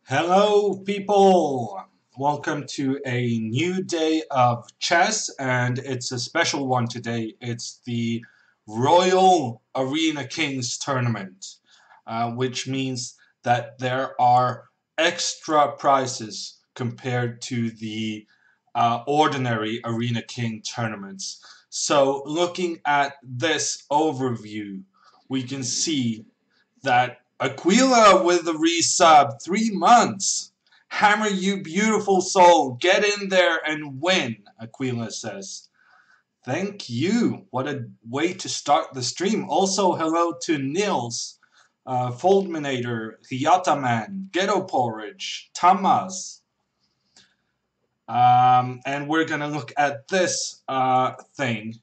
Hello, people! Welcome to a new day of chess, and it's a special one today. It's the Royal Arena Kings tournament, which means that there are extra prizes compared to the ordinary Arena King tournaments. So, looking at this overview, we can see that Aquila with the resub, 3 months. Hammer, you beautiful soul. Get in there and win, Aquila says. Thank you. What a way to start the stream. Also, hello to Nils, Foldminator, Hyataman, Ghetto Porridge, Tamas. And we're going to look at this thing,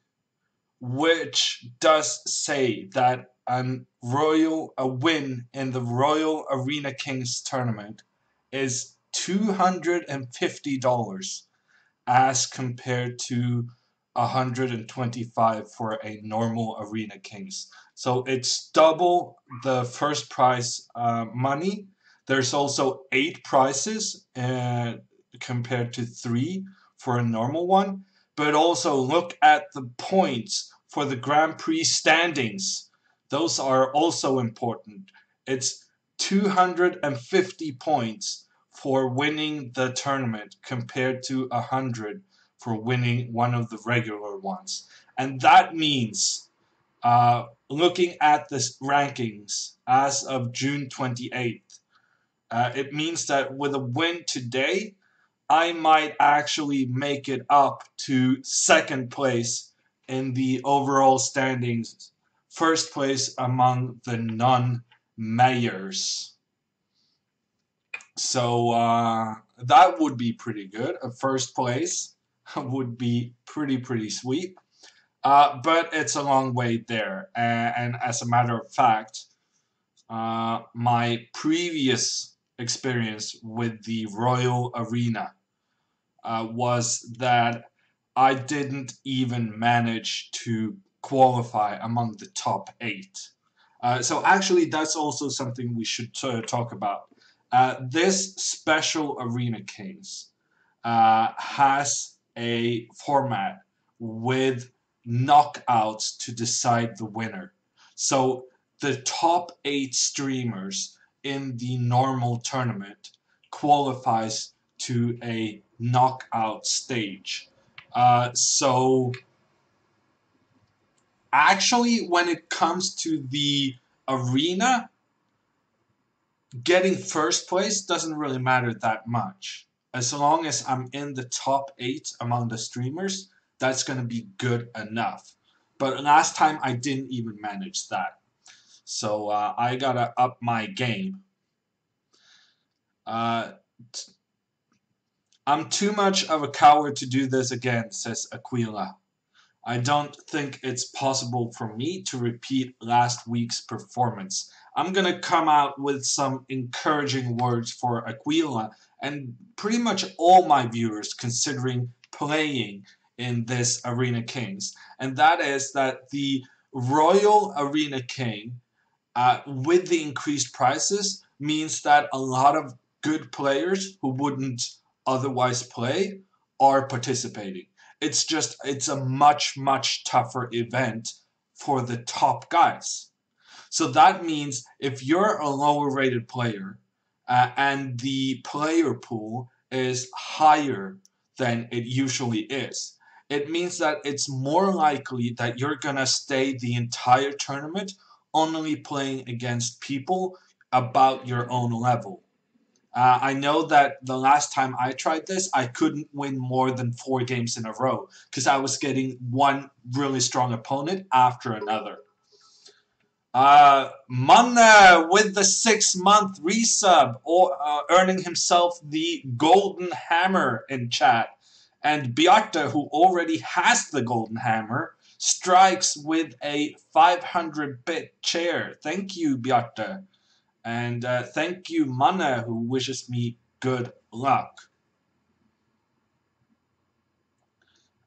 which does say that a win in the Royal Arena Kings tournament is $250 as compared to $125 for a normal Arena Kings. So it's double the first prize money. There's also 8 prizes compared to 3 for a normal one. But also look at the points for the Grand Prix standings. Those are also important. It's 250 points for winning the tournament compared to 100 for winning one of the regular ones. And that means, looking at the rankings as of June 28th, it means that with a win today, I might actually make it up to second place in the overall standings, first place among the non-mayors. So that would be pretty good. A first place would be pretty sweet. But it's a long way there. And as a matter of fact, my previous experience with the Royal Arena was that I didn't even manage to qualify among the top 8. So actually, that's also something we should talk about. This special Arena Kings has a format with knockouts to decide the winner. So the top 8 streamers in the normal tournament qualifies to a knockout stage. So actually, when it comes to the arena, getting first place doesn't really matter that much. As long as I'm in the top 8 among the streamers, that's going to be good enough. But last time I didn't even manage that. So I gotta up my game. Uh, I'm too much of a coward to do this again, says Aquila. I don't think it's possible for me to repeat last week's performance. I'm going to come out with some encouraging words for Aquila and pretty much all my viewers considering playing in this Arena Kings. And that is that the Royal Arena King, with the increased prices, means that a lot of good players who wouldn't otherwise play are participating. It's a much tougher event for the top guys. So that means if you're a lower rated player and the player pool is higher than it usually is, it means that it's more likely that you're gonna stay the entire tournament only playing against people about your own level. I know that the last time I tried this, I couldn't win more than 4 games in a row because I was getting one really strong opponent after another. Manna with the 6-month resub, or earning himself the golden hammer in chat. And Bjarte, who already has the golden hammer, strikes with a 500-bit chair. Thank you, Bjarte. And thank you, Manna, who wishes me good luck.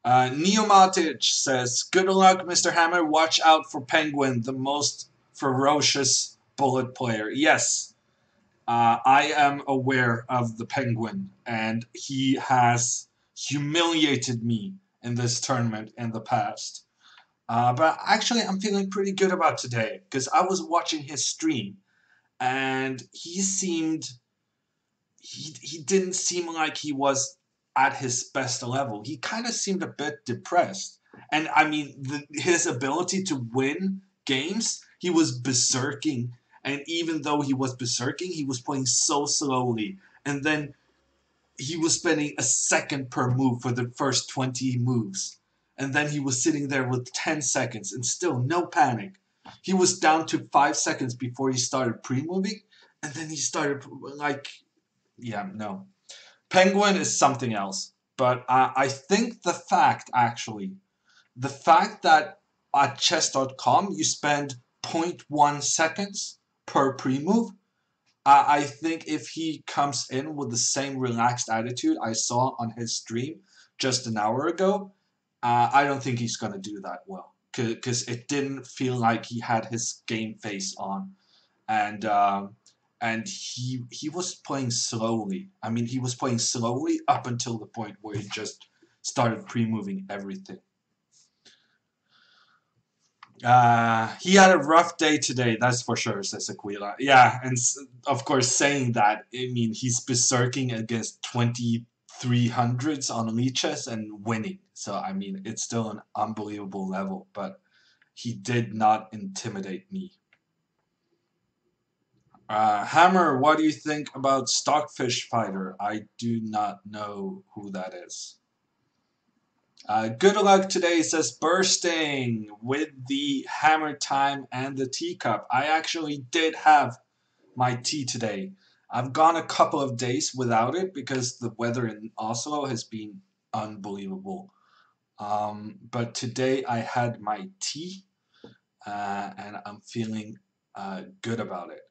Neomatic says, good luck, Mr. Hammer. Watch out for Penguin, the most ferocious bullet player. Yes, I am aware of the Penguin, and he has humiliated me in this tournament in the past. But actually, I'm feeling pretty good about today because I was watching his stream, and he didn't seem like he was at his best level. He kind of seemed a bit depressed. And I mean, his ability to win games, he was berserking. And even though he was berserking, he was playing so slowly. And then he was spending a second per move for the first 20 moves. And then he was sitting there with 10 seconds and still no panic. He was down to 5 seconds before he started pre-moving. And then he started like, yeah, no. Penguin is something else. But I think the fact that at chess.com you spend zero point 0.1 seconds per pre-move, I think if he comes in with the same relaxed attitude I saw on his stream just an hour ago, I don't think he's going to do that well. Because it didn't feel like he had his game face on. And he was playing slowly. I mean, he was playing slowly up until the point where he just started pre-moving everything. He had a rough day today, that's for sure, says Aquila. Yeah, and of course, saying that, I mean, he's berserking against 2300s on Lichess and winning. So, I mean, it's still an unbelievable level, but he did not intimidate me. Hammer, what do you think about Stockfish Fighter? I do not know who that is. Good luck today, says Bursting, with the hammer time and the teacup. I actually did have my tea today. I've gone a couple of days without it because the weather in Oslo has been unbelievable. But today I had my tea and I'm feeling good about it.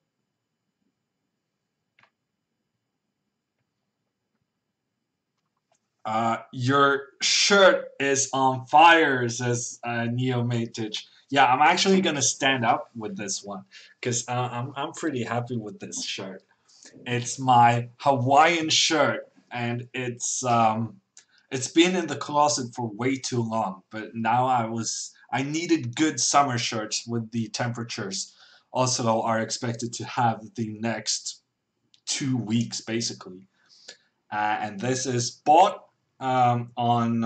Your shirt is on fire, says Neo Matic. Yeah, I'm actually gonna stand up with this one because I'm pretty happy with this shirt. It's my Hawaiian shirt, and it's been in the closet for way too long. But now I needed good summer shirts with the temperatures. Also, are expected to have the next 2 weeks basically, and this is bought on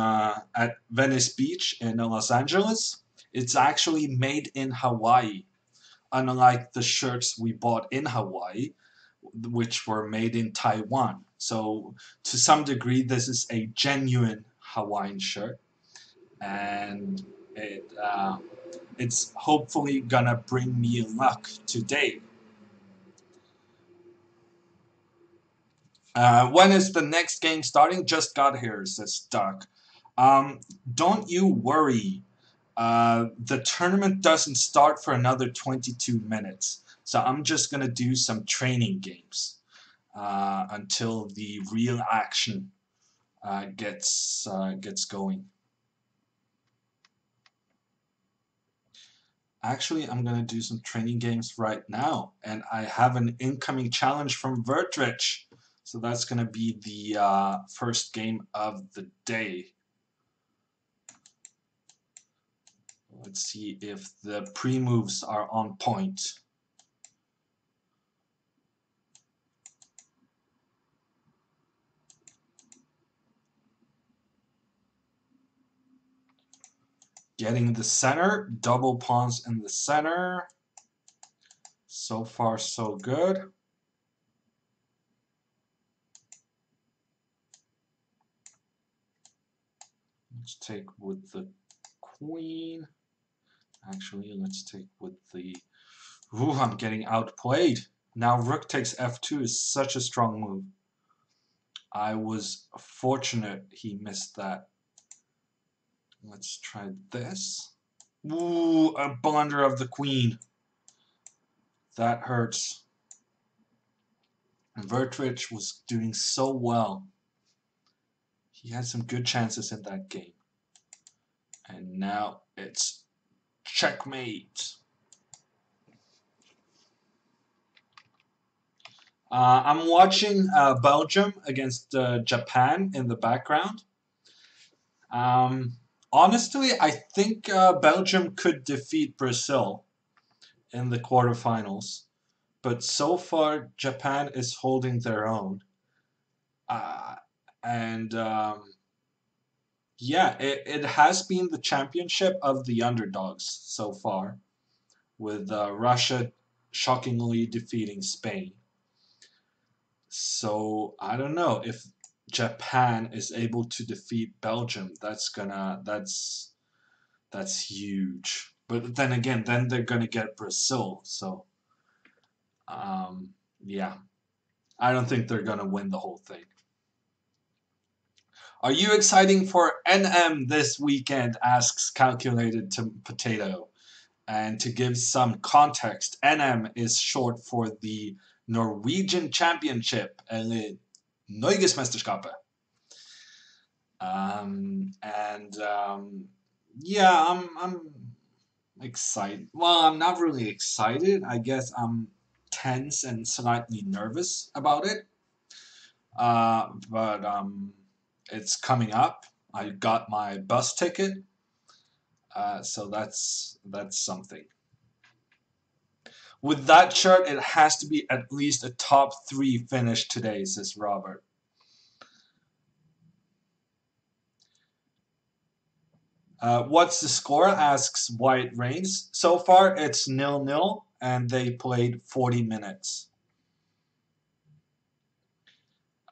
at Venice Beach in Los Angeles. It's actually made in Hawaii, unlike the shirts we bought in Hawaii, which were made in Taiwan. So to some degree, this is a genuine Hawaiian shirt, and it's hopefully gonna bring me luck today. When is the next game starting? Just got here, says Duck. Don't you worry. The tournament doesn't start for another 22 minutes. So I'm just going to do some training games until the real action gets going. Actually, I'm going to do some training games right now. And I have an incoming challenge from Vertrich. So that's going to be the first game of the day. Let's see if the pre-moves are on point. Getting the center, double pawns in the center. So far, so good. Let's take with the queen. Actually, let's take with the... Ooh, I'm getting outplayed. Now rook takes f2 is such a strong move. I was fortunate he missed that. Let's try this. Ooh, a blunder of the queen. That hurts. And Vertrich was doing so well. He had some good chances in that game. And now it's checkmate. I'm watching Belgium against Japan in the background. Um, Honestly, I think Belgium could defeat Brazil in the quarterfinals, but so far Japan is holding their own. Uh, and Yeah, it has been the championship of the underdogs so far, with Russia shockingly defeating Spain. So I don't know if Japan is able to defeat Belgium. That's huge. But then again, then they're gonna get Brazil. So um, yeah, I don't think they're gonna win the whole thing. Are you exciting for NM this weekend? Asks Calculated Potato. And to give some context, NM is short for the Norwegian Championship, eller Norgesmesterskapet. And Yeah, I'm excited. Well, I'm not really excited. I guess I'm tense and slightly nervous about it. But It's coming up. I got my bus ticket, so that's something. With that chart, it has to be at least a top 3 finish today, says Robert. What's the score? Asks White Reigns. So far, it's 0-0, and they played 40 minutes.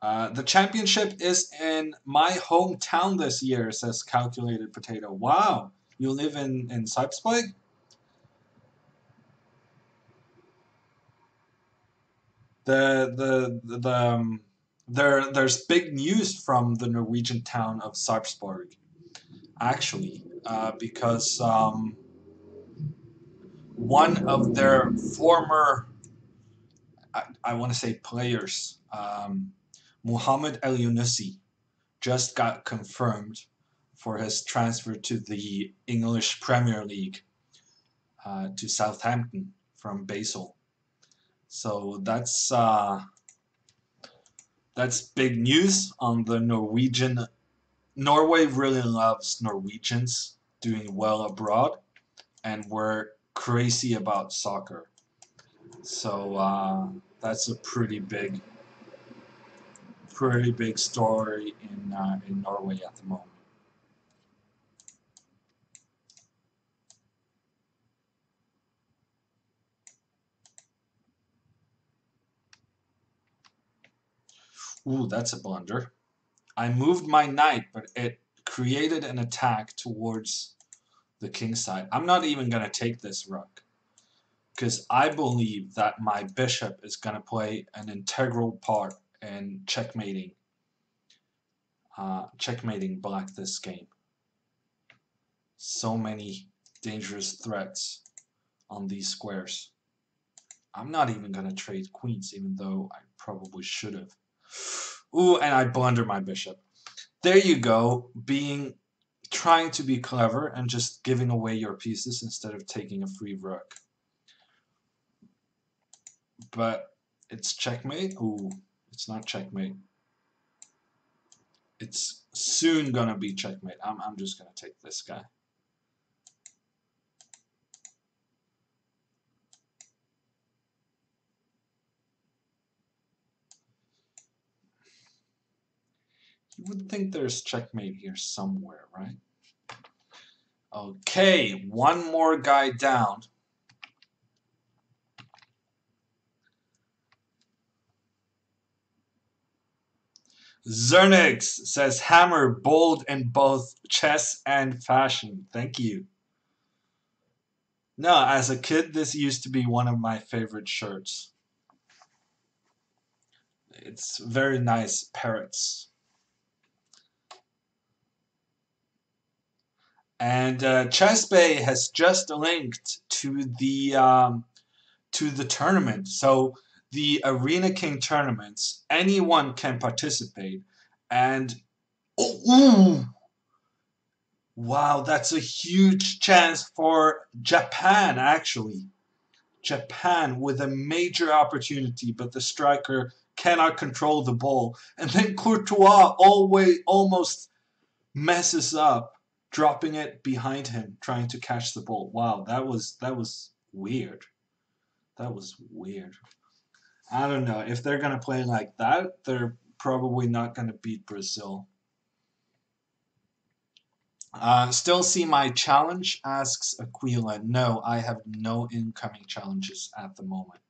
The championship is in my hometown this year, says Calculated Potato. Wow, you live in Sarpsborg? There's big news from the Norwegian town of Sarpsborg, actually, because one of their former, I want to say players, Muhammad El Yunusi, just got confirmed for his transfer to the English Premier League, to Southampton from Basel. So that's big news on the Norwegian. Norway really loves Norwegians doing well abroad, and we're crazy about soccer. So that's a pretty big story in Norway at the moment. Ooh, that's a blunder. I moved my knight, but it created an attack towards the king side. I'm not even gonna take this rook because I believe that my bishop is gonna play an integral part in checkmating black this game. So many dangerous threats on these squares. I'm not even gonna trade queens, even though I probably should have. Ooh, and I blunder my bishop. There you go, trying to be clever and just giving away your pieces instead of taking a free rook. But it's checkmate. Ooh, it's not checkmate. It's soon gonna be checkmate. I'm just gonna take this guy. You would think there's checkmate here somewhere, right? Okay, one more guy down. Zernix says hammer bold in both chess and fashion. Thank you. No, as a kid, this used to be one of my favorite shirts. It's very nice parrots. And Chess Bay has just linked to the tournament. So the Arena King tournaments, anyone can participate. And ooh, wow, that's a huge chance for Japan, actually. Japan with a major opportunity, but the striker cannot control the ball. And then Courtois almost messes up, dropping it behind him, trying to catch the ball. Wow, that was weird. That was weird. I don't know. If they're gonna play like that, they're probably not gonna beat Brazil. Still see my challenge, asks Aquila. No, I have no incoming challenges at the moment.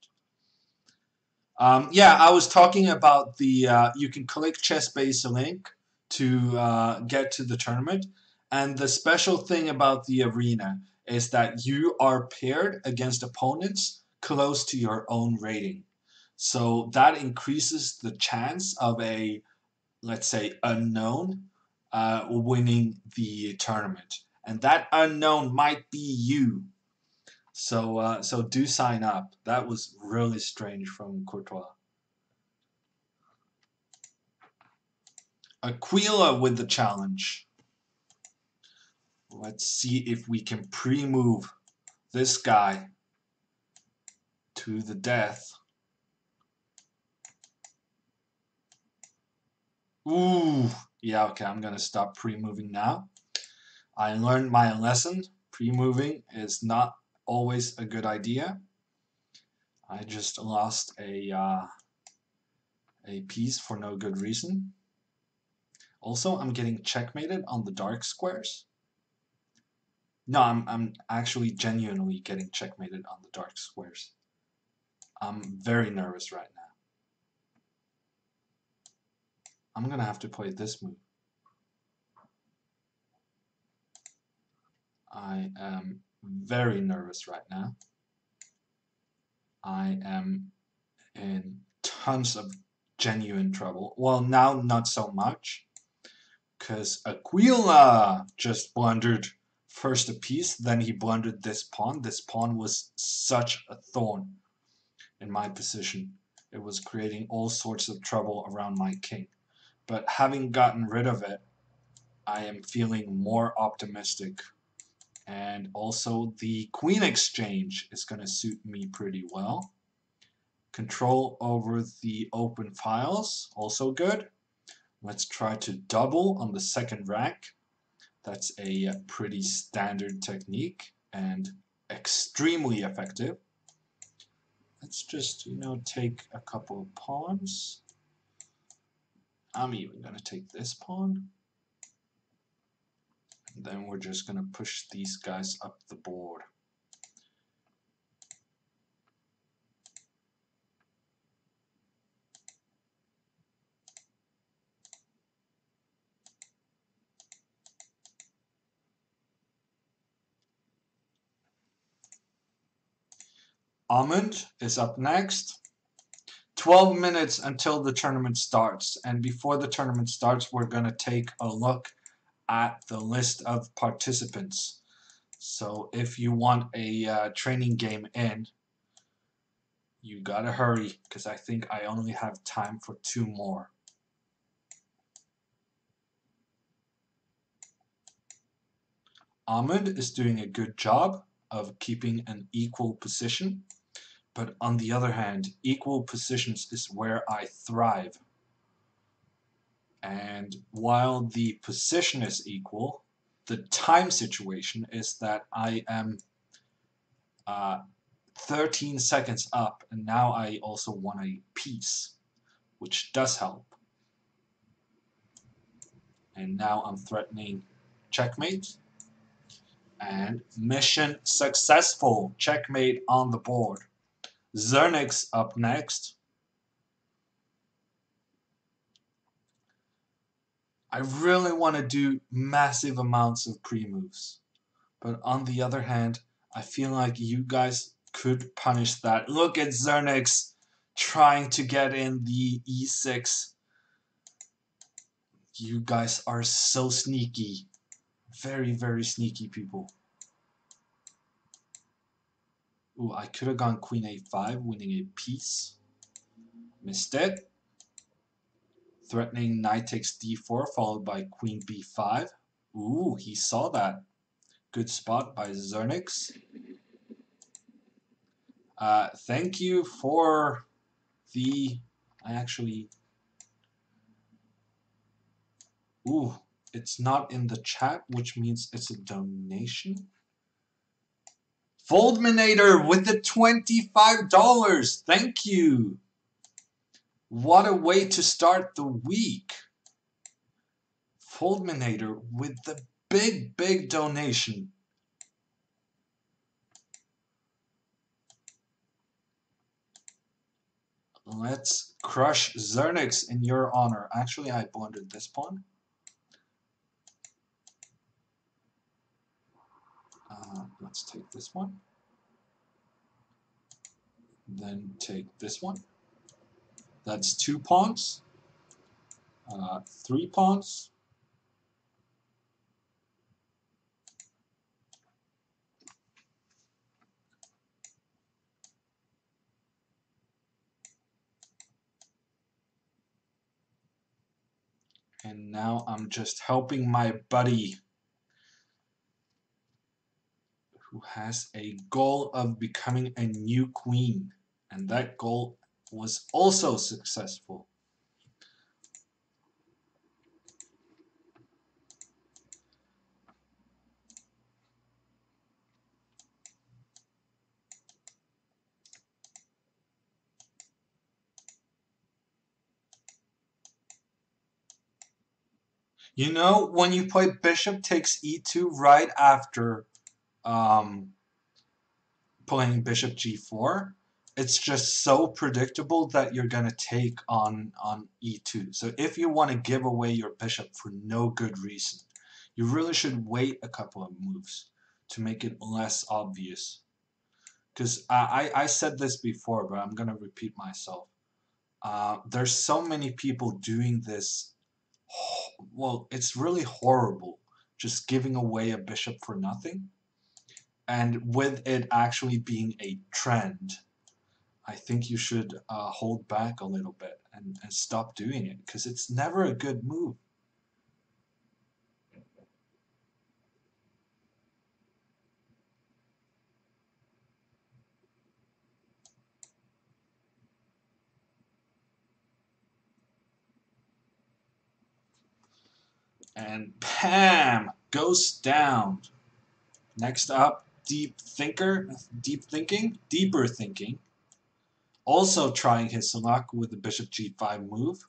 Yeah, I was talking about the you can click Chessbase link to get to the tournament, and the special thing about the arena is that you are paired against opponents close to your own rating. So that increases the chance of a, let's say, unknown winning the tournament. And that unknown might be you. So do sign up. That was really strange from Courtois. Aquila with the challenge. Let's see if we can pre-move this guy to the death. Ooh, yeah, okay, I'm gonna stop pre-moving now. I learned my lesson. Pre-moving is not always a good idea. I just lost a piece for no good reason. Also, I'm getting checkmated on the dark squares. No, I'm actually genuinely getting checkmated on the dark squares. I'm very nervous right now. I'm gonna have to play this move. I am very nervous right now. I am in tons of genuine trouble. Well, now not so much, because Aquila just blundered first a piece, then he blundered this pawn. This pawn was such a thorn in my position. It was creating all sorts of trouble around my king. But having gotten rid of it, I am feeling more optimistic. And also the queen exchange is going to suit me pretty well. Control over the open files, also good. Let's try to double on the second rank. That's a pretty standard technique and extremely effective. Let's just, take a couple of pawns. I'm even going to take this pawn. And then we're just going to push these guys up the board. Almond is up next. 12 minutes until the tournament starts. And before the tournament starts, we're going to take a look at the list of participants. So if you want a training game in, you gotta hurry, because I think I only have time for 2 more. Ahmed is doing a good job of keeping an equal position, but on the other hand, equal positions is where I thrive. And while the position is equal, the time situation is that I am 13 seconds up, and now I also want a piece, which does help. And now I'm threatening checkmate. And mission successful. Checkmate on the board. Zernix up next. I really want to do massive amounts of pre-moves. But on the other hand, I feel like you guys could punish that. Look at Zernix trying to get in the e6. You guys are so sneaky. Very, very sneaky people. Ooh, I could have gone queen a5, winning a piece. Missed it. Threatening knight takes d4, followed by queen b5. Ooh, he saw that. Good spot by Zernix. Thank you for the... I actually... Ooh, it's not in the chat, which means it's a donation. Foldminator with the $25. Thank you. What a way to start the week. Foldminator with the big donation. Let's crush Zernix in your honor. Actually, I blundered this pawn. Let's take this one. Then take this one. That's 2 pawns. 3 pawns. And now I'm just helping my buddy who has a goal of becoming a new queen. And that goal was also successful. You know, when you play bishop takes e2 right after playing bishop g4, it's just so predictable that you're going to take on e2. So if you want to give away your bishop for no good reason, you really should wait a couple of moves to make it less obvious. Because I said this before, but I'm going to repeat myself. There's so many people doing this. Well, it's really horrible, just giving away a bishop for nothing. And with it actually being a trend, I think you should hold back a little bit and stop doing it, because it's never a good move. And bam! Goes down. Next up, deeper thinking. Also trying his luck with the bishop g5 move.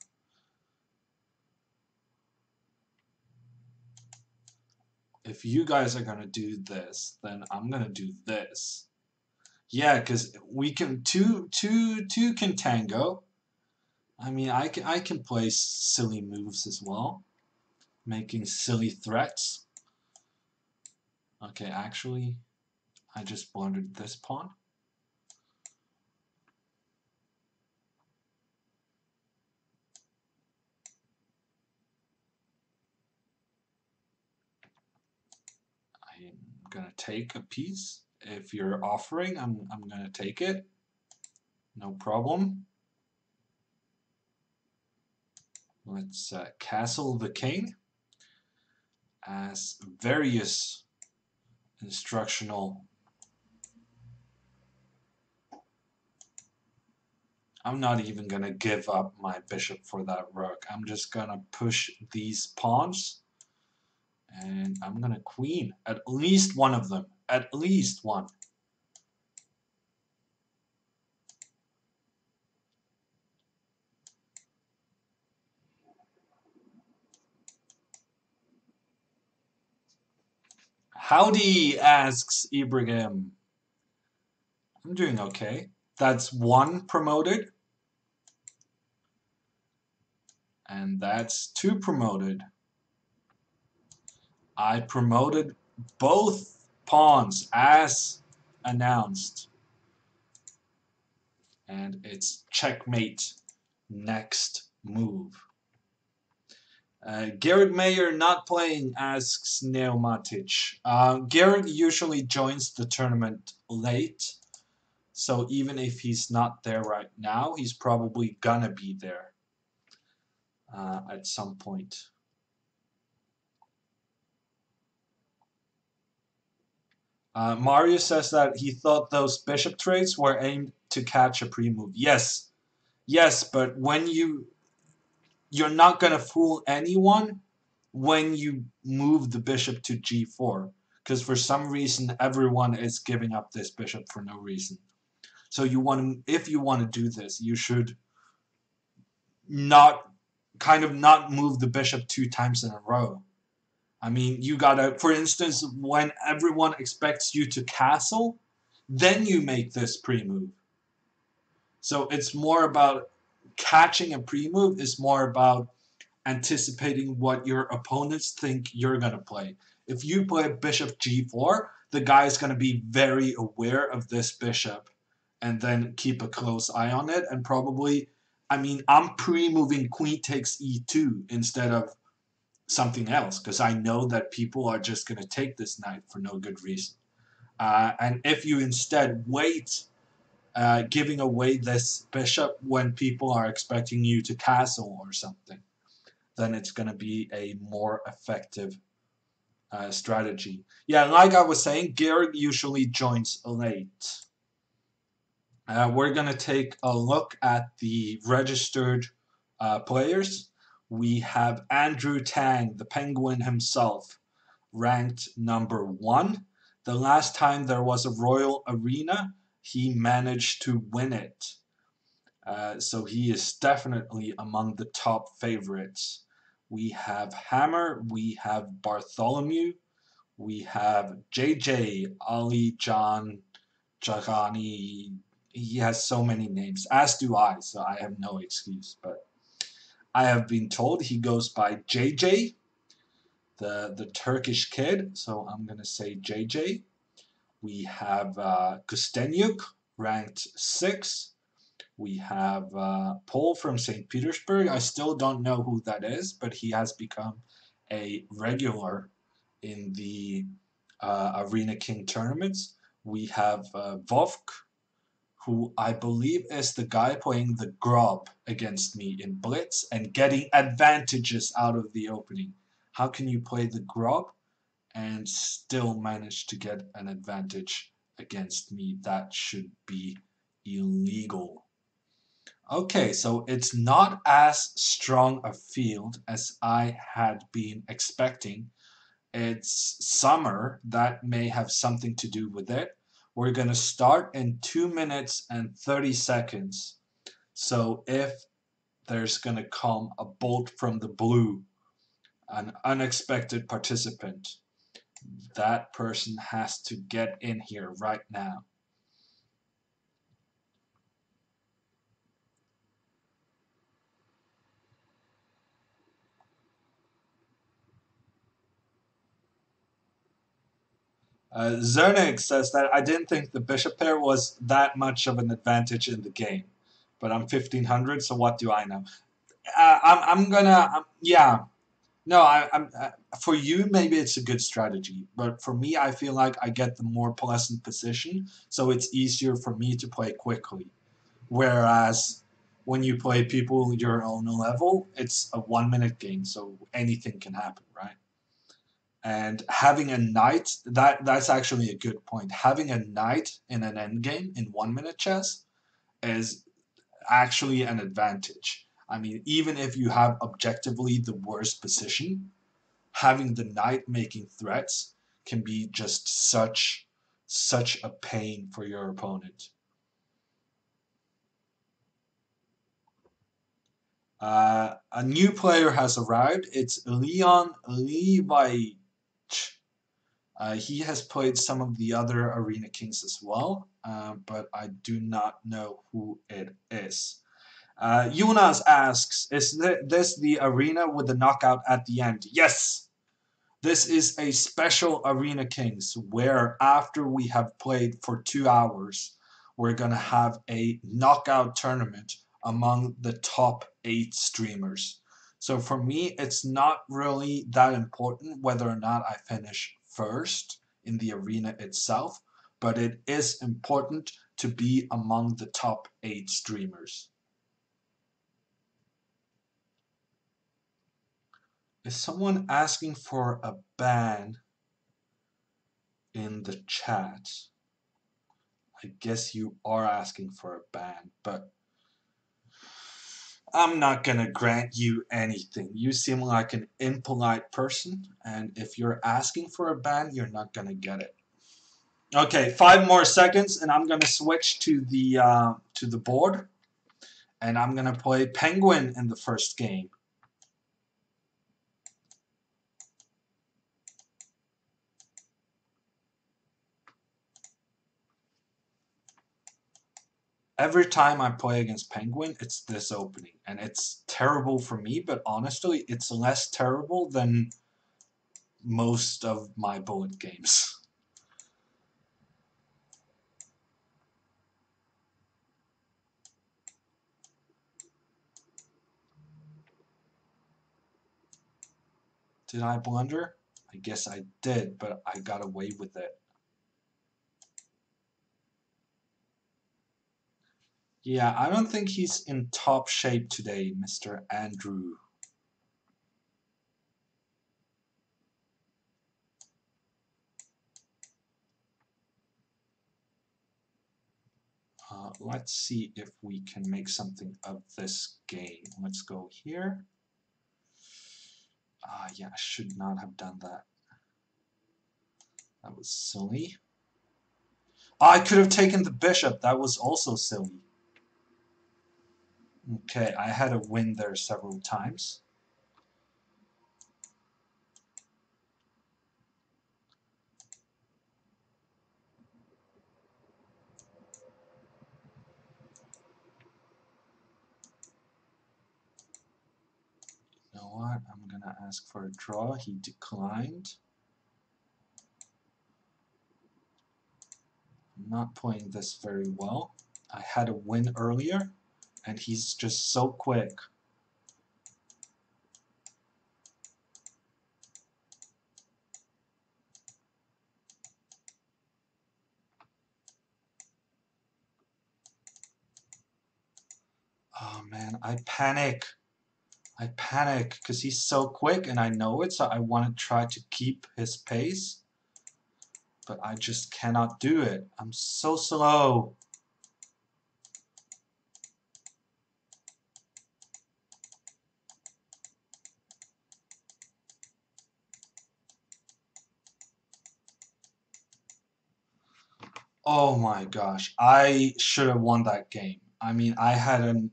If you guys are going to do this, then I'm going to do this. Yeah, because we can two can tango. I mean, I can play silly moves as well, making silly threats. Okay, actually, I just blundered this pawn. I'm gonna take a piece. If you're offering, I'm gonna take it. No problem. Let's castle the king as various instructional. I'm not even gonna give up my bishop for that rook. I'm just gonna push these pawns, and I'm gonna queen at least one of them. At least one. Howdy, asks Ibrahim. I'm doing okay. That's 1 promoted. And that's 2 promoted. I promoted both pawns as announced. And it's checkmate. Next move. Garrett Mayer not playing, asks Neomatic. Garrett usually joins the tournament late, so even if he's not there right now, he's probably gonna be there at some point. Mario says that he thought those bishop trades were aimed to catch a pre-move. Yes, yes, but when you're not gonna fool anyone when you move the bishop to g4, because for some reason everyone is giving up this bishop for no reason. So if you want to do this, you should not not move the bishop 2 times in a row. I mean, you gotta, for instance, when everyone expects you to castle, then you make this pre-move. So it's more about catching a pre-move is more about anticipating what your opponents think you're gonna play. If you play bishop g4, the guy is gonna be very aware of this bishop and then keep a close eye on it and probably, I mean, I'm pre-moving queen takes e2 instead of something else because I know that people are just going to take this knight for no good reason. And if you instead wait, giving away this bishop when people are expecting you to castle or something, then it's going to be a more effective strategy. Yeah, like I was saying, Georg usually joins late. We're going to take a look at the registered players. We have Andrew Tang, the Penguin himself, ranked number 1. The last time there was a Royal Arena, he managed to win it. So he is definitely among the top favorites. We have Hammer, we have Bartholomew, we have JJ, Ali John, Jagani. He has so many names, as do I, so I have no excuse. But I have been told he goes by JJ, the Turkish kid, so I'm going to say JJ. We have Kostenyuk, ranked 6. We have Paul from St. Petersburg. I still don't know who that is, but he has become a regular in the Arena King tournaments. We have Vovk, who I believe is the guy playing the Grob against me in Blitz and getting advantages out of the opening. How can you play the Grob and still manage to get an advantage against me? That should be illegal. Okay, so it's not as strong a field as I had been expecting. It's summer, that may have something to do with it. We're going to start in 2 minutes and 30 seconds. So if there's going to come a bolt from the blue, an unexpected participant, that person has to get in here right now. Zernig says that I didn't think the bishop pair was that much of an advantage in the game, but I'm 1500, so what do I know? I'm gonna, yeah. No, I'm for you. Maybe it's a good strategy, but for me, I feel like I get the more pleasant position, so it's easier for me to play quickly. Whereas when you play people your own level, it's a 1 minute game, so anything can happen, right? And having a knight, that's actually a good point. Having a knight in an endgame in 1 minute chess is actually an advantage. I mean, even if you have objectively the worst position, having the knight making threats can be just such a pain for your opponent. A new player has arrived. It's Leon Levi. He has played some of the other Arena Kings as well, but I do not know who it is. Jonas asks, is this the arena with the knockout at the end? Yes! This is a special Arena Kings where after we have played for 2 hours, we're going to have a knockout tournament among the top 8 streamers. So for me, it's not really that important whether or not I finish first in the arena itself, but it is important to be among the top 8 streamers. Is someone asking for a ban? in the chat. I guess you are asking for a ban, but I'm not gonna grant you anything. You seem like an impolite person, and if you're asking for a ban, you're not gonna get it. Okay, 5 more seconds, and I'm gonna switch to the board, and I'm gonna play Penguin in the first game. Every time I play against Penguin, it's this opening, and it's terrible for me, but honestly, it's less terrible than most of my bullet games. Did I blunder? I guess I did, but I got away with it. Yeah, I don't think he's in top shape today, Mr. Andrew. Let's see if we can make something of this game. Let's go here. Yeah, I should not have done that. That was silly. I could have taken the bishop. That was also silly. Okay, I had a win there several times. You know what? I'm gonna ask for a draw. He declined. I'm not playing this very well. I had a win earlier, and he's just so quick. Oh man, I panic. I panic because he's so quick and I know it, so I want to try to keep his pace. But I just cannot do it. I'm so slow. Oh my gosh, I should have won that game. I mean, I had an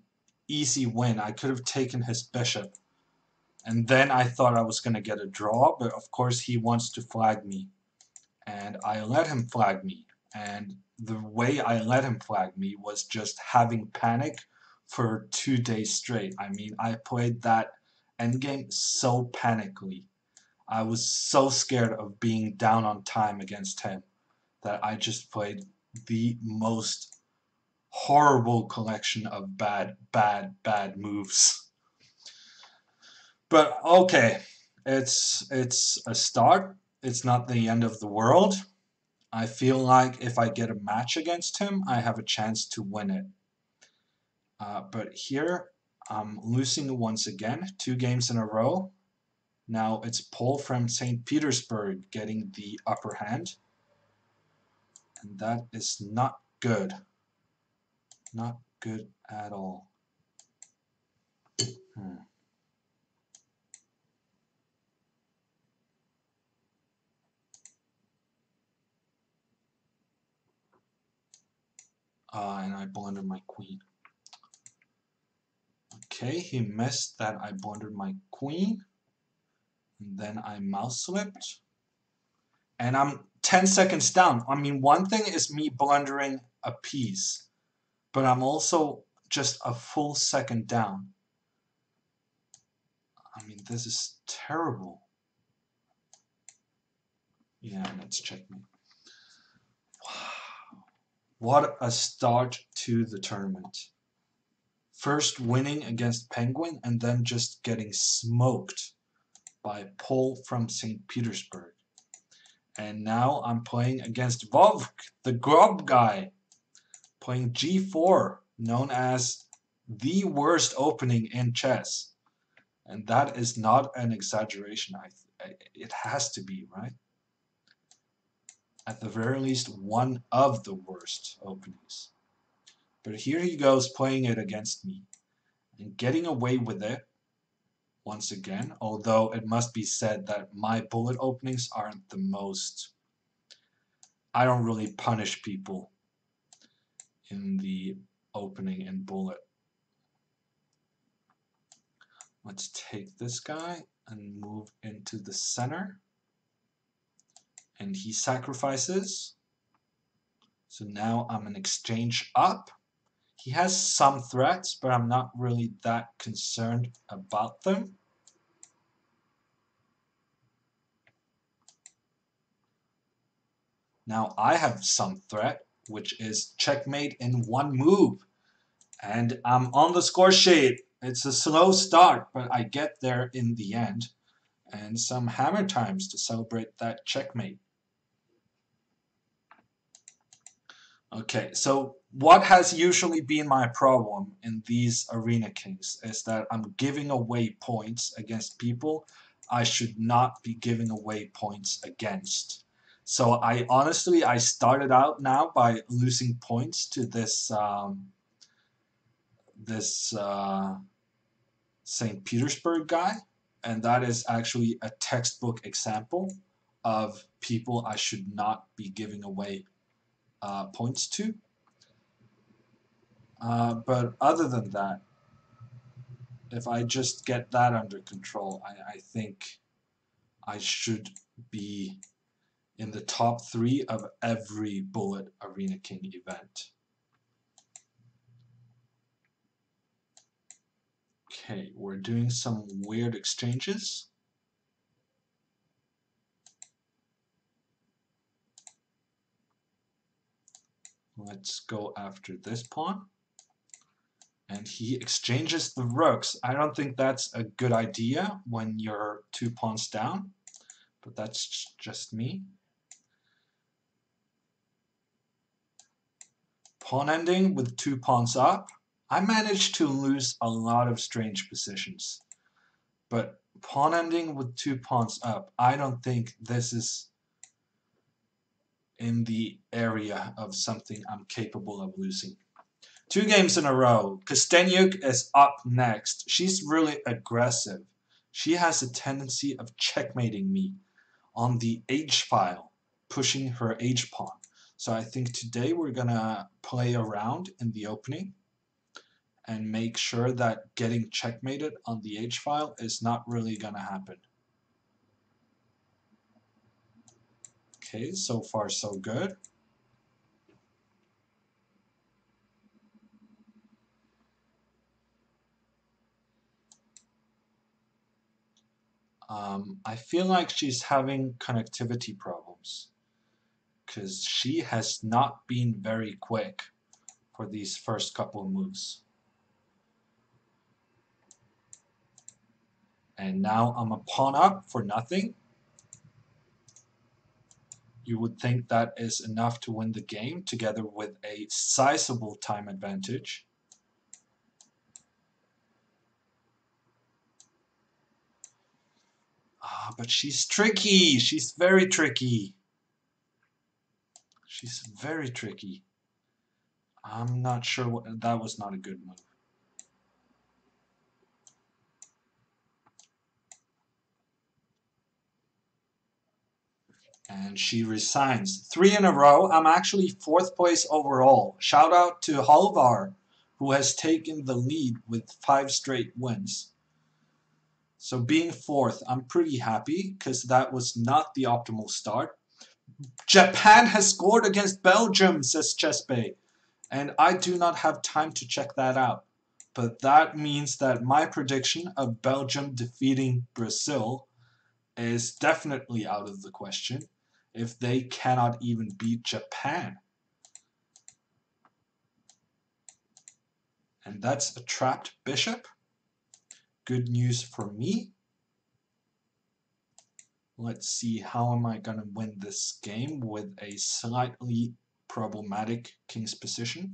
easy win. I could have taken his bishop. And then I thought I was going to get a draw, but of course he wants to flag me. And I let him flag me. And the way I let him flag me was just having panic for 2 days straight. I mean, I played that endgame so panically. I was so scared of being down on time against him that I just played the most horrible collection of bad moves. But okay, it's a start. It's not the end of the world. I feel like if I get a match against him, I have a chance to win it. But here, I'm losing once again, 2 games in a row. Now it's Paul from St. Petersburg getting the upper hand. And that is not good. Not good at all. And I blundered my queen. Okay, he missed that I blundered my queen. And then I mouse slipped. And I'm 10 seconds down. I mean, one thing is me blundering a piece, but I'm also just a full second down. I mean, this is terrible. Yeah, let's checkmate. Wow. What a start to the tournament. First winning against Penguin and then just getting smoked by Paul from St. Petersburg. And now I'm playing against Vovk, the Grob guy, playing g4, known as the worst opening in chess. And that is not an exaggeration. It has to be, right? At the very least, one of the worst openings. But here he goes playing it against me and getting away with it once again, although it must be said that my bullet openings aren't the most. I don't really punish people in the opening in bullet. Let's take this guy and move into the center. And he sacrifices. So now I'm an exchange up. He has some threats, but I'm not really that concerned about them. Now I have some threat, which is checkmate in one move. And I'm on the score sheet. It's a slow start, but I get there in the end. And some hammer times to celebrate that checkmate. Okay, so what has usually been my problem in these Arena Kings is that I'm giving away points against people I should not be giving away points against. So I started out now by losing points to this St. Petersburg guy, and that is actually a textbook example of people I should not be giving away points to. But other than that, if I just get that under control, I think I should be in the top 3 of every Bullet Arena King event. Okay, we're doing some weird exchanges. Let's go after this pawn. And he exchanges the rooks. I don't think that's a good idea when you're 2 pawns down, but that's just me. Pawn ending with 2 pawns up. I managed to lose a lot of strange positions, but pawn ending with 2 pawns up, I don't think this is in the area of something I'm capable of losing. 2 games in a row. Kostyanyuk is up next. She's really aggressive. She has a tendency of checkmating me on the H file, pushing her H pawn. So I think today we're gonna play around in the opening and make sure that getting checkmated on the H file is not really gonna happen. Okay, so far so good. I feel like she's having connectivity problems because she has not been very quick for these first couple of moves. And now I'm a pawn up for nothing. You would think that is enough to win the game together with a sizable time advantage. But she's tricky. She's very tricky. She's very tricky. I'm not sure what that was not a good move. And she resigns. 3 in a row. I'm actually 4th place overall. Shout out to Halvar, who has taken the lead with 5 straight wins. So being 4th, I'm pretty happy because that was not the optimal start. Japan has scored against Belgium, says Chespe, and I do not have time to check that out. But that means that my prediction of Belgium defeating Brazil is definitely out of the question if they cannot even beat Japan. And that's a trapped bishop. Good news for me. Let's see, how am I going to win this game with a slightly problematic king's position.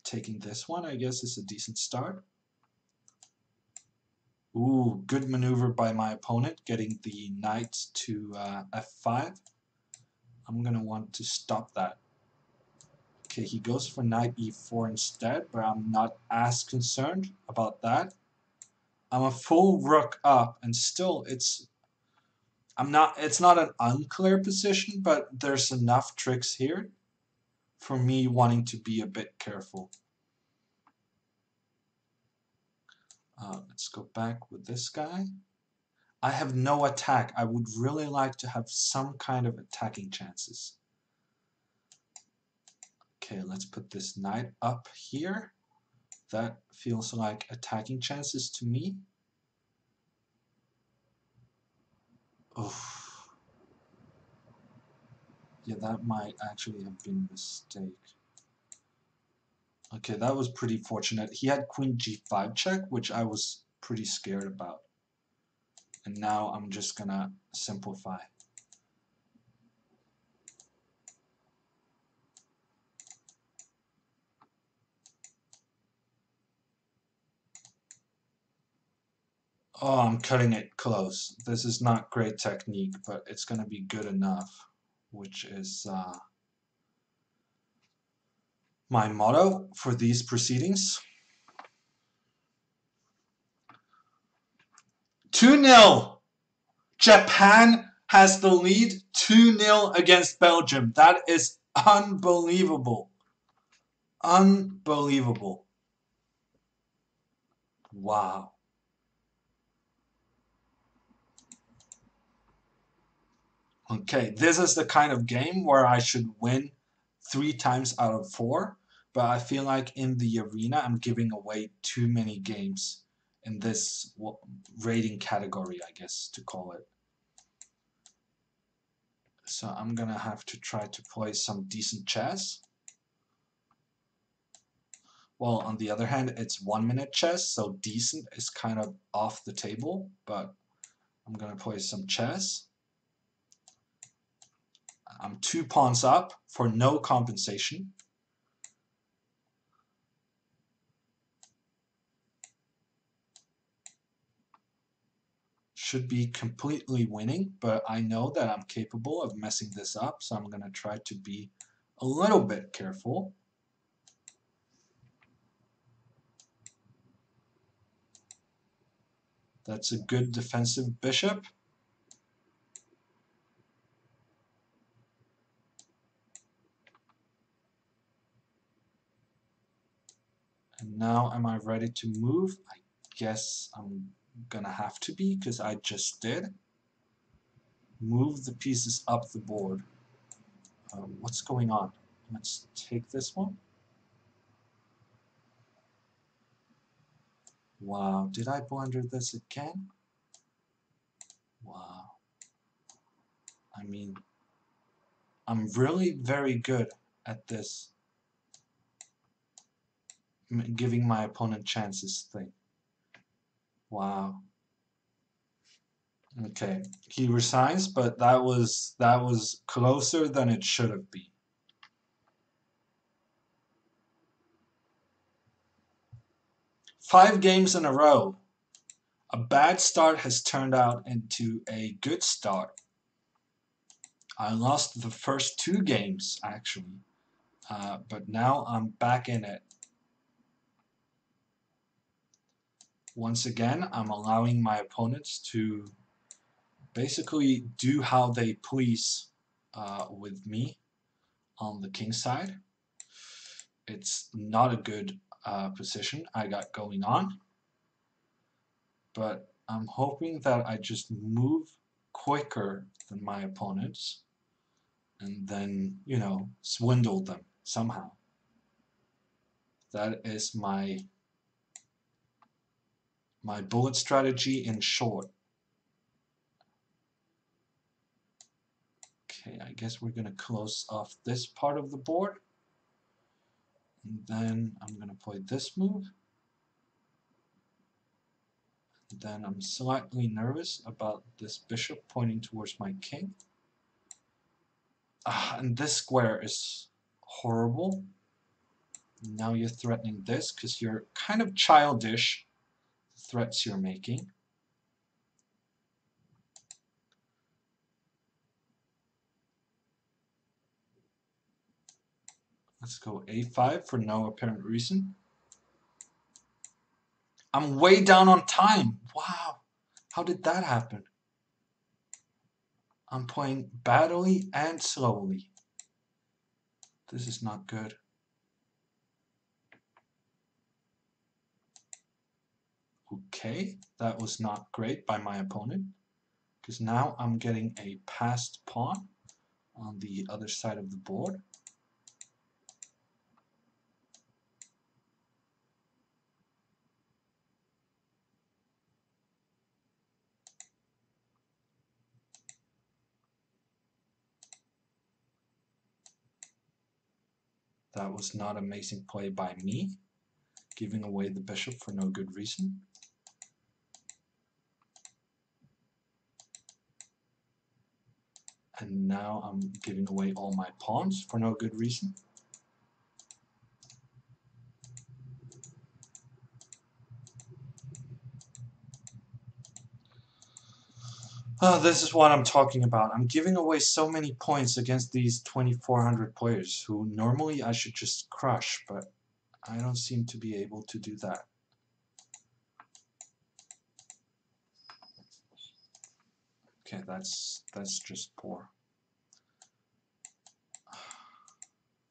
Taking this one, I guess, is a decent start. Ooh, good maneuver by my opponent, getting the knight to f5. I'm gonna want to stop that. Okay, he goes for knight e4 instead, but I'm not as concerned about that. I'm a full rook up, and still it's not an unclear position, but there's enough tricks here for me wanting to be a bit careful. Let's go back with this guy. I have no attack. I would really like to have some kind of attacking chances. Okay, let's put this knight up here. That feels like attacking chances to me. Oof. Yeah, that might actually have been a mistake. Okay, that was pretty fortunate. He had queen g5 check, which I was pretty scared about. And now I'm just gonna simplify. Oh, I'm cutting it close. This is not great technique, but it's gonna be good enough, which is my motto for these proceedings. 2-0! Japan has the lead 2-0 against Belgium. That is unbelievable. Unbelievable. Wow. Okay, this is the kind of game where I should win 3 times out of 4, but I feel like in the arena I'm giving away too many games in this rating category, I guess to call it. So I'm gonna have to try to play some decent chess. Well, on the other hand, it's 1-minute chess, so decent is kind of off the table, but I'm gonna play some chess. I'm 2 pawns up for no compensation. Should be completely winning, but I know that I'm capable of messing this up, so I'm gonna try to be a little bit careful. That's a good defensive bishop. And now am I ready to move? I guess I'm gonna have to be, because I just did. Move the pieces up the board. What's going on? Let's take this one. Wow, did I blunder this again? Wow. I mean, I'm really very good at this giving my opponent chances thing. Wow. Okay, he resigns, but that was closer than it should have been. Five games in a row. A bad start has turned out into a good start. I lost the first 2 games, actually, but now I'm back in it. Once again, I'm allowing my opponents to basically do how they please with me on the king side. It's not a good position I got going on, but I'm hoping that I just move quicker than my opponents and then, you know, swindle them somehow. That is my bullet strategy in short. Okay, I guess we're gonna close off this part of the board. And then I'm gonna play this move. And then I'm slightly nervous about this bishop pointing towards my king. And this square is horrible. Now you're threatening this because you're kind of childish, the threats you're making. Let's go a5 for no apparent reason. I'm way down on time. Wow. How did that happen? I'm playing badly and slowly. This is not good. Okay, that was not great by my opponent, because now I'm getting a passed pawn on the other side of the board. That was not amazing play by me, giving away the bishop for no good reason. And now I'm giving away all my pawns for no good reason. Oh, this is what I'm talking about. I'm giving away so many points against these 2400 players who normally I should just crush, but I don't seem to be able to do that. Okay, that's just poor.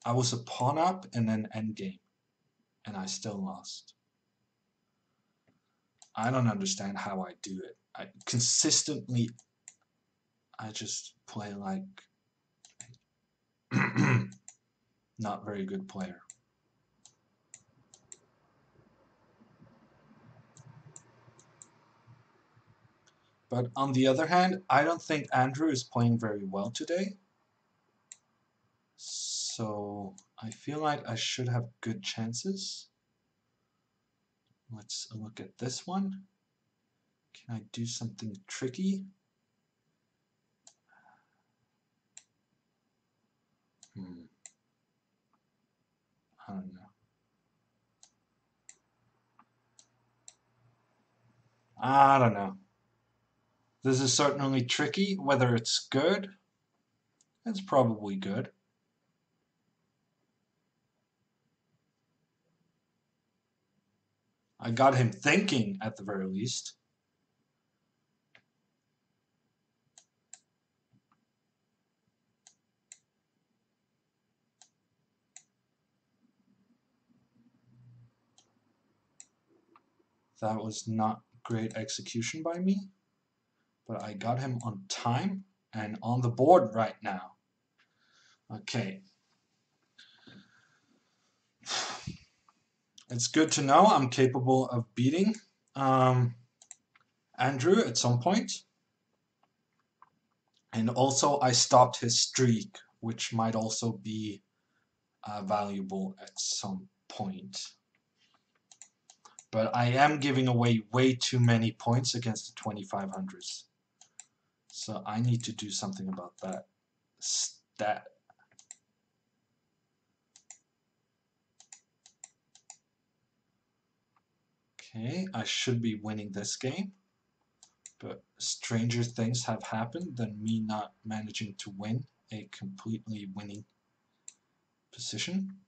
I was a pawn up and then endgame, and I still lost. I don't understand how I do it. I consistently, I just play like not very good player. But on the other hand, I don't think Andrew is playing very well today. So I feel like I should have good chances. Let's look at this one. Can I do something tricky? I don't know. I don't know. This is certainly tricky. Whether it's good, it's probably good. I got him thinking at the very least. That was not great execution by me, but I got him on time and on the board right now. Okay. It's good to know I'm capable of beating Andrew at some point. And also I stopped his streak, which might also be valuable at some point. But I am giving away way too many points against the 2500s. So I need to do something about that stat. Okay, I should be winning this game. But stranger things have happened than me not managing to win a completely winning position.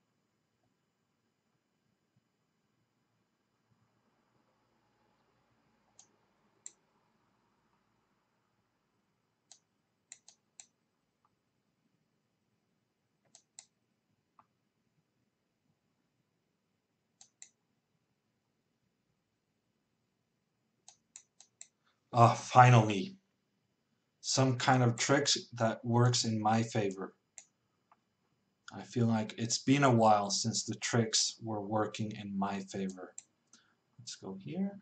Ah, finally. Some kind of tricks that works in my favor. I feel like it's been a while since the tricks were working in my favor. Let's go here.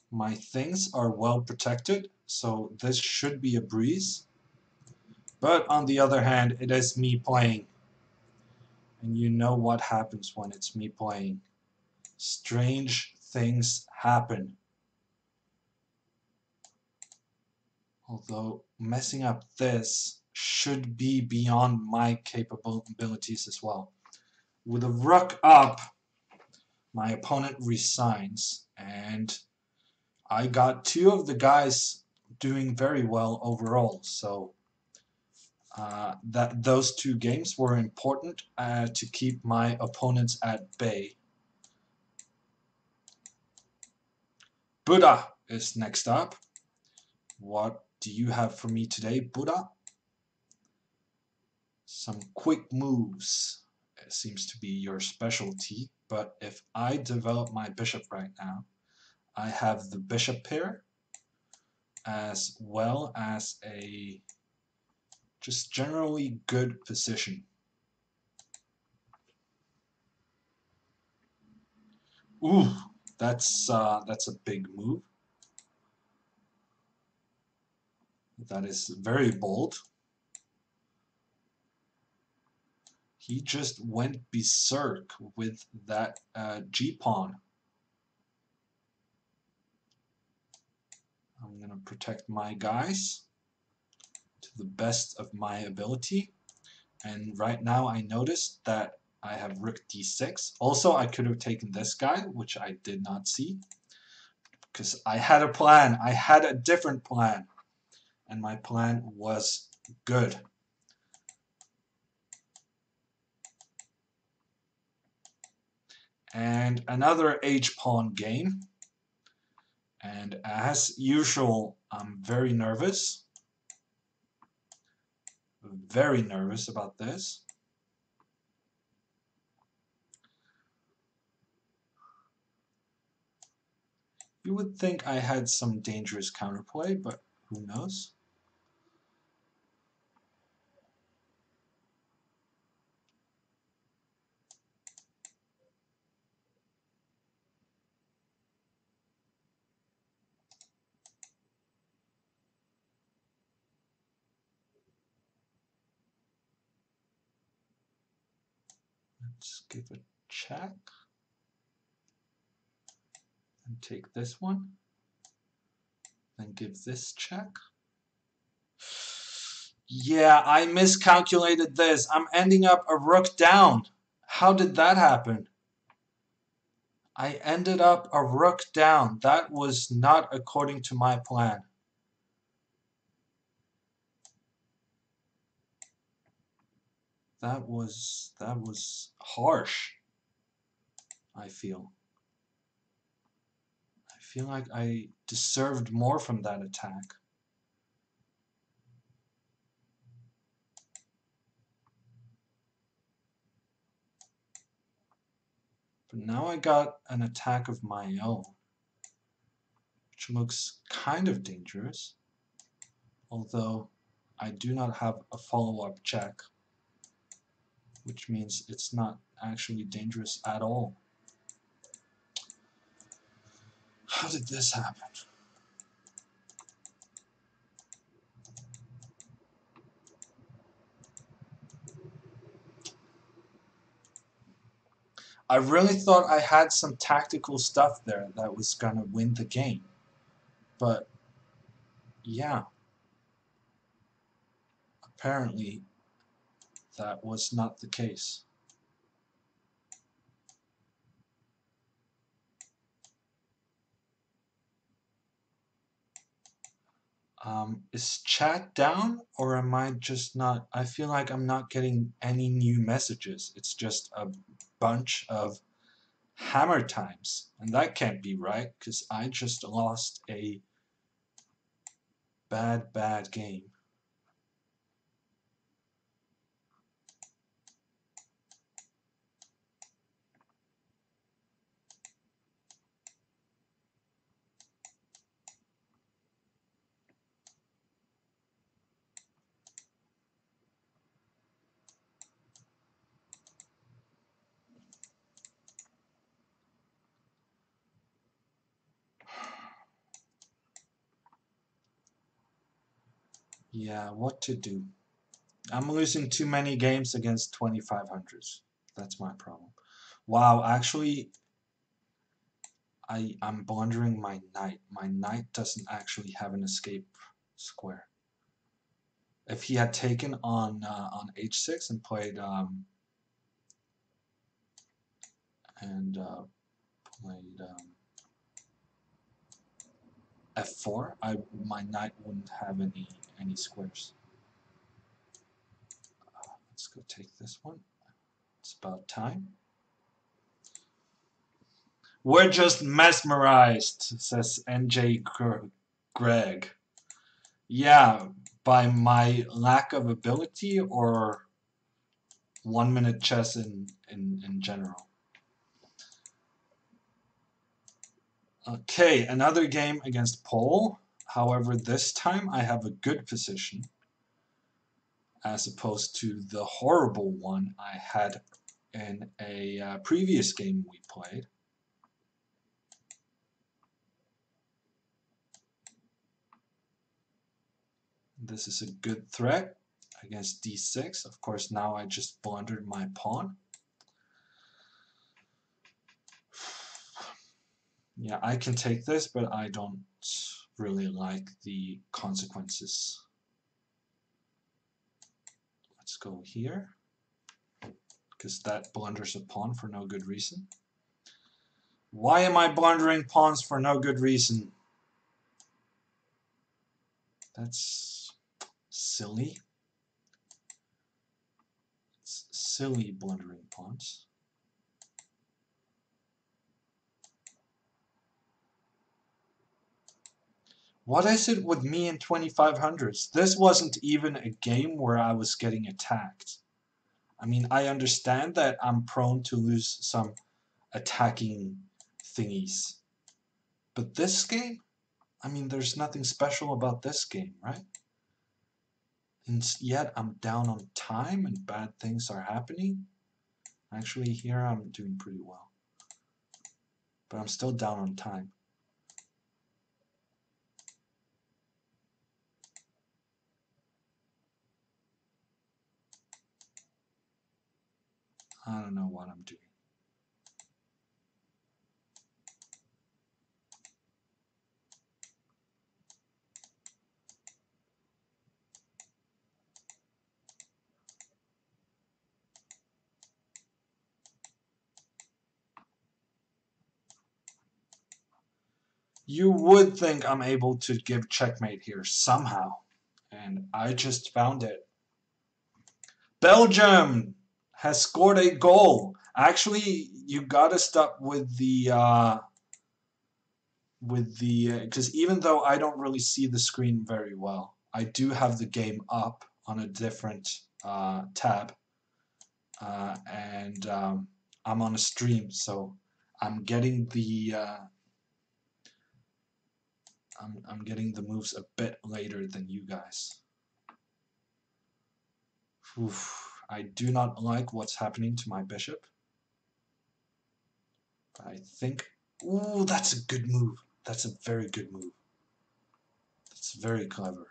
My things are well protected, so this should be a breeze. But on the other hand, it is me playing. And you know what happens when it's me playing. Strange things happen. Although messing up this should be beyond my capabilities as well. With a rook up, my opponent resigns, and I got two of the guys doing very well overall. So those two games were important to keep my opponents at bay. Buddha is next up. What do you have for me today, Buddha? Some quick moves. It seems to be your specialty, but if I develop my bishop right now, I have the bishop pair as well as a just generally good position. Ooh, that's a big move. That is very bold. He just went berserk with that g-pawn. I'm gonna protect my guys to the best of my ability. And right now I noticed that I have rook d6. Also, I could have taken this guy, which I did not see, because I had a plan. I had a different plan, and my plan was good. And another h-pawn game. And as usual, I'm very nervous. Very nervous about this. You would think I had some dangerous counterplay, but who knows? Let's give a check. And take this one. Then give this check. Yeah, I miscalculated this. I'm ending up a rook down. How did that happen? I ended up a rook down. That was not according to my plan. That was harsh, I feel. I feel like I deserved more from that attack. But now I got an attack of my own, which looks kind of dangerous, although I do not have a follow-up check, which means it's not actually dangerous at all. How did this happen? I really thought I had some tactical stuff there that was gonna win the game. But yeah, apparently that was not the case. Is chat down, or am I just not? I feel like I'm not getting any new messages. It's just a bunch of hammer times, and that can't be right because I just lost a bad game. Yeah, what to do? I'm losing too many games against 2500s. That's my problem. Wow, actually, I'm blundering my knight. My knight doesn't actually have an escape square. If he had taken on h6 and played f4, my knight wouldn't have any squares. Let's go take this one. It's about time. We're just mesmerized, says NJ Greg. Yeah, by my lack of ability or 1 minute chess in general. Okay, another game against Pole. However, this time I have a good position as opposed to the horrible one I had in a previous game we played. This is a good threat against d6. Of course, now I just blundered my pawn. Yeah, I can take this, but I don't really like the consequences. Let's go here, because that blunders a pawn for no good reason. Why am I blundering pawns for no good reason? That's silly. It's silly blundering pawns. What is it with me in 2500s? This wasn't even a game where I was getting attacked. I mean, I understand that I'm prone to lose some attacking thingies. But this game? I mean, there's nothing special about this game, right? And yet I'm down on time and bad things are happening. Actually, here I'm doing pretty well. But I'm still down on time. I don't know what I'm doing. You would think I'm able to give checkmate here somehow. And I just found it. Belgium has scored a goal. Actually, you gotta stop with the because even though I don't really see the screen very well, I do have the game up on a different tab, and I'm on a stream, so I'm getting the I'm getting the moves a bit later than you guys. Oof, I do not like what's happening to my bishop. But I think, ooh, that's a good move. That's a very good move. That's very clever.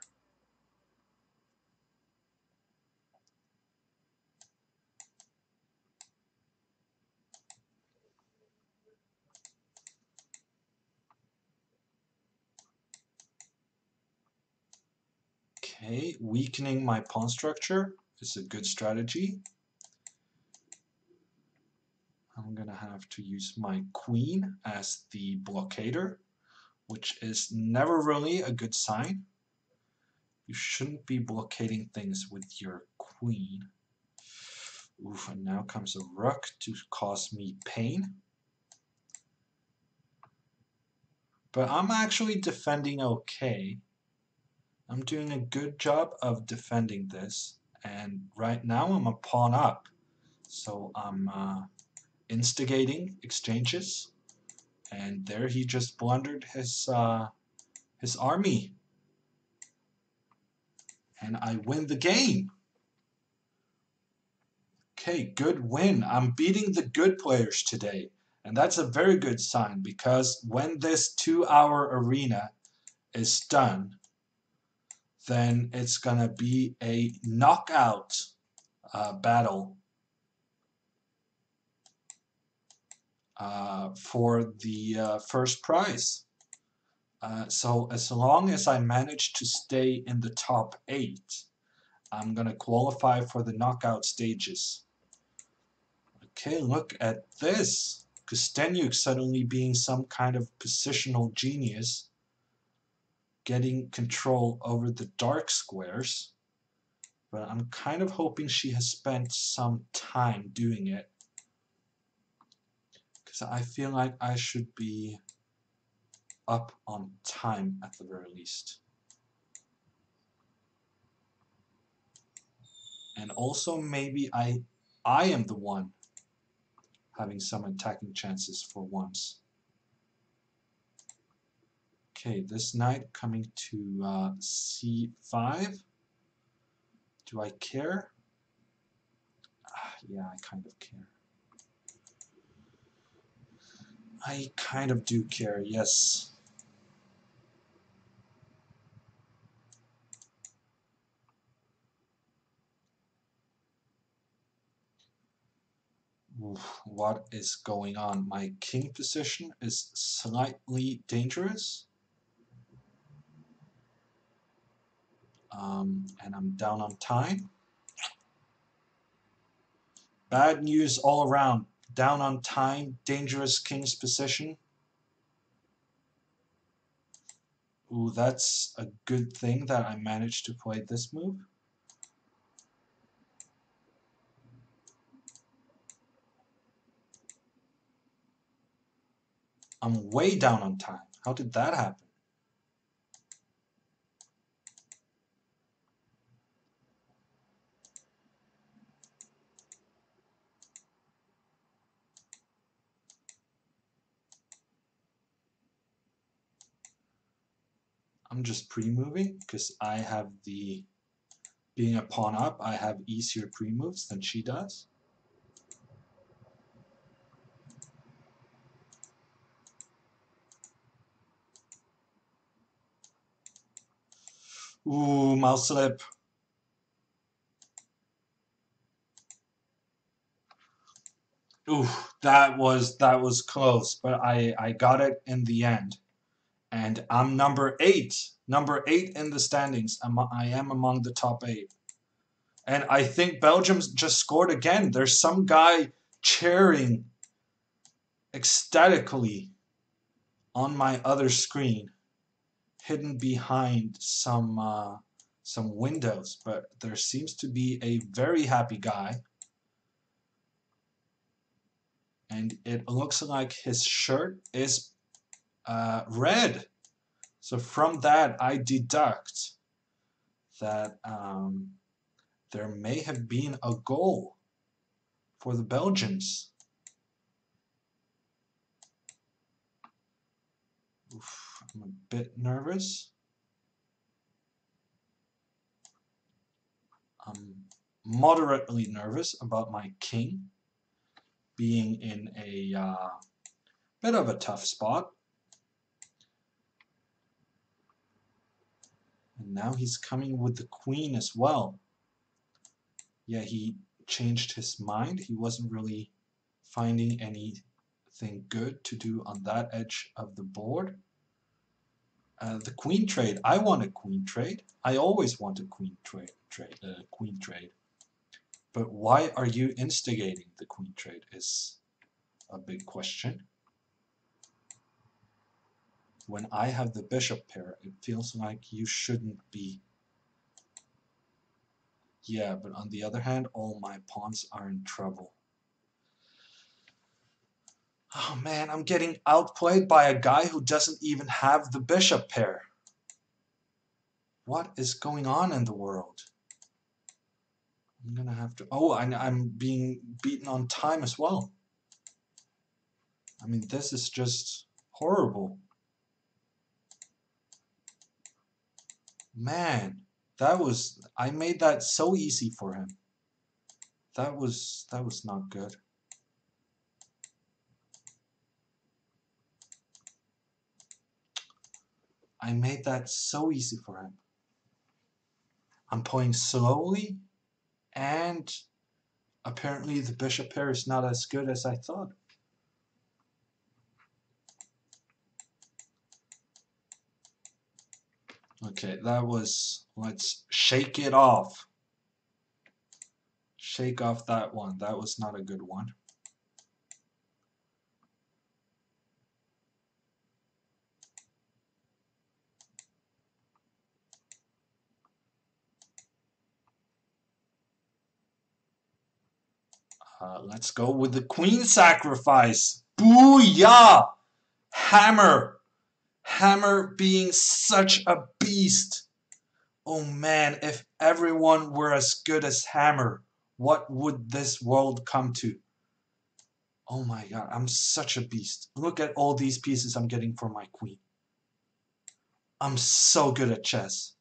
Okay, weakening my pawn structure is a good strategy. I'm gonna have to use my queen as the blockader, which is never really a good sign. You shouldn't be blockading things with your queen. Oof, and now comes a rook to cause me pain. But I'm actually defending okay. I'm doing a good job of defending this, and right now I'm a pawn up. So I'm instigating exchanges, and there he just blundered his army. And I win the game. Okay, good win. I'm beating the good players today. And that's a very good sign because when this 2-hour arena is done, then it's going to be a knockout battle for the first prize. So as long as I manage to stay in the top 8, I'm gonna qualify for the knockout stages. Okay, look at this. Kostyanyuk suddenly being some kind of positional genius, getting control over the dark squares. But I'm kind of hoping she has spent some time doing it, because I feel like I should be up on time at the very least. And also maybe I am the one having some attacking chances for once. Okay, this knight coming to c5. Do I care? Yeah, I kind of care. I kind of do care, yes. Oof, what is going on? My king position is slightly dangerous. And I'm down on time. Bad news all around. Down on time, dangerous king's position. Ooh, that's a good thing that I managed to play this move. I'm way down on time. How did that happen? I'm just pre-moving because I have the... Being a pawn up, I have easier pre-moves than she does. Ooh, mouse slip. Ooh, that was close, but I got it in the end. And I'm number 8. Number 8 in the standings. I am among the top 8. And I think Belgium's just scored again. There's some guy cheering ecstatically on my other screen, hidden behind some windows. But there seems to be a very happy guy. And it looks like his shirt is red. So from that, I deduct that there may have been a goal for the Belgians. Oof, I'm a bit nervous. I'm moderately nervous about my king being in a bit of a tough spot. And now he's coming with the queen as well. Yeah, he changed his mind. He wasn't really finding anything good to do on that edge of the board. The queen trade. I want a queen trade. I always want a queen trade. But why are you instigating the queen trade is a big question. When I have the bishop pair, it feels like you shouldn't be. Yeah, but on the other hand, all my pawns are in trouble. Oh man, I'm getting outplayed by a guy who doesn't even have the bishop pair. What is going on in the world? I'm gonna have to... Oh, I'm being beaten on time as well. I mean, this is just horrible. Man, I made that so easy for him. That was not good. I made that so easy for him. I'm playing slowly, and apparently the bishop pair is not as good as I thought. Okay, that was... Let's shake it off. Shake off that one. That was not a good one. Let's go with the queen sacrifice. Booyah! Hammer. Hammer being such a beast. Oh man, if everyone were as good as Hammer, what would this world come to? Oh my god, I'm such a beast. Look at all these pieces I'm getting for my queen. I'm so good at chess.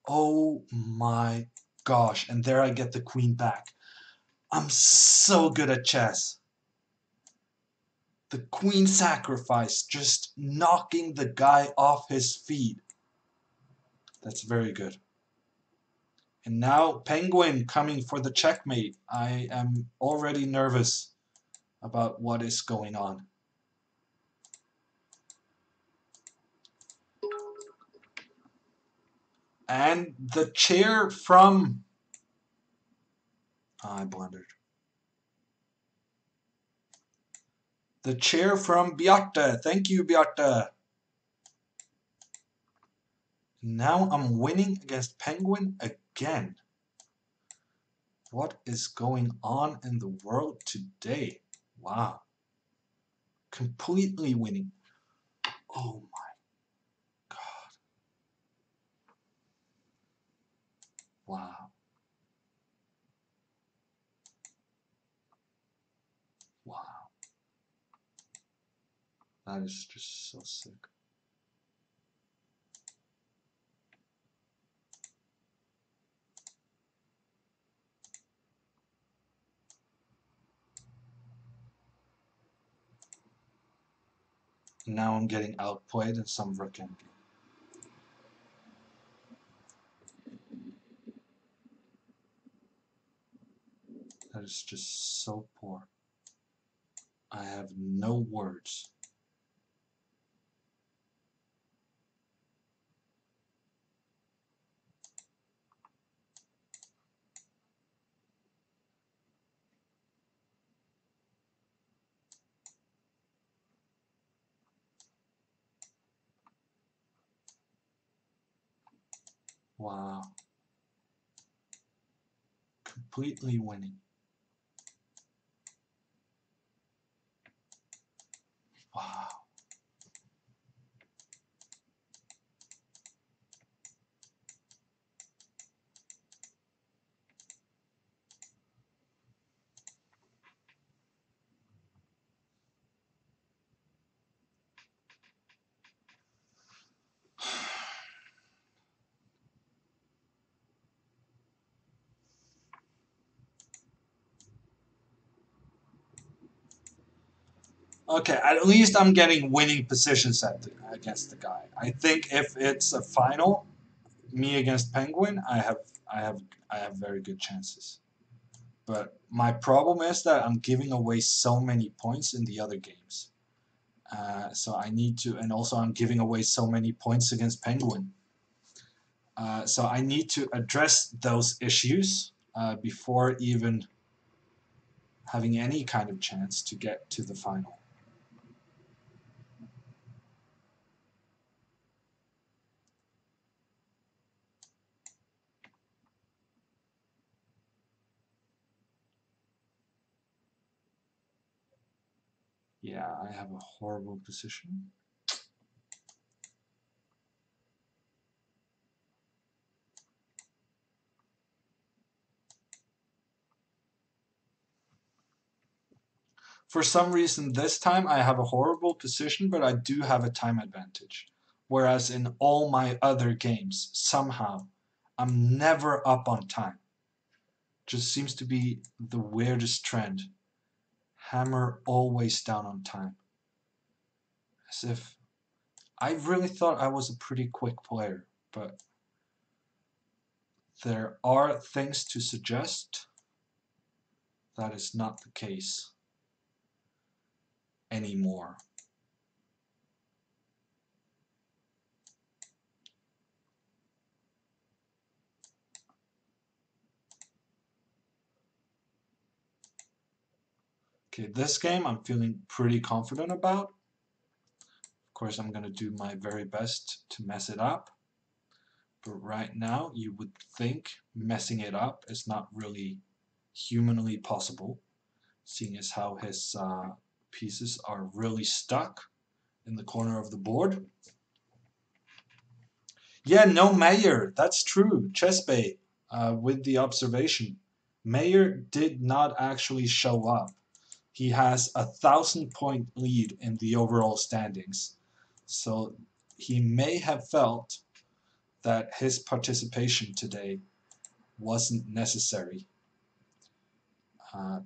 Oh my gosh, and there I get the queen back. I'm so good at chess. The queen sacrifice, just knocking the guy off his feet. That's very good. And now Penguin coming for the checkmate. I am already nervous about what is going on. And the chair from... Oh, I blundered. The chair from Beate. Thank you, Beate. Now I'm winning against Penguin again. What is going on in the world today? Wow. Completely winning. Oh my god. Wow. Wow. That is just so sick. Now I'm getting outplayed in some rook endgame. That is just so poor. I have no words. Wow. Completely winning. Wow. Okay, at least I'm getting winning positions against the guy. I think if it's a final, me against Penguin, I have very good chances. But my problem is that I'm giving away so many points in the other games. So I need to, and also I'm giving away so many points against Penguin. So I need to address those issues before even having any kind of chance to get to the final. Yeah, I have a horrible position. For some reason, this time I have a horrible position, but I do have a time advantage. Whereas in all my other games, somehow, I'm never up on time. Just seems to be the weirdest trend. Hammer always down on time. As if I really thought I was a pretty quick player, but there are things to suggest that is not the case anymore. Okay, this game I'm feeling pretty confident about. Of course, I'm going to do my very best to mess it up. But right now, you would think messing it up is not really humanly possible, seeing as how his pieces are really stuck in the corner of the board. Yeah, no Mayer. That's true. Chessbait with the observation. Mayer did not actually show up. He has a 1,000-point lead in the overall standings. So he may have felt that his participation today wasn't necessary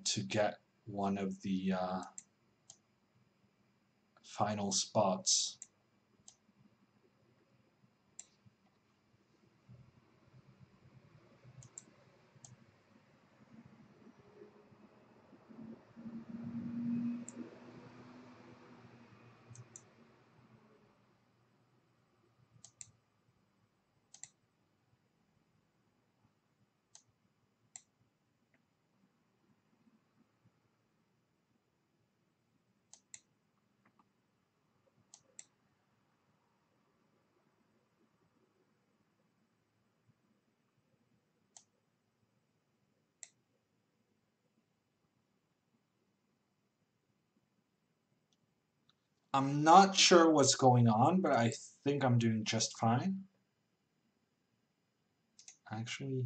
to get one of the final spots. I'm not sure what's going on, but I think I'm doing just fine. Actually,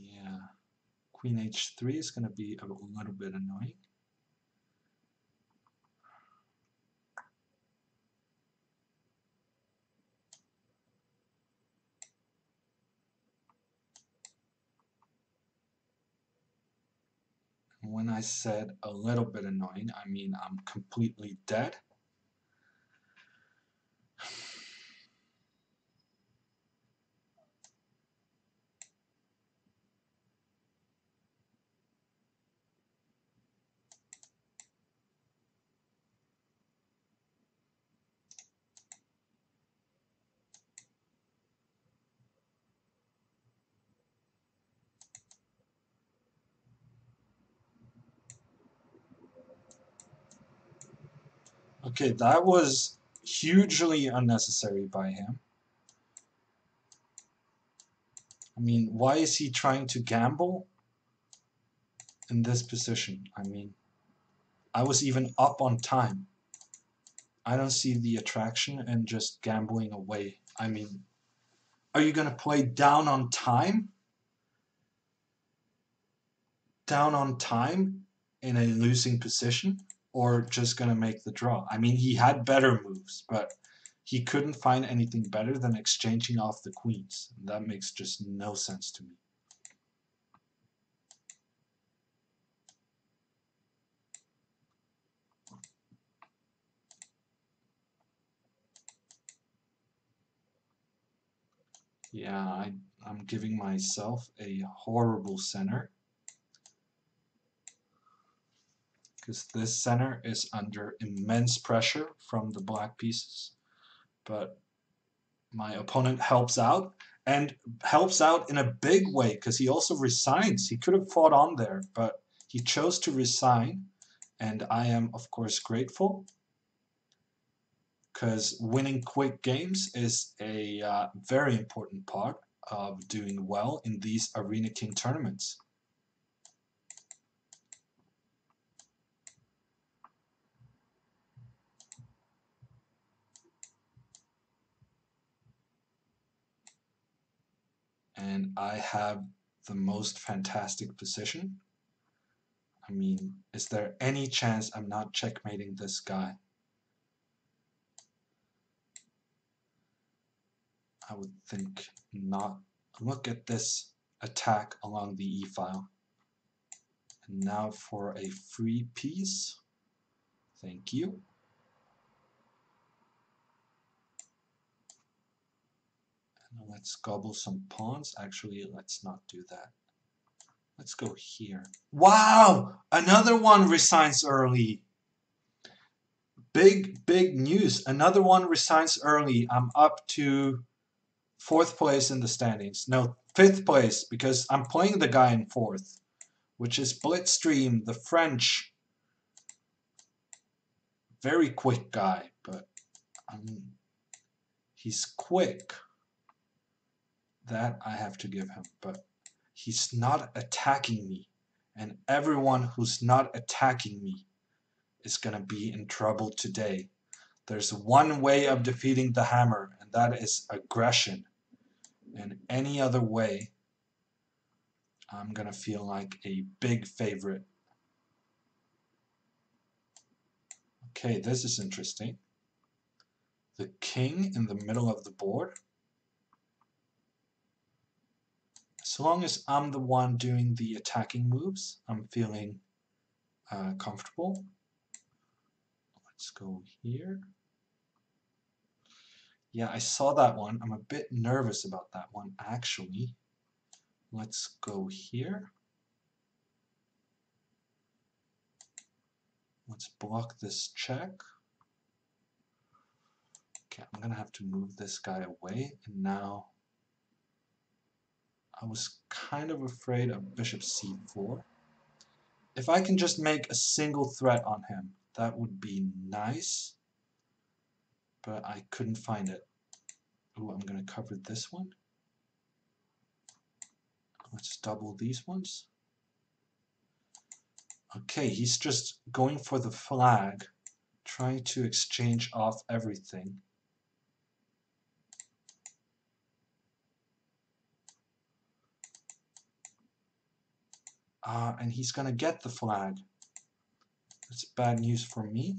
yeah. Queen h3 is going to be a little bit annoying. When I said a little bit annoying, I mean I'm completely dead. Okay, that was hugely unnecessary by him. I mean, why is he trying to gamble in this position? I mean, I was even up on time. I don't see the attraction in just gambling away. I mean, are you going to play down on time? Down on time in a losing position? Or just going to make the draw? I mean, he had better moves, but he couldn't find anything better than exchanging off the queens. That makes just no sense to me. Yeah, I'm giving myself a horrible center. Because this center is under immense pressure from the black pieces. But my opponent helps out, and helps out in a big way, because he also resigns. He could have fought on there, but he chose to resign, and I am, of course, grateful, because winning quick games is a very important part of doing well in these Arena King tournaments. And I have the most fantastic position. I mean, is there any chance I'm not checkmating this guy? I would think not. Look at this attack along the e-file. And now for a free piece. Thank you. And let's gobble some pawns. Actually, let's not do that. Let's go here. Wow! Another one resigns early. Big news. Another one resigns early. I'm up to 4th place in the standings. No, 5th place, because I'm playing the guy in 4th. which is Blitzstream, the French. Very quick guy, but he's quick. That I have to give him, but he's not attacking me. And everyone who's not attacking me is gonna be in trouble today. There's one way of defeating the hammer, and that is aggression. And any other way, I'm gonna feel like a big favorite. Okay, this is interesting. The king in the middle of the board. As long as I'm the one doing the attacking moves, I'm feeling comfortable. Let's go here. Yeah, I saw that one. I'm a bit nervous about that one, actually. Let's go here. Let's block this check. Okay, I'm gonna have to move this guy away, and now I was kind of afraid of bishop c4. If I can just make a single threat on him, that would be nice, but I couldn't find it. Ooh, I'm gonna cover this one. Let's double these ones. Okay, he's just going for the flag, trying to exchange off everything. And he's gonna get the flag. That's bad news for me.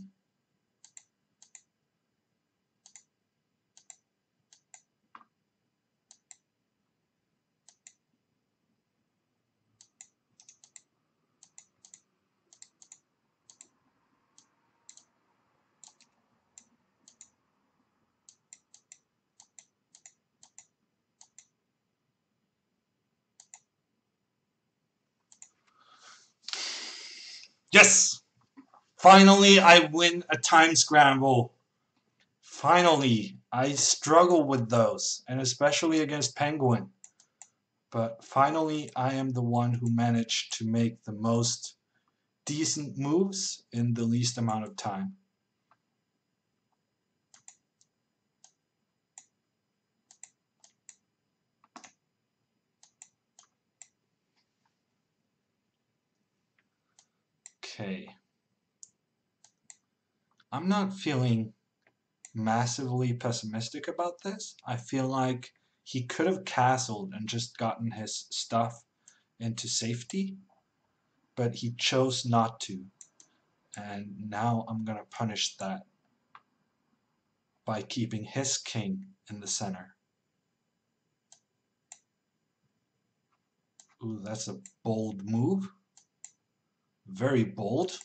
Yes! Finally, I win a time scramble. Finally, I struggle with those, and especially against Penguin. But finally, I am the one who managed to make the most decent moves in the least amount of time. Okay. I'm not feeling massively pessimistic about this. I feel like he could have castled and just gotten his stuff into safety, but he chose not to. And now I'm gonna punish that by keeping his king in the center. Ooh, that's a bold move. Very bold,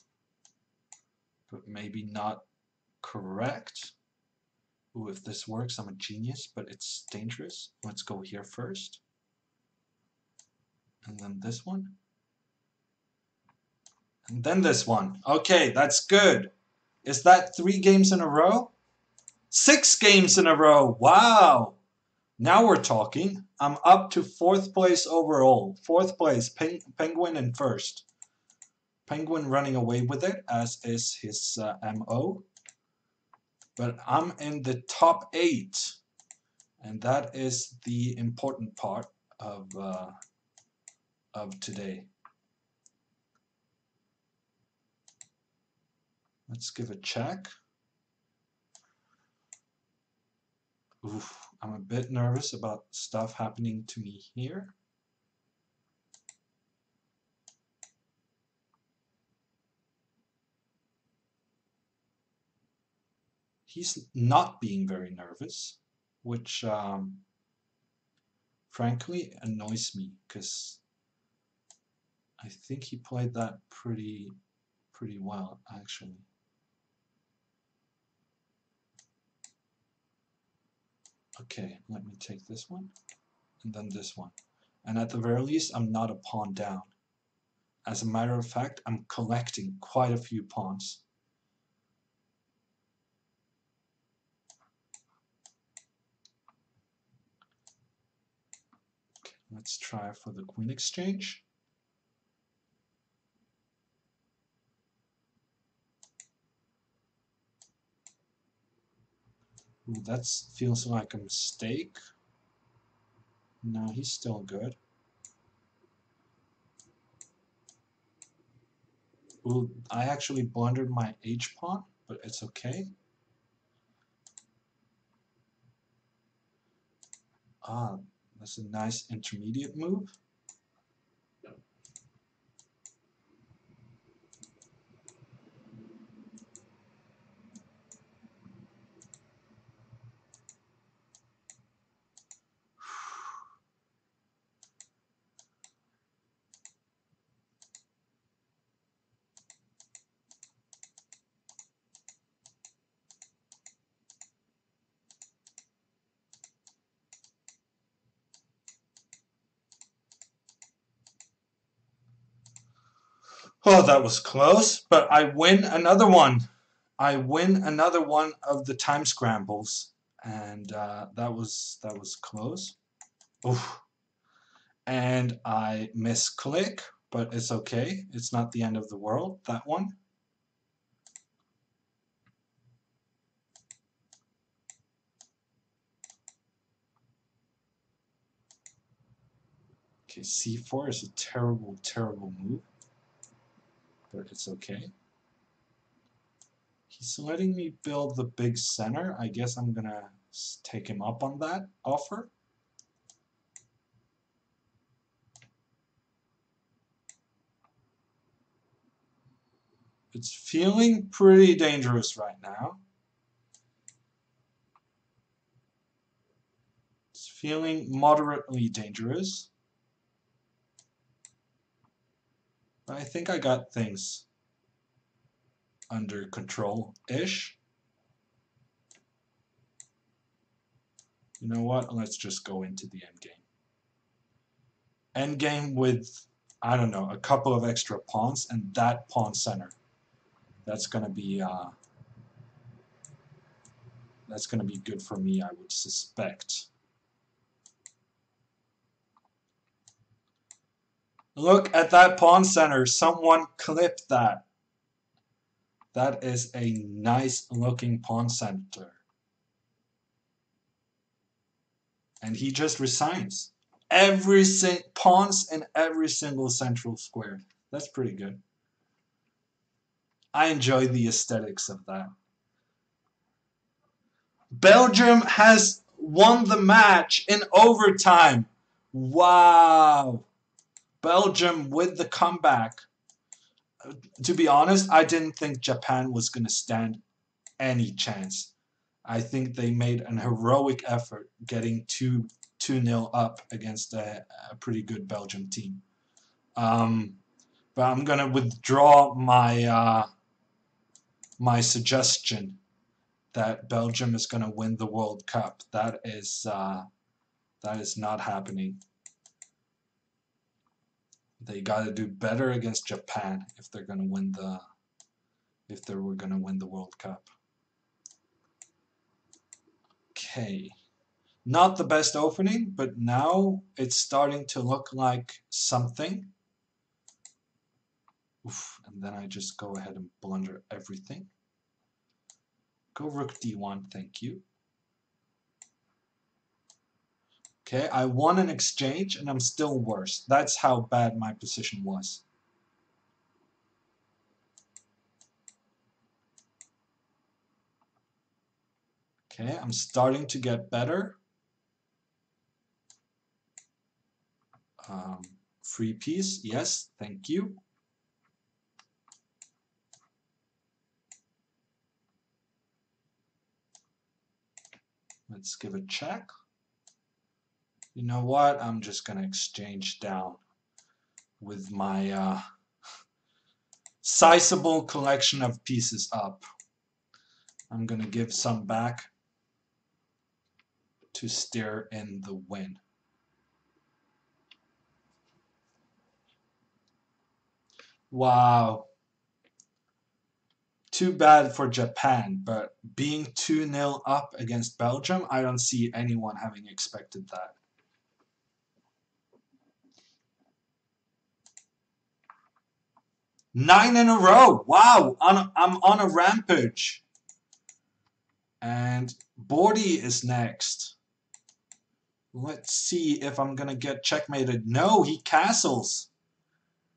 but maybe not correct. Ooh, if this works, I'm a genius, but it's dangerous. Let's go here first. And then this one. And then this one. Okay, that's good. Is that 3 games in a row? 6 games in a row. Wow. Now we're talking. I'm up to 4th place overall. 4th place, Penguin in 1st. Penguin running away with it, as is his MO. But I'm in the top 8. And that is the important part of today. Let's give a check. Oof, I'm a bit nervous about stuff happening to me here. He's not being very nervous, which frankly annoys me, because I think he played that pretty well, actually. Okay, let me take this one, and then this one. And at the very least, I'm not a pawn down. As a matter of fact, I'm collecting quite a few pawns. Okay, let's try for the queen exchange. Ooh, that feels like a mistake. No, he's still good. Ooh, I actually blundered my H-pawn, but it's okay. Ah, that's a nice intermediate move. Oh, that was close, but I win another one. I win another one of the time scrambles, and that was close. Oof. And I misclick, but it's okay. It's not the end of the world, that one. Okay, c4 is a terrible, terrible move, but it's okay. He's letting me build the big center. I guess I'm gonna take him up on that offer. It's feeling pretty dangerous right now. It's feeling moderately dangerous. But I think I got things under control-ish. You know what? Let's just go into the endgame. Endgame with, I don't know, a couple of extra pawns and that pawn center. That's gonna be good for me, I would suspect. Look at that pawn center. Someone clipped that. That is a nice looking pawn center. And he just resigns. Pawns in every single central square. That's pretty good. I enjoy the aesthetics of that. Belgium has won the match in overtime. Wow. Belgium with the comeback. To be honest, I didn't think Japan was going to stand any chance. I think they made an heroic effort getting 2-0 up against a pretty good Belgium team. But I'm going to withdraw my suggestion that Belgium is going to win the World Cup. That is not happening. They got to do better against Japan if they're going to win the World Cup. Okay. Not the best opening, but now it's starting to look like something. Oof, and then I just go ahead and blunder everything. Go rook d1, thank you. Okay, I won an exchange and I'm still worse. That's how bad my position was. Okay, I'm starting to get better. Free piece, yes, thank you. Let's give a check. You know what? I'm just going to exchange down with my sizable collection of pieces up. I'm going to give some back to steer in the win. Wow. Too bad for Japan, but being 2-0 up against Belgium, I don't see anyone having expected that. Nine in a row. Wow, I'm on a rampage. And Bordy is next. Let's see if I'm gonna get checkmated. No, he castles.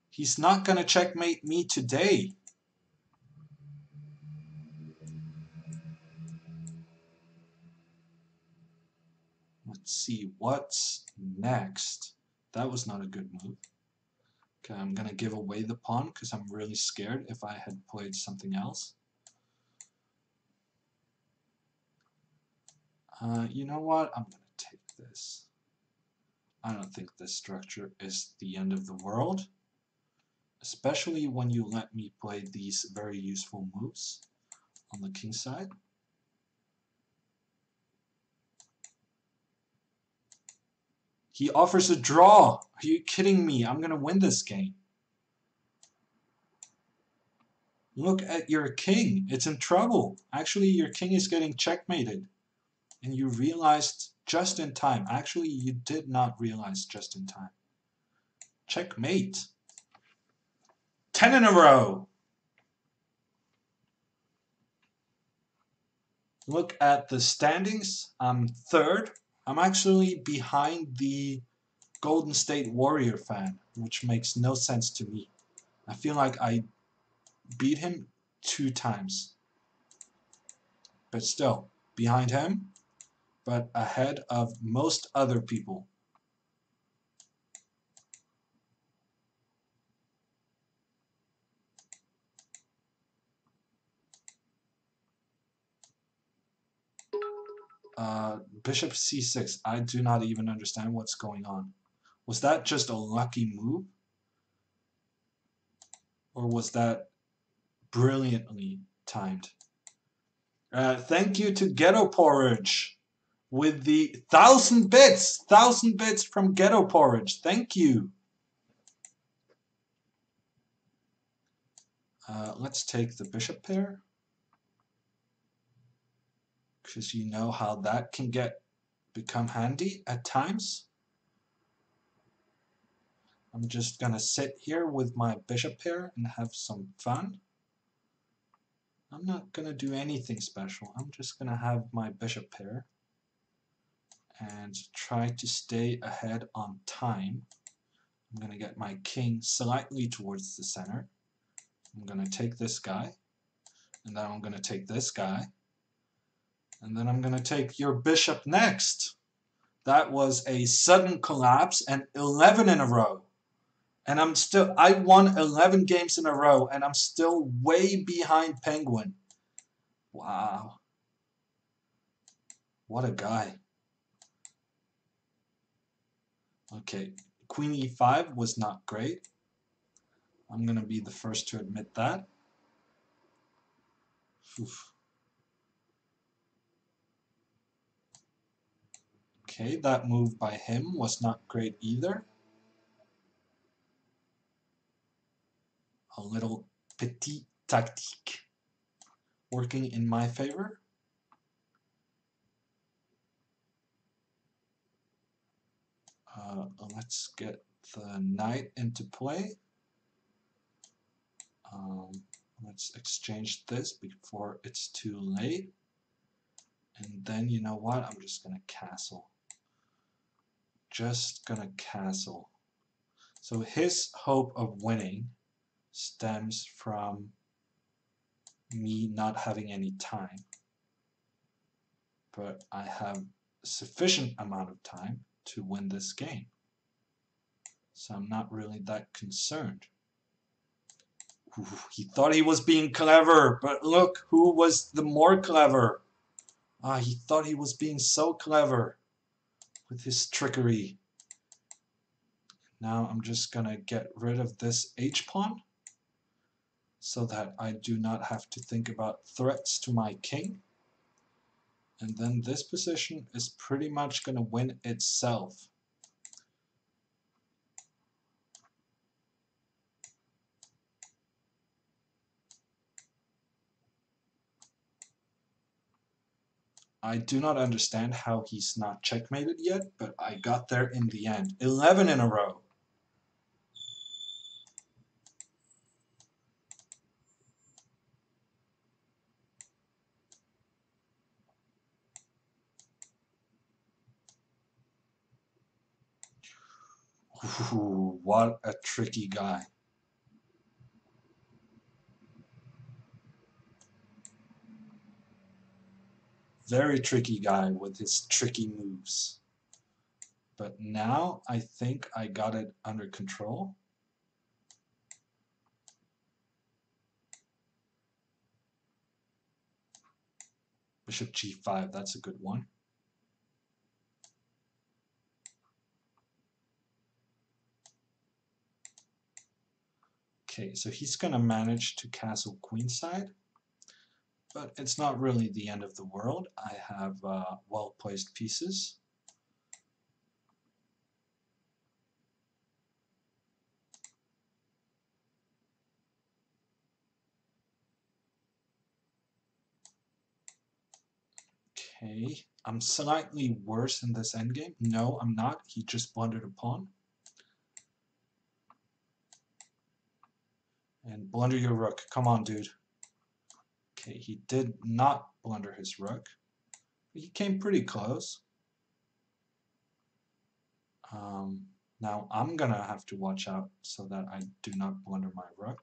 He's not gonna checkmate me today. Let's see what's next. That was not a good move. Okay, I'm gonna give away the pawn because I'm really scared if I had played something else. You know what? I'm gonna take this. I don't think this structure is the end of the world, especially when you let me play these very useful moves on the king side. He offers a draw. Are you kidding me? I'm gonna win this game. Look at your king. It's in trouble. Actually, your king is getting checkmated. And you realized just in time. Actually, you did not realize just in time. Checkmate. 10 in a row. Look at the standings. I'm third. I'm actually behind the Golden State Warrior fan, which makes no sense to me. I feel like I beat him 2 times. But still, behind him, but ahead of most other people. Bishop c6. I do not even understand what's going on. Was that just a lucky move? Or was that brilliantly timed? Thank you to Ghetto Porridge with the 1,000 bits! 1,000 bits from Ghetto Porridge. Thank you. Let's take the bishop pair, because you know how that can become handy at times. I'm just gonna sit here with my bishop pair and have some fun. I'm not gonna do anything special. I'm just gonna have my bishop pair and try to stay ahead on time. I'm gonna get my king slightly towards the center. I'm gonna take this guy, and then I'm gonna take this guy, and then I'm gonna take your bishop next. That was a sudden collapse and 11 in a row. And I won 11 games in a row, and I'm still way behind Penguin. Wow. What a guy. Okay, Queen e5 was not great. I'm going to be the first to admit that. Oof. Okay, that move by him was not great either. A little petit tactique working in my favor. Let's get the knight into play. Let's exchange this before it's too late. And then, you know what? I'm just going to castle. Just going to castle. So his hope of winning stems from me not having any time. But I have sufficient amount of time to win this game. So I'm not really that concerned. Ooh, he thought he was being clever, but look who was the more clever. He thought he was being so clever with his trickery. Now I'm just gonna get rid of this h-pawn so that I do not have to think about threats to my king. And then this position is pretty much gonna win itself. I do not understand how he's not checkmated yet, but I got there in the end. 11 in a row. Ooh, what a tricky guy. Very tricky guy with his tricky moves. But now I think I got it under control. Bishop g5, that's a good one. Okay, so he's going to manage to castle queenside, but it's not really the end of the world. I have well-placed pieces. Okay, I'm slightly worse in this endgame. No, I'm not. He just blundered a pawn. And blunder your rook. Come on, dude. Okay, he did not blunder his rook. He came pretty close. Now I'm gonna have to watch out so that I do not blunder my rook.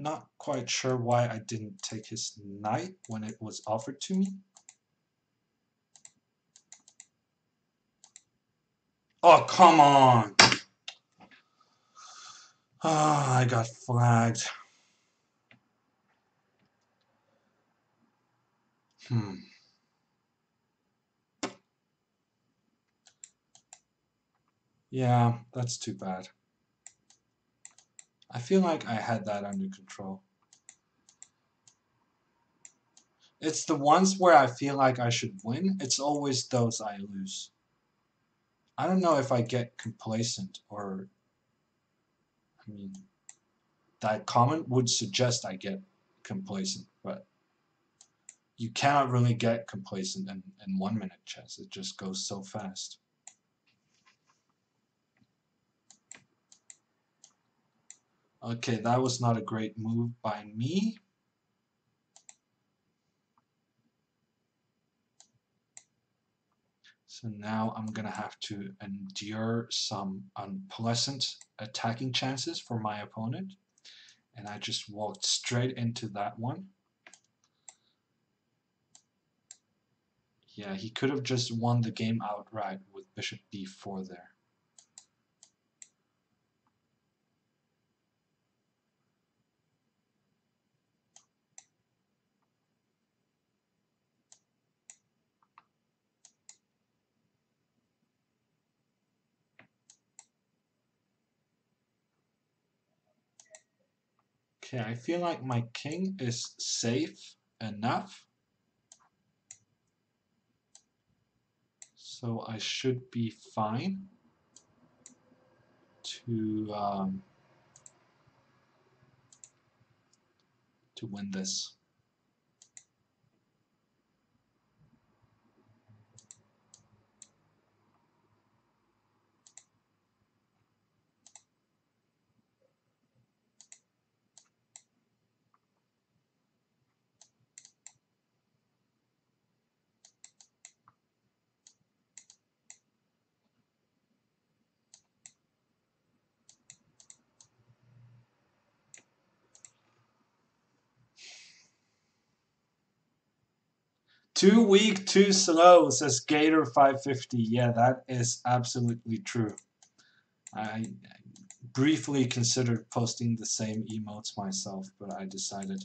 Not quite sure why I didn't take his knight when it was offered to me. Oh, come on! Ah, I got flagged. Yeah, that's too bad. I feel like I had that under control. It's the ones where I feel like I should win, it's always those I lose. I don't know if I get complacent or... I mean, that comment would suggest I get complacent, but you cannot really get complacent in 1 minute chess. It just goes so fast. Okay, that was not a great move by me. So now I'm gonna have to endure some unpleasant attacking chances for my opponent. And I just walked straight into that one. Yeah, he could have just won the game outright with bishop b4 there. Okay, I feel like my king is safe enough. So I should be fine to win this. Too weak, too slow, says Gator550. Yeah, that is absolutely true. I briefly considered posting the same emotes myself, but I decided,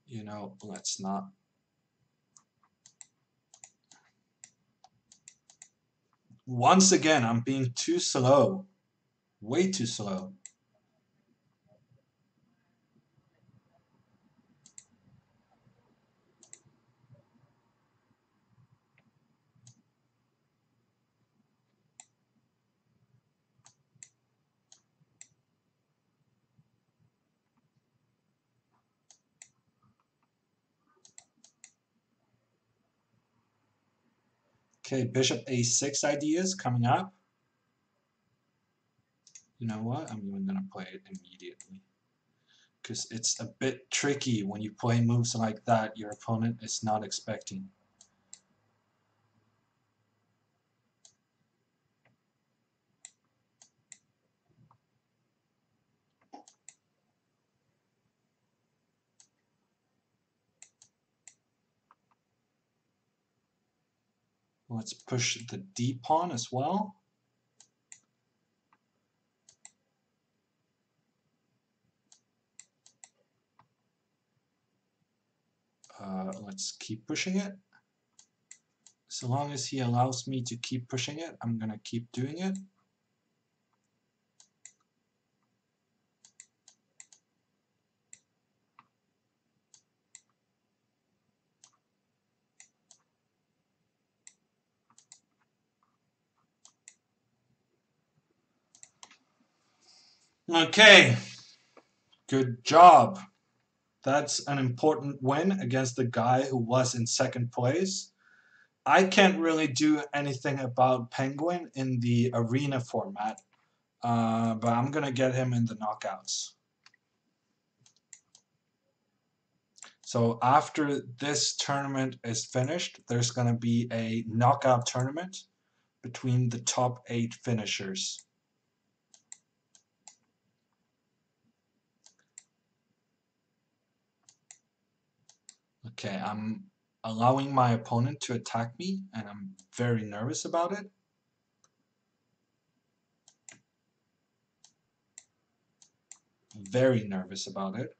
you know, let's not. Once again, I'm being too slow. Way too slow. Okay, bishop a6 ideas coming up. You know what? I'm even gonna play it immediately. Because it's a bit tricky when you play moves like that your opponent is not expecting. Let's push the d pawn as well. Let's keep pushing it. So long as he allows me to keep pushing it, I'm gonna keep doing it. Okay, good job. That's an important win against the guy who was in second place. I can't really do anything about Penguin in the arena format, but I'm gonna get him in the knockouts. So after this tournament is finished, there's gonna be a knockout tournament between the top 8 finishers. Okay, I'm allowing my opponent to attack me, and I'm very nervous about it. Very nervous about it.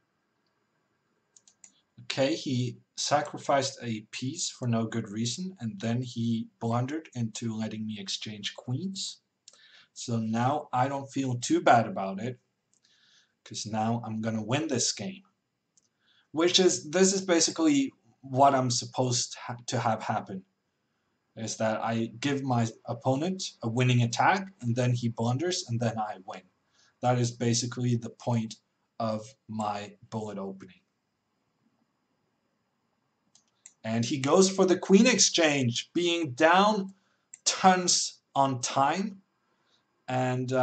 Okay, he sacrificed a piece for no good reason, and then he blundered into letting me exchange queens. So now I don't feel too bad about it, because now I'm gonna win this game. This is basically what I'm supposed to have happen. Is that I give my opponent a winning attack, and then he blunders, and then I win. That is basically the point of my bullet opening. And he goes for the queen exchange, being down tons on time, and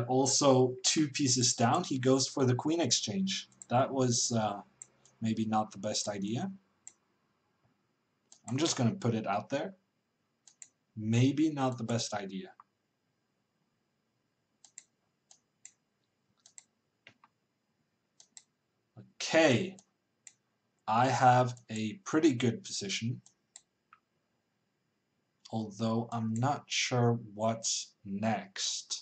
also 2 pieces down. He goes for the queen exchange. That was maybe not the best idea. I'm just going to put it out there. Maybe not the best idea. Okay, I have a pretty good position, although I'm not sure what's next.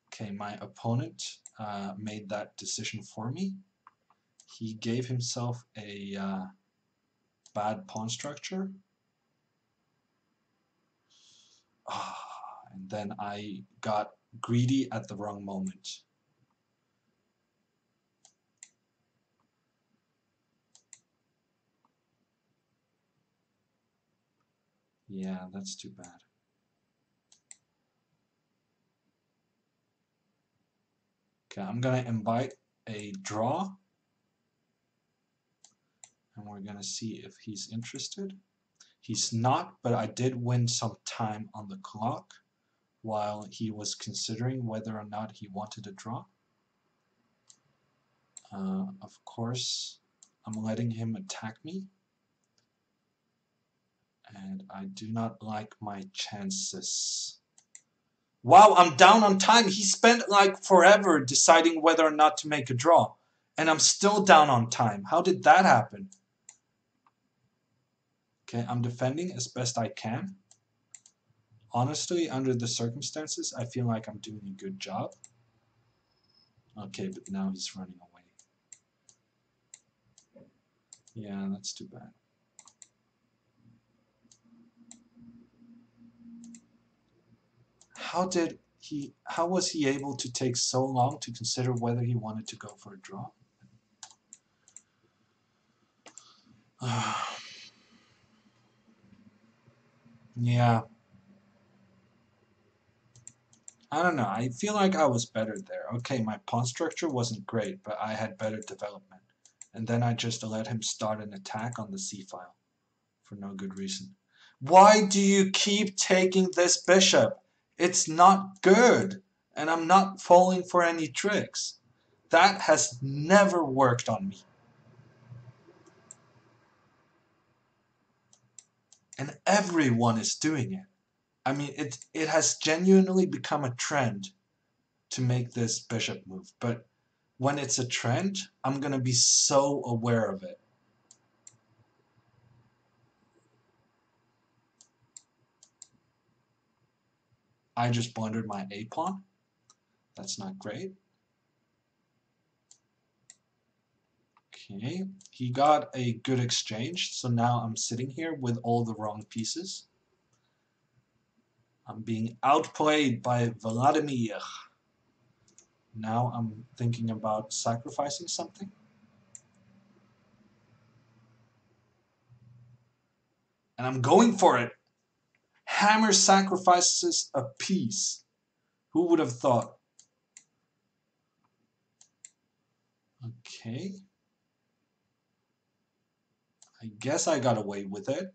Okay, my opponent made that decision for me. He gave himself a bad pawn structure. And then I got greedy at the wrong moment. Yeah, that's too bad. Okay, I'm gonna invite a draw, and we're gonna see if he's interested. He's not, but I did win some time on the clock while he was considering whether or not he wanted a draw. Of course, I'm letting him attack me, and I do not like my chances. Wow, I'm down on time. He spent like forever deciding whether or not to make a draw, and I'm still down on time. How did that happen? Okay, I'm defending as best I can. Honestly, under the circumstances, I feel like I'm doing a good job. Okay, but now he's running away. Yeah, that's too bad. How was he able to take so long to consider whether he wanted to go for a draw? Yeah. I don't know. I feel like I was better there. Okay, my pawn structure wasn't great, but I had better development. And then I just let him start an attack on the c file for no good reason. Why do you keep taking this bishop? It's not good, and I'm not falling for any tricks. That has never worked on me. And everyone is doing it. I mean, it has genuinely become a trend to make this bishop move. But when it's a trend, I'm going to be so aware of it. I just blundered my a-pawn. That's not great. Okay, he got a good exchange, so now I'm sitting here with all the wrong pieces. I'm being outplayed by Vladimir. Now I'm thinking about sacrificing something. And I'm going for it. Hammer sacrifices a piece. Who would have thought? Okay. I guess I got away with it.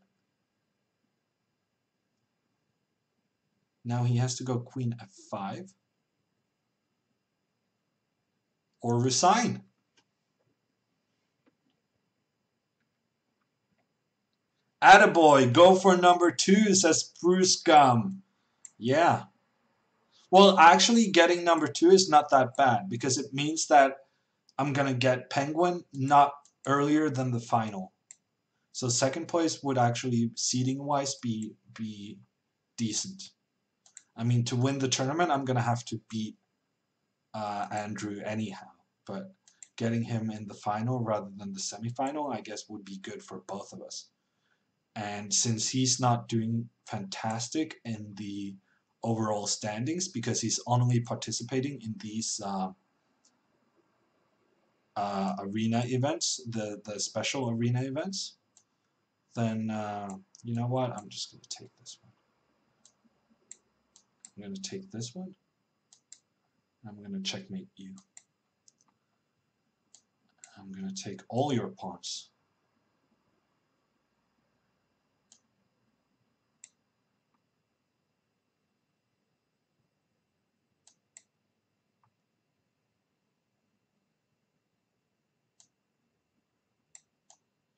Now he has to go queen f5. Or resign. Attaboy, go for number 2, says Bruce Gum. Yeah. Well, actually getting number 2 is not that bad because it means that I'm going to get Penguin not earlier than the final. So second place would actually, seeding-wise, be decent. I mean, to win the tournament, I'm going to have to beat Andrew anyhow. But getting him in the final rather than the semifinal, I guess, would be good for both of us. And since he's not doing fantastic in the overall standings because he's only participating in these arena events, the special arena events, then you know what? I'm just going to take this one. I'm going to take this one. I'm going to checkmate you. I'm going to take all your pawns.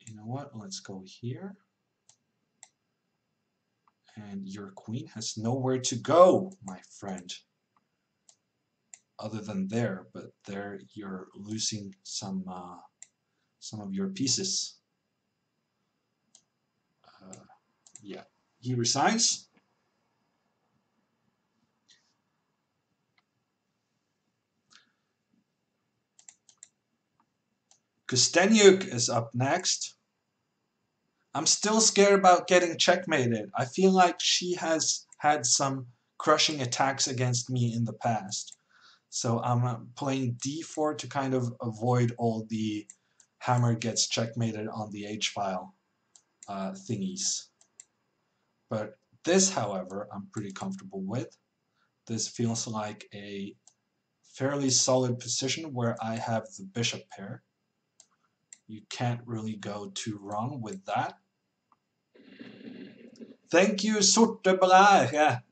You know what? Let's go here. And your queen has nowhere to go, my friend. Other than there, but there you're losing some of your pieces. Yeah, he resigns. Kostenyuk is up next. I'm still scared about getting checkmated. I feel like she has had some crushing attacks against me in the past. So I'm playing d4 to kind of avoid all the hammer gets checkmated on the h-file thingies. But this, however, I'm pretty comfortable with. This feels like a fairly solid position where I have the bishop pair. You can't really go too wrong with that. Thank you, Sortebraga,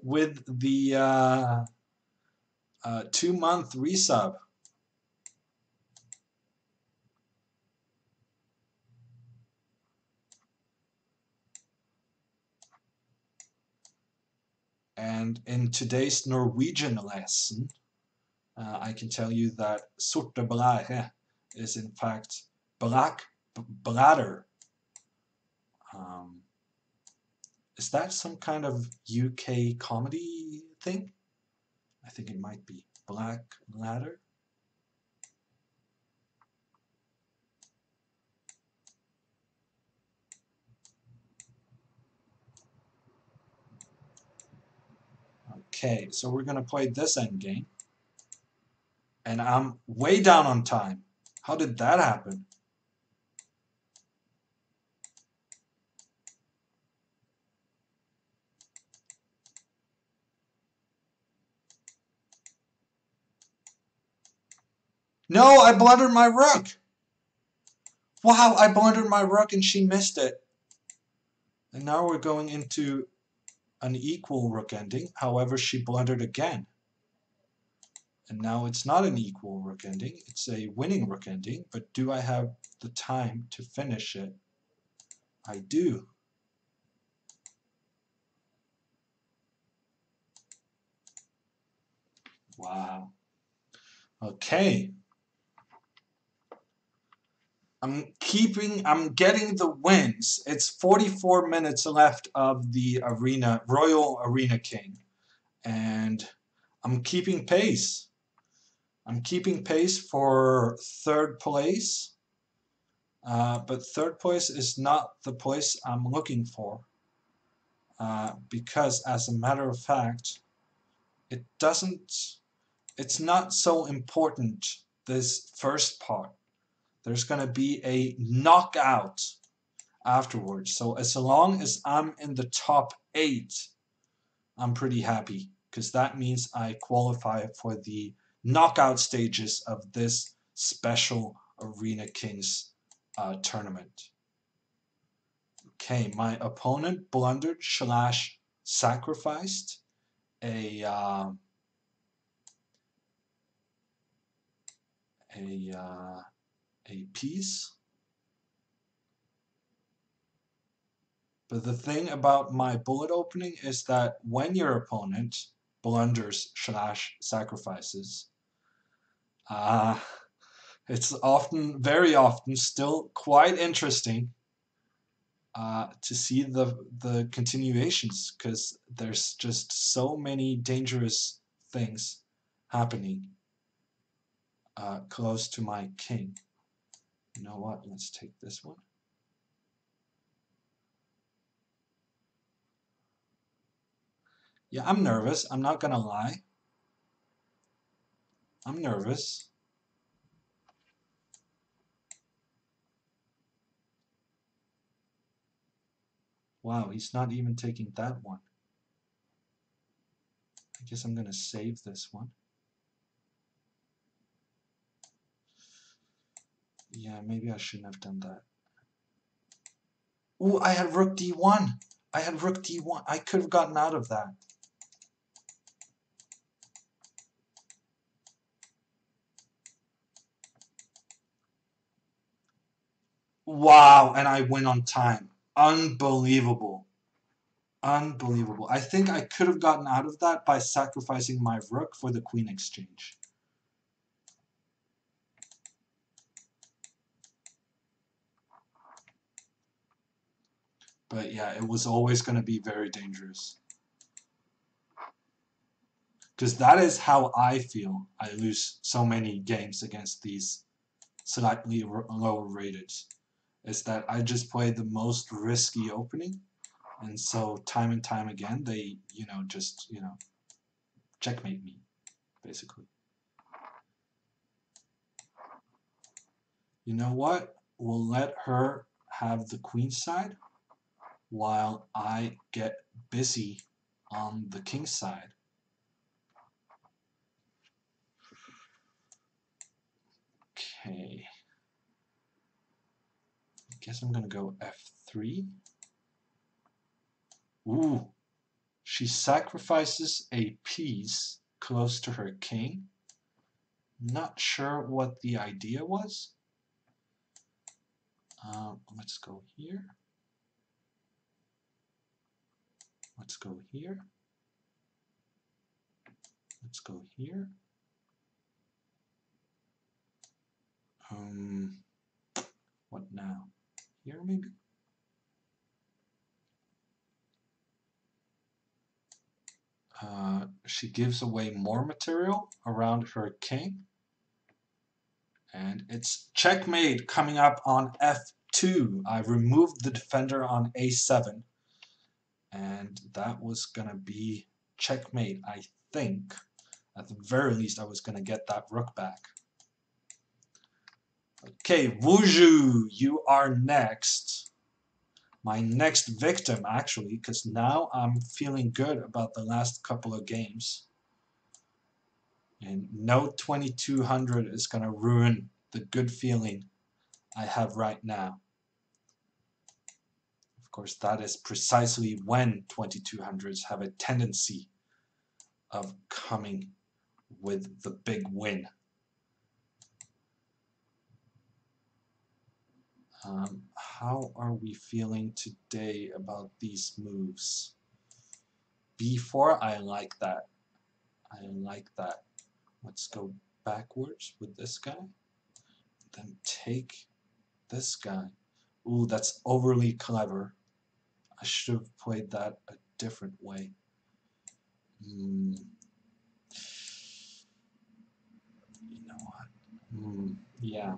with the 2-month resub. And in today's Norwegian lesson, I can tell you that Sortebraga is in fact black bladder. Is that some kind of UK comedy thing? I think it might be. Black ladder? Okay, so we're going to play this endgame. And I'm way down on time. How did that happen? No, I blundered my rook. Wow, I blundered my rook and she missed it. And now we're going into an equal rook ending. However, she blundered again. And now it's not an equal rook ending, it's a winning rook ending. But do I have the time to finish it? I do. Wow. Okay. I'm getting the wins. It's 44 minutes left of the arena, Royal Arena King. And I'm keeping pace. I'm keeping pace for third place. But third place is not the place I'm looking for. Because as a matter of fact, it's not so important, this first part. There's going to be a knockout afterwards. So as long as I'm in the top 8, I'm pretty happy, because that means I qualify for the knockout stages of this special Arena Kings tournament. Okay, my opponent blundered / sacrificed a piece. But the thing about my bullet opening is that when your opponent blunders / sacrifices, it's often, very often, still quite interesting to see the continuations, because there's just so many dangerous things happening close to my king. You know what? Let's take this one. Yeah, I'm nervous. I'm not gonna lie. I'm nervous. Wow, he's not even taking that one. I guess I'm gonna save this one. Yeah, maybe I shouldn't have done that. Ooh, I had rook d1. I had rook d1. I could have gotten out of that. Wow, and I win on time. Unbelievable. Unbelievable. I think I could have gotten out of that by sacrificing my rook for the queen exchange. But yeah, it was always going to be very dangerous. Because that is how I feel. I lose so many games against these slightly lower rated. Is that I just played the most risky opening. And so time and time again, they, just, checkmate me, basically. You know what? We'll let her have the queen side while I get busy on the king side. Okay. I guess I'm gonna go f3. Ooh. She sacrifices a piece close to her king. Not sure what the idea was. Let's go here. Let's go here. Let's go here. What now? Here maybe? She gives away more material around her king. And it's checkmate coming up on f2. I removed the defender on a7. And that was going to be checkmate, I think. At the very least, I was going to get that rook back. Okay, Wuju, you are next. My next victim, actually, because now I'm feeling good about the last couple of games. And no 2200 is going to ruin the good feeling I have right now. Of course, that is precisely when 2200s have a tendency of coming with the big win. How are we feeling today about these moves? B4, I like that. I like that. Let's go backwards with this guy. Then take this guy. Ooh, that's overly clever. I should have played that a different way. You know what? Yeah.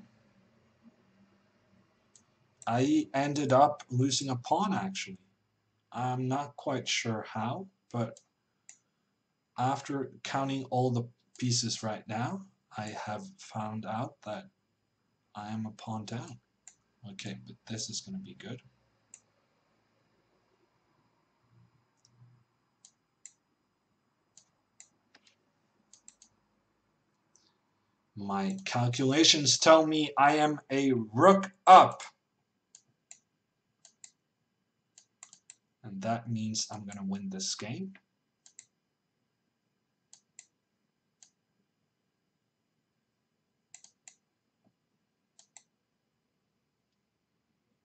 I ended up losing a pawn, actually. I'm not quite sure how, but after counting all the pieces right now, I have found out that I am a pawn down. Okay, but this is going to be good. My calculations tell me I am a rook up. And that means I'm going to win this game.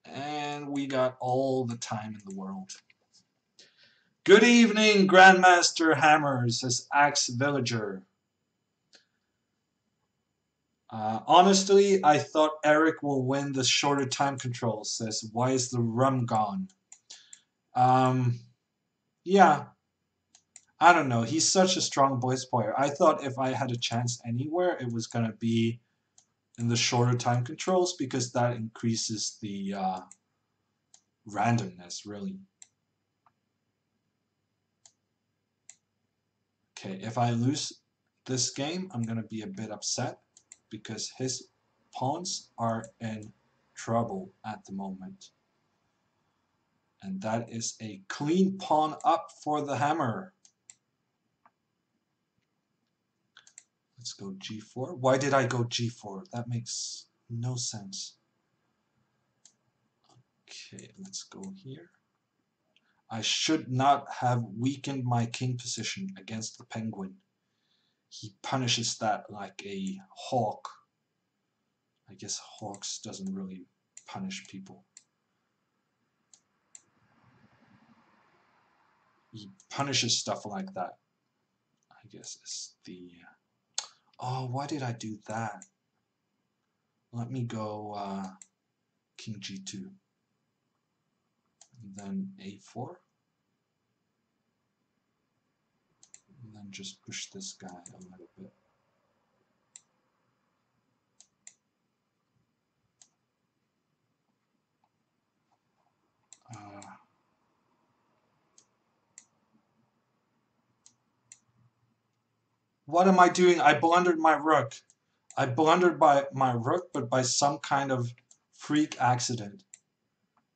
And we got all the time in the world. Good evening, Grandmaster Hammer, says Axe Villager. Honestly, I thought Eric will win the shorter time control, says Why is the rum gone? Yeah, I don't know. He's such a strong voice player. I thought if I had a chance anywhere, it was going to be in the shorter time controls because that increases the randomness, really. Okay, if I lose this game, I'm going to be a bit upset because his pawns are in trouble at the moment. And that is a clean pawn up for the hammer. Let's go g4. Why did I go g4? That makes no sense. Okay, let's go here. I should not have weakened my king position against the penguin. He punishes that like a hawk. I guess hawks doesn't really punish people. He punishes stuff like that. I guess is the... Oh, why did I do that? Let me go king g2. And then a4. And then just push this guy a little bit. What am I doing? I blundered my rook. I blundered by my rook, but by some kind of freak accident.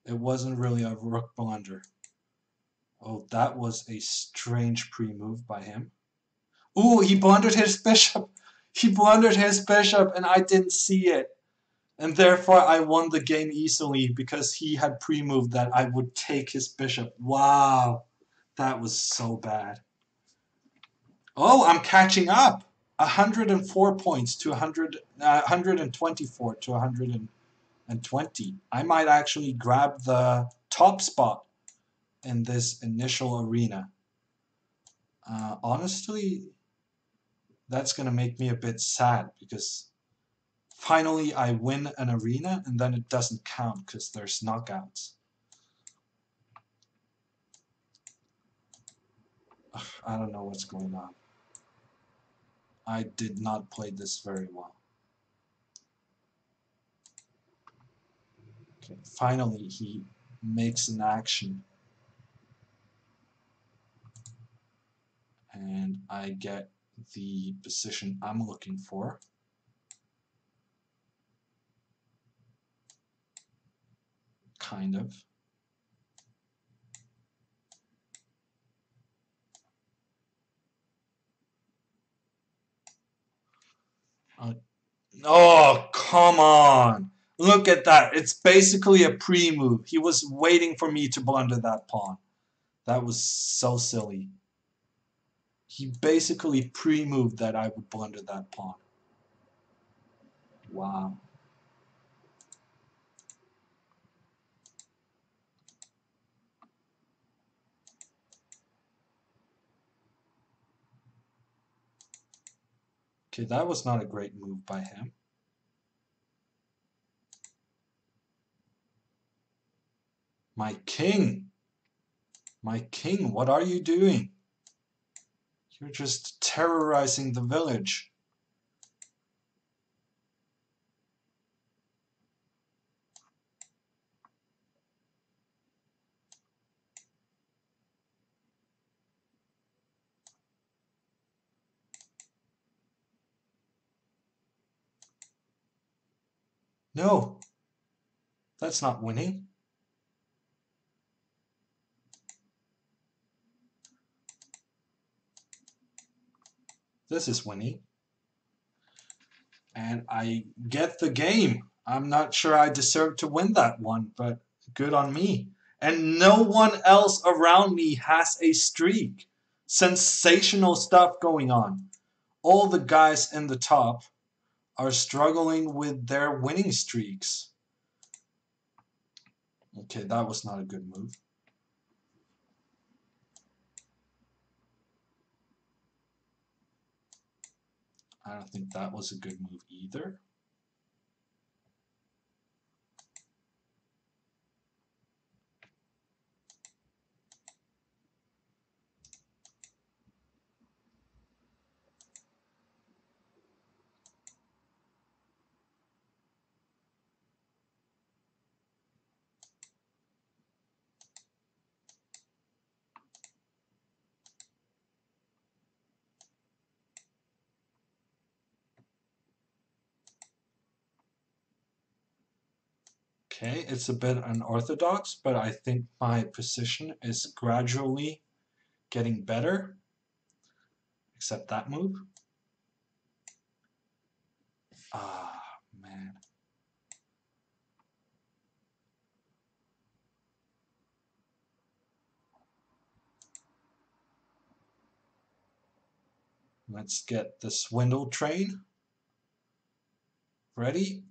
It wasn't really a rook blunder. Oh, that was a strange pre-move by him. Ooh, he blundered his bishop. He blundered his bishop, and I didn't see it. And therefore, I won the game easily because he had pre-moved that I would take his bishop. Wow, that was so bad. Oh, I'm catching up. 104 points to 124 to 120. I might actually grab the top spot in this initial arena. Honestly, that's going to make me a bit sad because finally I win an arena and then it doesn't count because there's knockouts. Ugh, I don't know what's going on. I did not play this very well. Okay, finally he makes an action. And I get the position I'm looking for. Kind of. Oh, come on! Look at that. It's basically a pre-move. He was waiting for me to blunder that pawn. That was so silly. He basically pre-moved that I would blunder that pawn. Wow. Okay, that was not a great move by him. My king! My king, what are you doing? You're just terrorizing the village. No, that's not winning. This is winning. And I get the game. I'm not sure I deserve to win that one, but good on me. And no one else around me has a streak. Sensational stuff going on. All the guys in the top are struggling with their winning streaks. Okay, that was not a good move. I don't think that was a good move either. Okay, it's a bit unorthodox, but I think my position is gradually getting better. Except that move. Ah, man. Let's get the swindle train ready.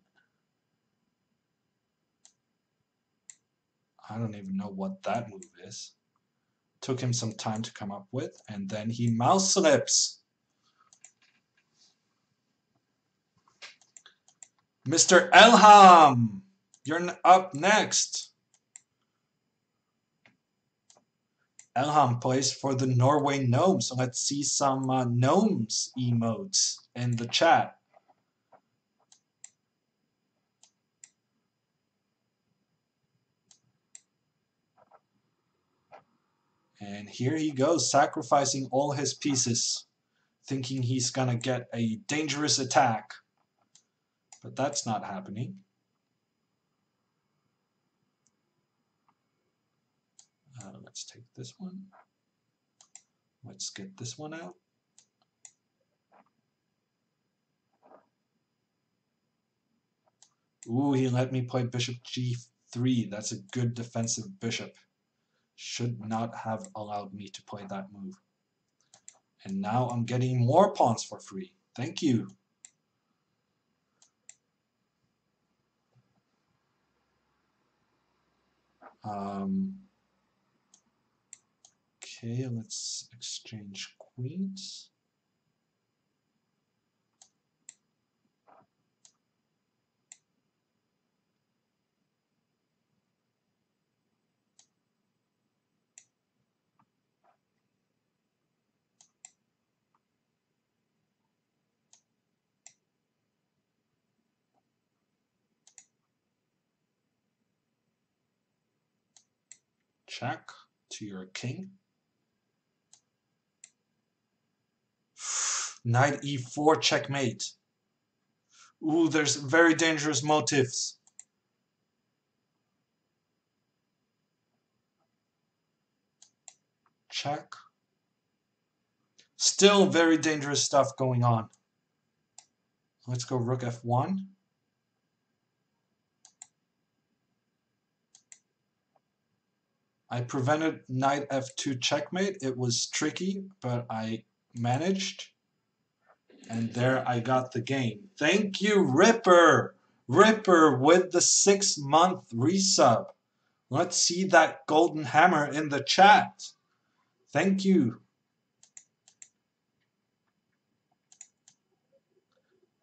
I don't even know what that move is. Took him some time to come up with, and then he mouse slips. Mr. Elham, you're up next. Elham plays for the Norway Gnomes, so let's see some Gnomes emotes in the chat. And here he goes, sacrificing all his pieces, thinking he's gonna get a dangerous attack. But that's not happening. Let's take this one. Let's get this one out. Ooh, he let me play bishop g3. That's a good defensive bishop. Should not have allowed me to play that move. And now I'm getting more pawns for free. Thank you. Okay, let's exchange queens. Check to your king. Knight e4 checkmate. Ooh, there's very dangerous motifs. Check. Still very dangerous stuff going on. Let's go rook f1. I prevented knight f2 checkmate. It was tricky, but I managed. And there I got the game. Thank you, Ripper! Ripper with the 6-month resub. Let's see that golden hammer in the chat. Thank you.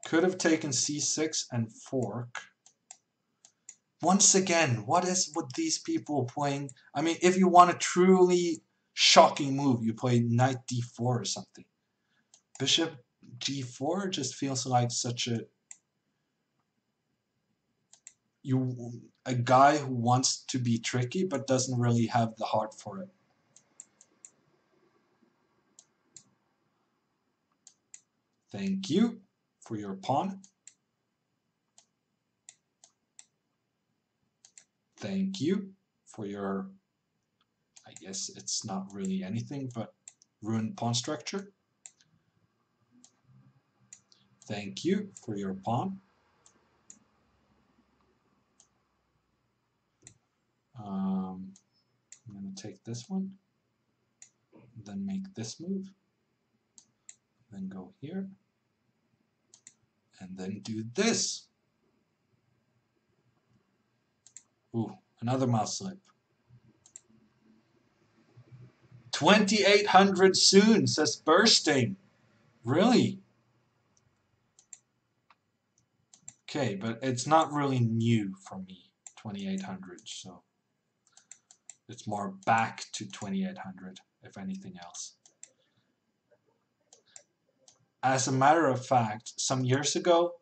Could have taken c6 and fork. Once again, what is with these people playing? I mean, if you want a truly shocking move, you play knight d4 or something. Bishop g4 just feels like such a guy who wants to be tricky but doesn't really have the heart for it. Thank you for your pawn. Thank you for your, I guess it's not really anything but ruined pawn structure. Thank you for your pawn. I'm going to take this one, then make this move, then go here, and then do this. Ooh, another mouse slip. 2800 soon, says Bursting. Really? Okay, but it's not really new for me, 2800, so it's more back to 2800, if anything else. As a matter of fact, some years ago,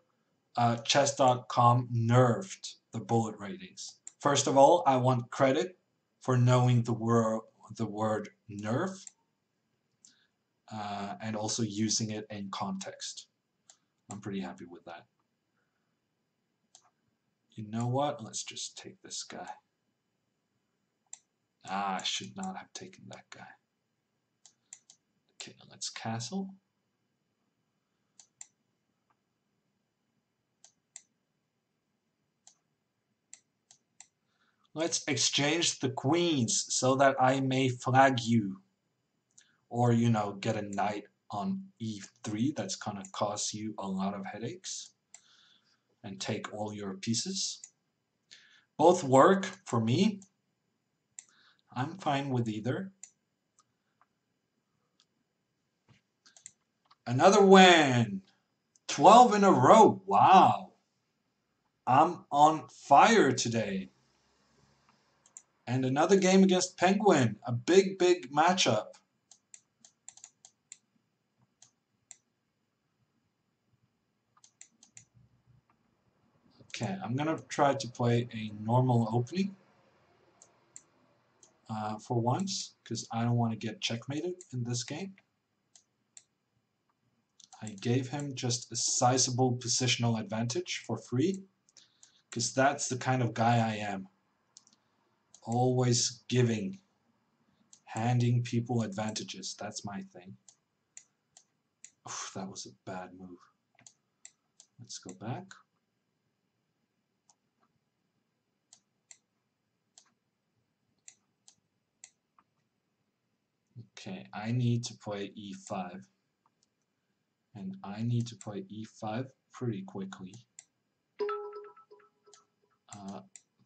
chess.com nerfed the bullet ratings. First of all, I want credit for knowing the word nerf and also using it in context. I'm pretty happy with that. You know what? Let's just take this guy. I should not have taken that guy. Okay, let's castle. Let's exchange the queens so that I may flag you. Or, you know, get a knight on e3 that's gonna cause you a lot of headaches. And take all your pieces. Both work for me. I'm fine with either. Another win. 12 in a row. Wow. I'm on fire today. And another game against Penguin. A big, big matchup. Okay, I'm going to try to play a normal opening for once, because I don't want to get checkmated in this game. I gave him just a sizable positional advantage for free, because that's the kind of guy I am. Always giving, handing people advantages. That's my thing. Oof, that was a bad move. Let's go back. Okay, I need to play e5. And I need to play e5 pretty quickly.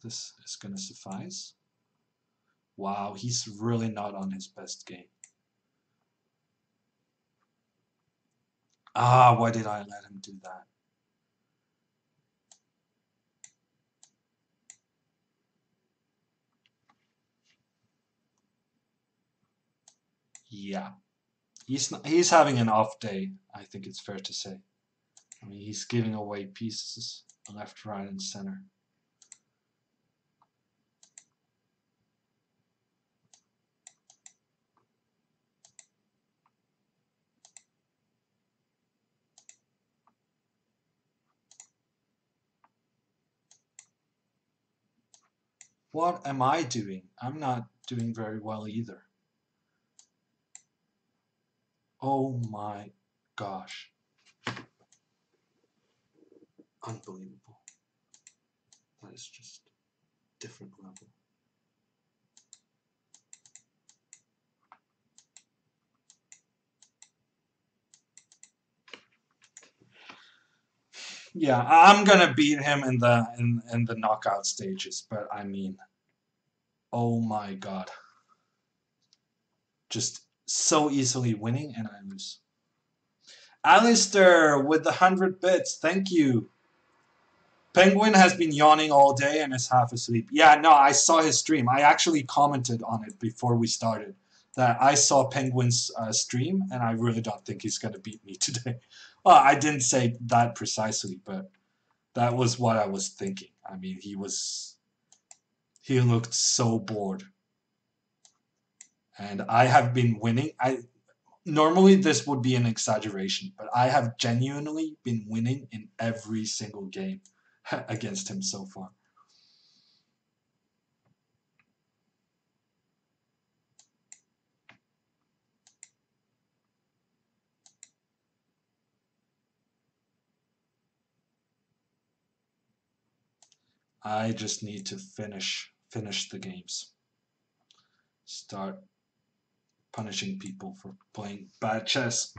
This is going to suffice. Wow, he's really not on his best game. Why did I let him do that? Yeah. He's having an off day, I think it's fair to say. I mean, he's giving away pieces left, right, and center. What am I doing? I'm not doing very well either. Oh my gosh. Unbelievable. That is just different level. Yeah, I'm gonna beat him in the knockout stages, but I mean, oh my god. Just so easily winning and I lose. Alistair with the 100 bits, thank you. Penguin has been yawning all day and is half asleep. Yeah, no, I saw his stream. I actually commented on it before we started that I saw Penguin's stream and I really don't think he's going to beat me today. Well, I didn't say that precisely, but that was what I was thinking. I mean, he looked so bored. And I have been winning. Normally this would be an exaggeration, but I have genuinely been winning in every single game against him so far. I just need to finish the games. Start punishing people for playing bad chess.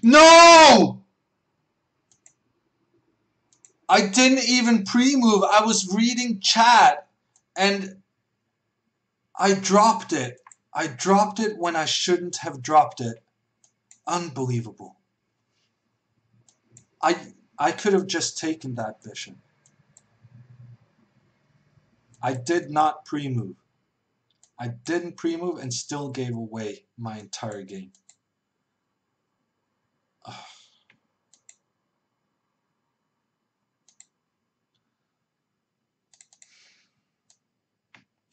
No! I didn't even pre-move. I was reading chat and I dropped it. I dropped it when I shouldn't have dropped it. Unbelievable. I could have just taken that bishop. I did not pre-move. I didn't pre-move and still gave away my entire game. Ugh.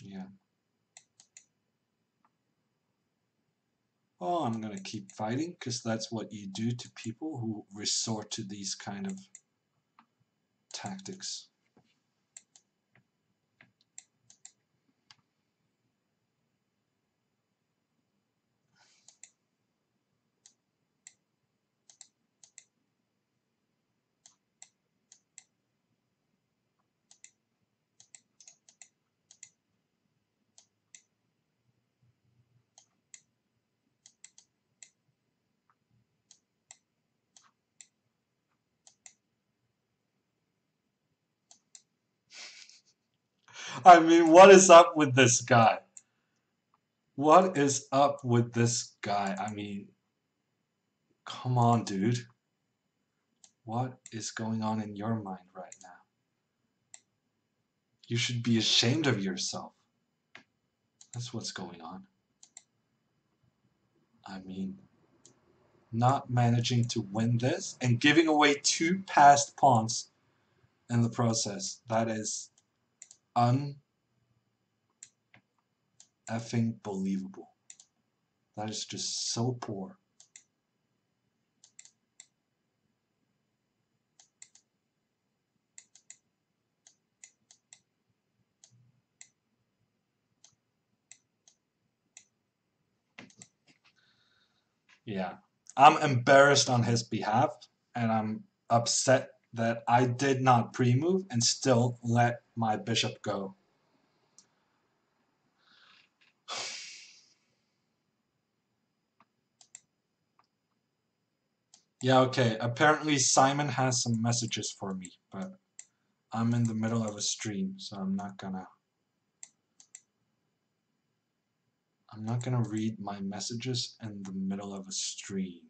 Yeah. Oh, I'm gonna keep fighting because that's what you do to people who resort to these kind of tactics. I mean, what is up with this guy? What is up with this guy? I mean, come on, dude. What is going on in your mind right now? You should be ashamed of yourself. That's what's going on. I mean, not managing to win this and giving away 2 passed pawns in the process. That is effing believable. That is just so poor. Yeah. I'm embarrassed on his behalf, and I'm upset that I did not pre-move and still let my bishop go. Yeah, okay. Apparently Simon has some messages for me, but I'm in the middle of a stream, so I'm not gonna read my messages in the middle of a stream.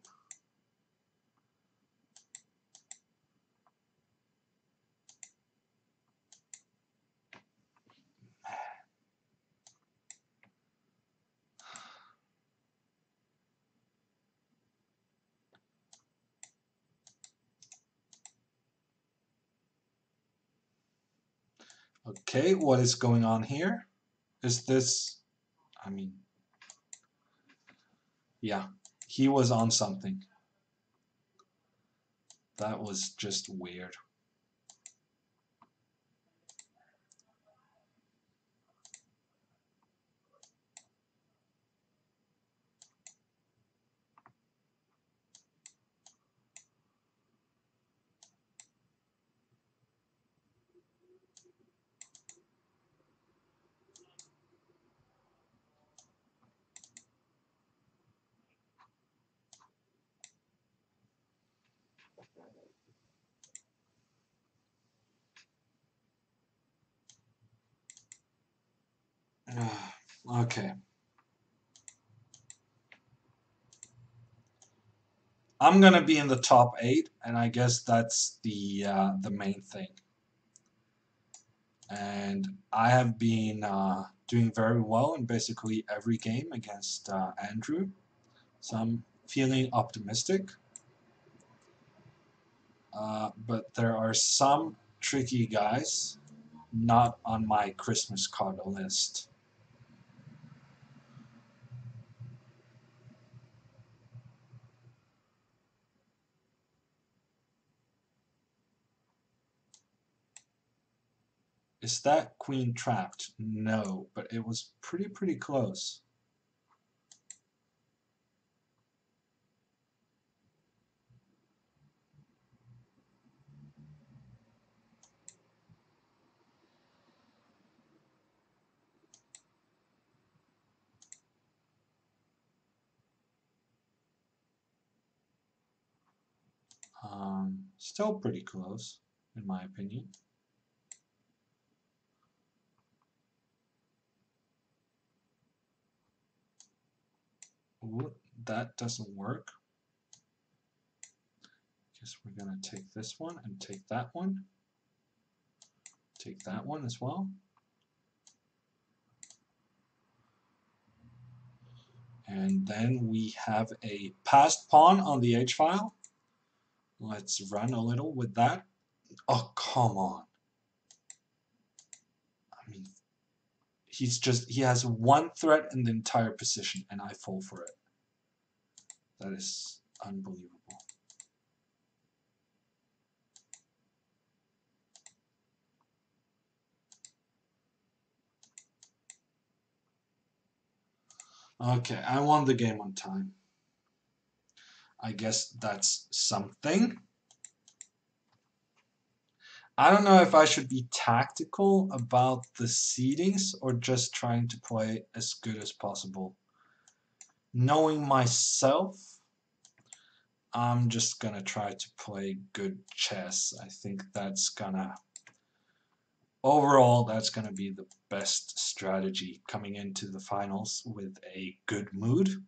Okay, what is going on here? Is this, I mean, yeah, he was on something. That was just weird. Okay. I'm gonna be in the top 8, and I guess that's the main thing. And I have been doing very well in basically every game against Andrew, so I'm feeling optimistic. But there are some tricky guys not on my Christmas card list. Is that queen trapped? No, but it was pretty close. Still pretty close, in my opinion. Ooh, that doesn't work. Guess we're gonna take this one and take that one. Take that one as well. And then we have a passed pawn on the h-file. Let's run a little with that. Oh, come on. I mean, he has one threat in the entire position, and I fall for it. That is unbelievable. Okay, I won the game on time. I guess that's something. I don't know if I should be tactical about the seedings or just trying to play as good as possible. Knowing myself, I'm just gonna try to play good chess. I think that's gonna, overall, that's gonna be the best strategy coming into the finals with a good mood.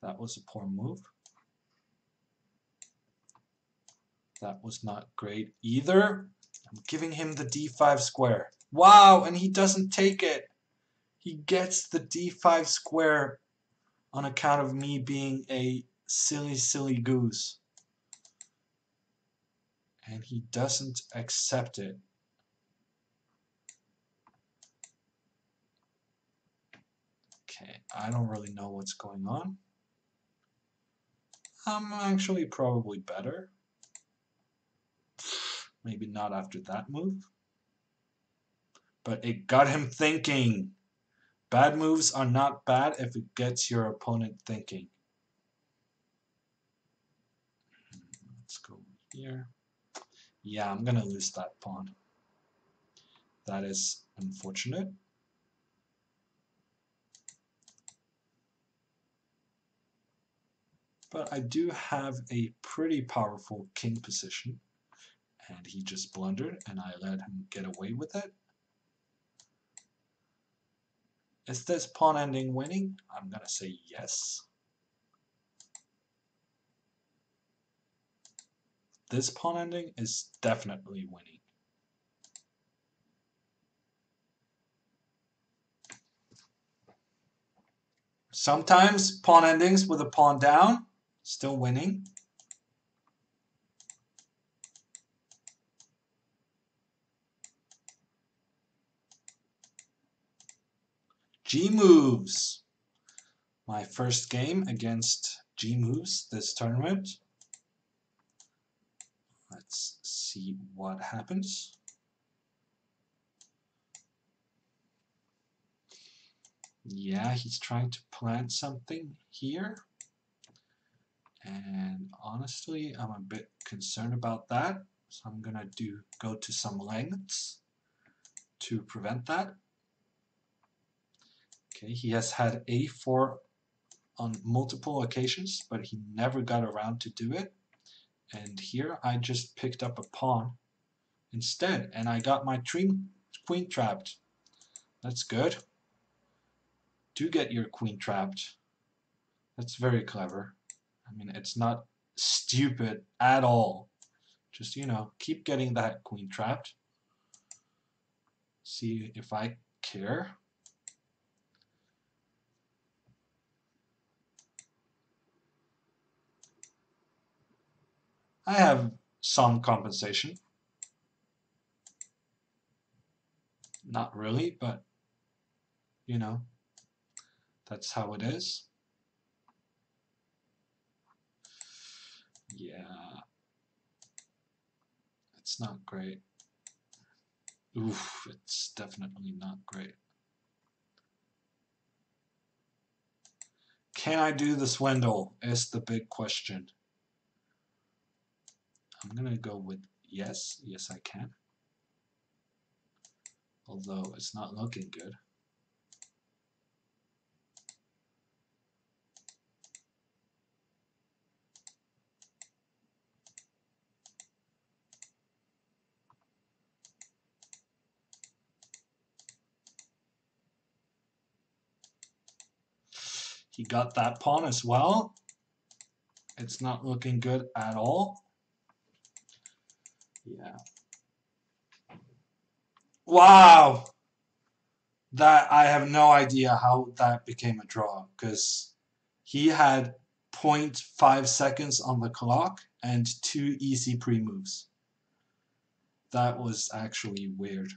That was a poor move. That was not great either. I'm giving him the d5 square. Wow, and he doesn't take it. He gets the d5 square on account of me being a silly goose. And he doesn't accept it. Okay, I don't really know what's going on. I'm actually probably better. Maybe not after that move. But it got him thinking. Bad moves are not bad if it gets your opponent thinking. Let's go here. Yeah, I'm gonna lose that pawn. That is unfortunate. But I do have a pretty powerful king position. And he just blundered, and I let him get away with it. Is this pawn ending winning? I'm gonna say yes. This pawn ending is definitely winning. Sometimes pawn endings with a pawn down, still winning. G moves. My first game against G moves this tournament. Let's see what happens. Yeah, he's trying to plant something here. And honestly, I'm a bit concerned about that. So I'm gonna go to some lengths to prevent that. Okay, he has had a4 on multiple occasions, but he never got around to do it. And here I just picked up a pawn instead, and I got my queen trapped. That's good. Do get your queen trapped. That's very clever. I mean, it's not stupid at all. Just, you know, keep getting that queen trapped. See if I care. I have some compensation. Not really, but, you know, that's how it is. Yeah. It's not great. Oof, it's definitely not great. Can I do the swindle is the big question. I'm gonna go with yes. Yes, I can. Although it's not looking good. He got that pawn as well. It's not looking good at all. Yeah. Wow! That I have no idea how that became a draw, because he had 0.5 seconds on the clock and 2 easy pre-moves. That was actually weird.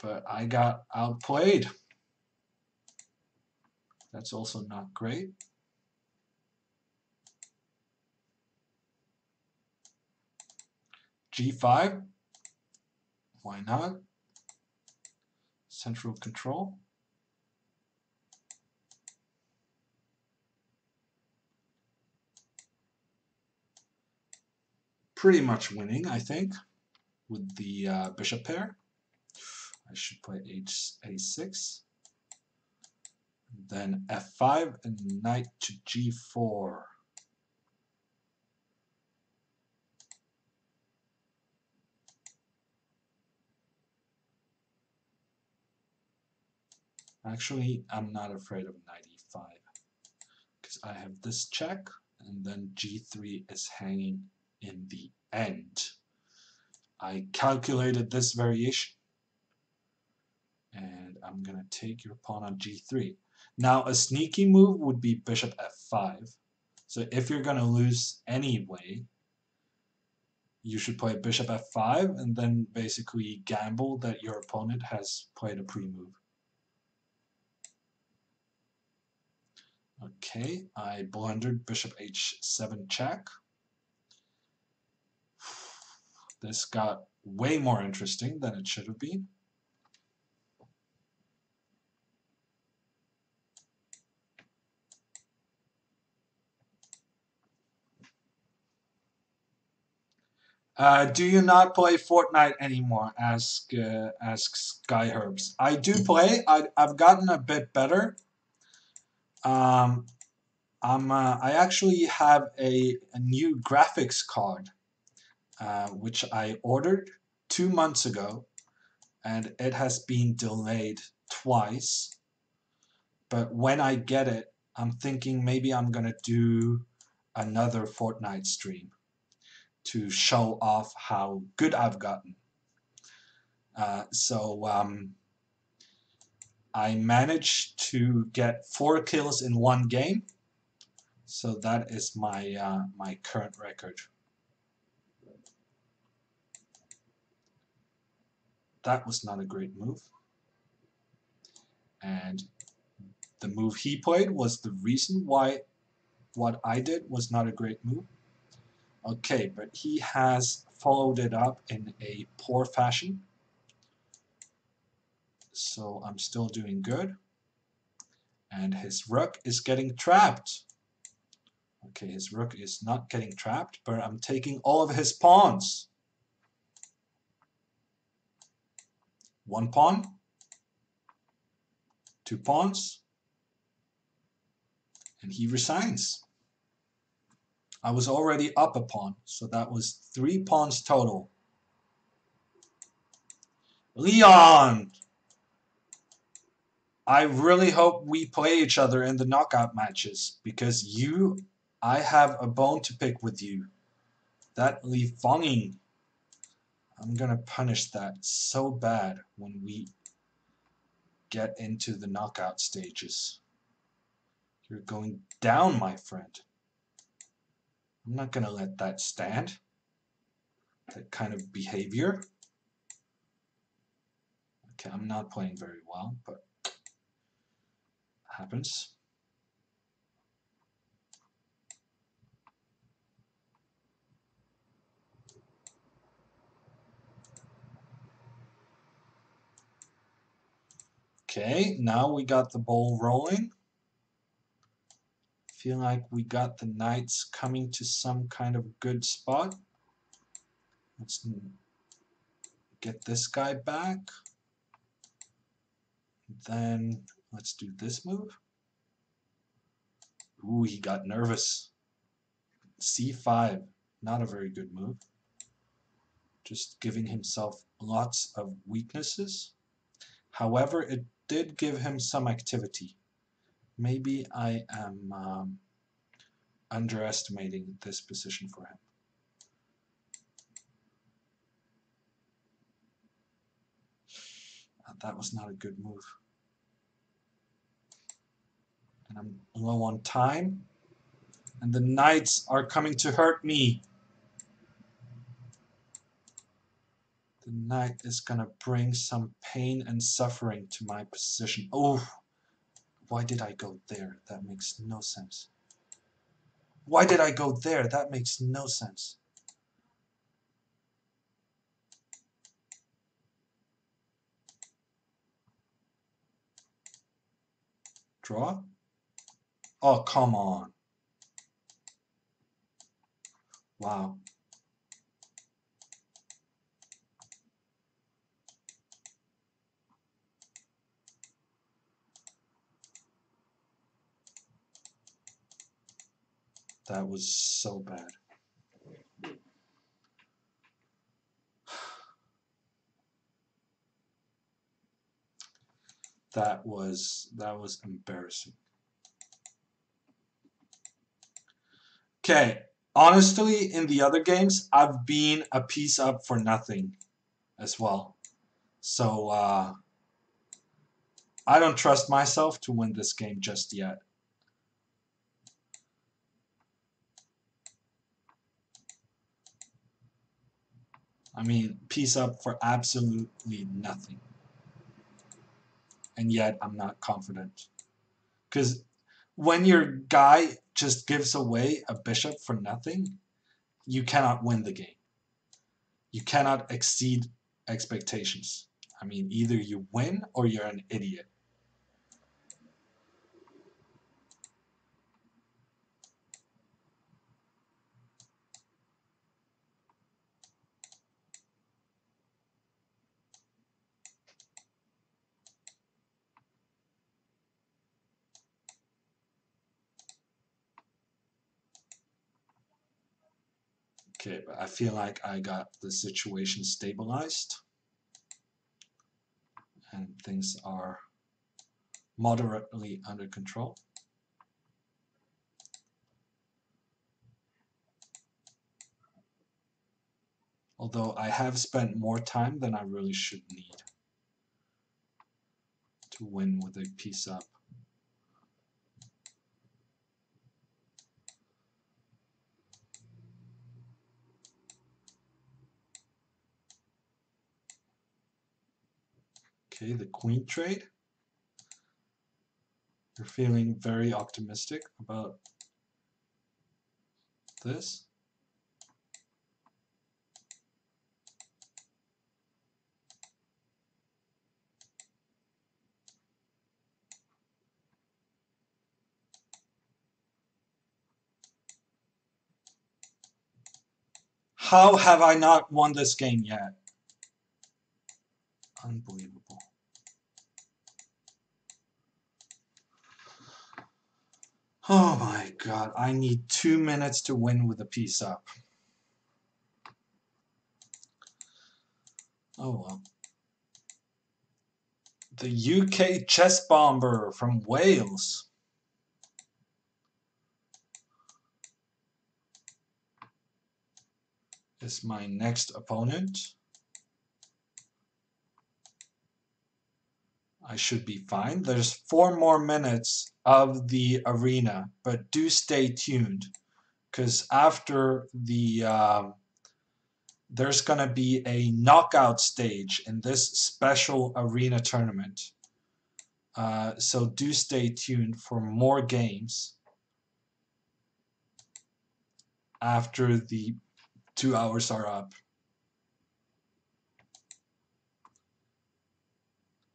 But I got outplayed. That's also not great. G5. Why not? Central control. Pretty much winning, I think, with the bishop pair. I should play a6. Then f5 and knight to g4. Actually, I'm not afraid of knight e5 because I have this check and then g3 is hanging in the end. I calculated this variation and I'm gonna take your pawn on g3. Now a sneaky move would be bishop f5. So if you're gonna lose anyway, you should play bishop f5 and then basically gamble that your opponent has played a pre-move. Okay, I blundered bishop h7 check. This got way more interesting than it should have been. Do you not play Fortnite anymore? Asks Skyherbs. I do play. I've gotten a bit better. I actually have a new graphics card, which I ordered 2 months ago, and it has been delayed twice. But when I get it, I'm thinking maybe I'm gonna do another Fortnite stream to show off how good I've gotten. I managed to get 4 kills in one game, so that is my current record. That was not a great move, and the move he played was the reason why what I did was not a great move. Okay, but he has followed it up in a poor fashion. So I'm still doing good. And his rook is getting trapped. Okay, his rook is not getting trapped, but I'm taking all of his pawns. 1 pawn, 2 pawns, and he resigns. I was already up a pawn, so that was 3 pawns total. Leon! I really hope we play each other in the knockout matches, because I have a bone to pick with you. That Li Fenging, I'm gonna punish that so bad when we get into the knockout stages. You're going down, my friend. I'm not gonna let that stand. That kind of behavior. Okay, I'm not playing very well, but it happens. Okay, now we got the ball rolling. Feel like we got the knights coming to some kind of good spot. Let's get this guy back. Then let's do this move. Ooh, he got nervous. C5, not a very good move. Just giving himself lots of weaknesses. However, it did give him some activity. Maybe I am underestimating this position for him. That was not a good move. And I'm low on time. And the knights are coming to hurt me. The knight is going to bring some pain and suffering to my position. Oh, why did I go there? That makes no sense. Why did I go there? That makes no sense. Draw? Oh, come on. Wow. That was so bad. That was embarrassing. Okay, honestly, in the other games, I've been a piece up for nothing as well. So, I don't trust myself to win this game just yet. I mean, piece up for absolutely nothing. And yet, I'm not confident. Because when your guy just gives away a bishop for nothing, you cannot win the game. You cannot exceed expectations. I mean, either you win or you're an idiot. Okay, but I feel like I got the situation stabilized. And things are moderately under control. Although I have spent more time than I really should need to win with a piece up. Okay, the queen trade. You're feeling very optimistic about this. How have I not won this game yet? Unbelievable. Oh my god, I need 2 minutes to win with a piece up. Oh well. The UK chess bomber from Wales. Is my next opponent. I should be fine. There's 4 more minutes of the arena, but do stay tuned, because after the there's gonna be a knockout stage in this special arena tournament. So do stay tuned for more games after the 2 hours are up.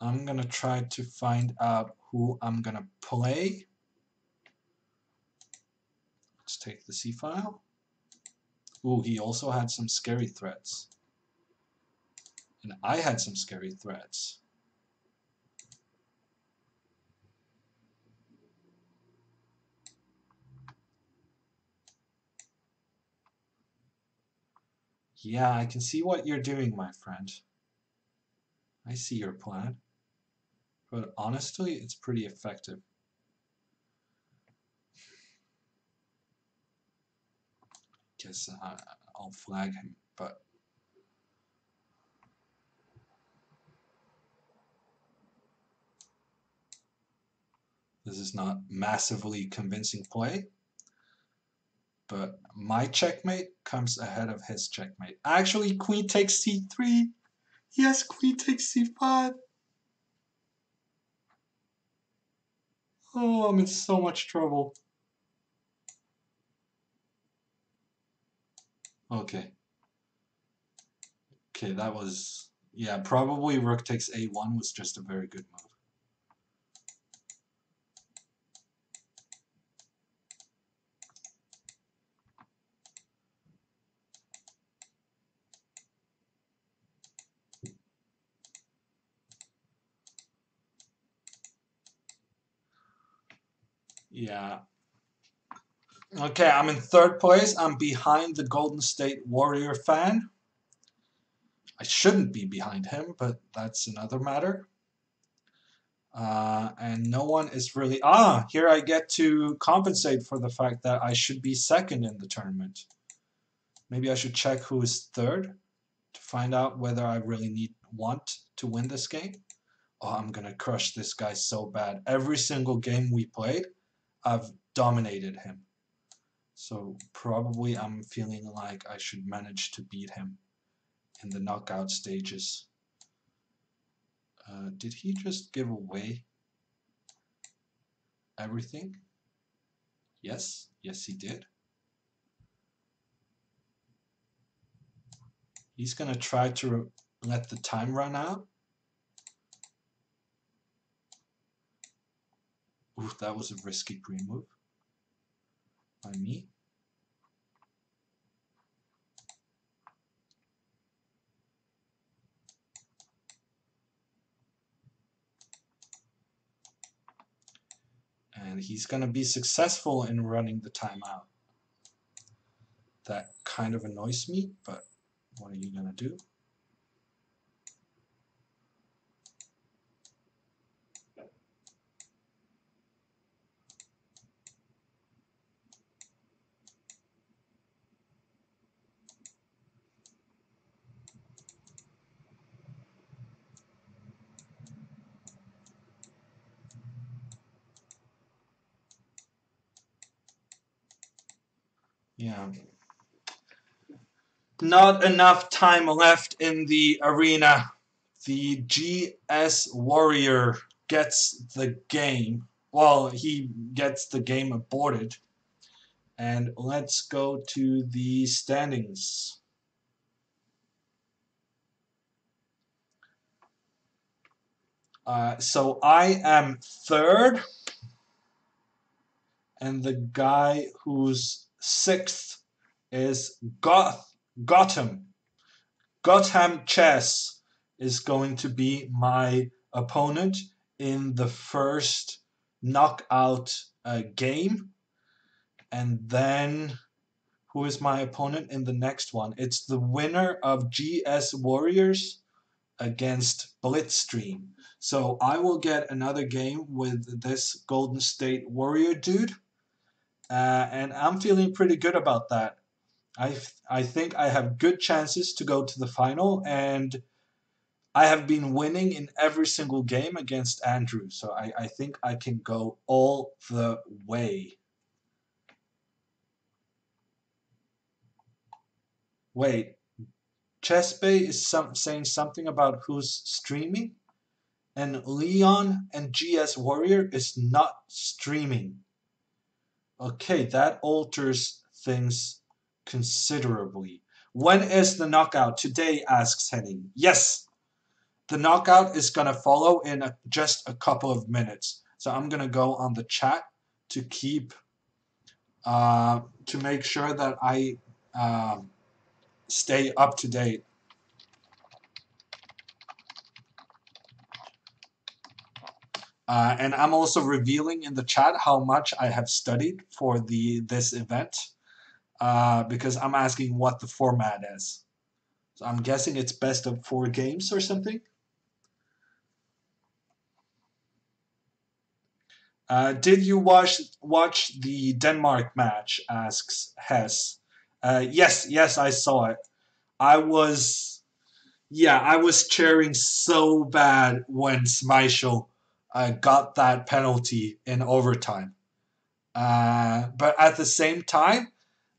I'm gonna try to find out who I'm gonna play. Let's take the C file. Ooh, he also had some scary threats. And I had some scary threats. Yeah, I can see what you're doing, my friend. I see your plan. But honestly, it's pretty effective. Guess I'll flag him, but this is not massively convincing play. But my checkmate comes ahead of his checkmate. Actually, queen takes c3. Yes, queen takes c5. Oh, I'm in so much trouble. Okay. Okay, that was... Yeah, probably rook takes a1 was just a very good move. Yeah. Okay, I'm in 3rd place. I'm behind the Golden State Warrior fan. I shouldn't be behind him, but that's another matter. And no one is really... here I get to compensate for the fact that I should be 2nd in the tournament. Maybe I should check who is 3rd to find out whether I really want to win this game. Oh, I'm gonna crush this guy so bad. Every single game we played, I've dominated him. So probably I'm feeling like I should manage to beat him in the knockout stages. Did he just give away everything? Yes, yes he did. He's gonna try to let the time run out. Ooh, that was a risky green move by me. And he's gonna be successful in running the time out. That kind of annoys me, but what are you gonna do? Yeah. Not enough time left in the arena. The GS Warrior gets the game. Well, he gets the game aborted. And let's go to the standings. So I am 3rd. And the guy who's 6th is Gotham. Gotham Chess is going to be my opponent in the first knockout game. And then, who is my opponent in the next one? It's the winner of GS Warriors against Blitzstream. So I will get another game with this Golden State Warrior dude. And I'm feeling pretty good about that. I think I have good chances to go to the final, and I have been winning in every single game against Andrew, so I think I can go all the way. Wait, Chessbay is saying something about who's streaming, and Leon and GS Warrior is not streaming. Okay, that alters things considerably. When is the knockout? Today, asks Henning. Yes, the knockout is going to follow in just a couple of minutes. So I'm going to go on the chat to keep, to make sure that I stay up to date. And I'm also revealing in the chat how much I have studied for this event, because I'm asking what the format is. So I'm guessing it's best of 4 games or something. Did you watch the Denmark match? Asks Hess. Yes, I saw it. I was cheering so bad when Schmeichel got that penalty in overtime. But at the same time,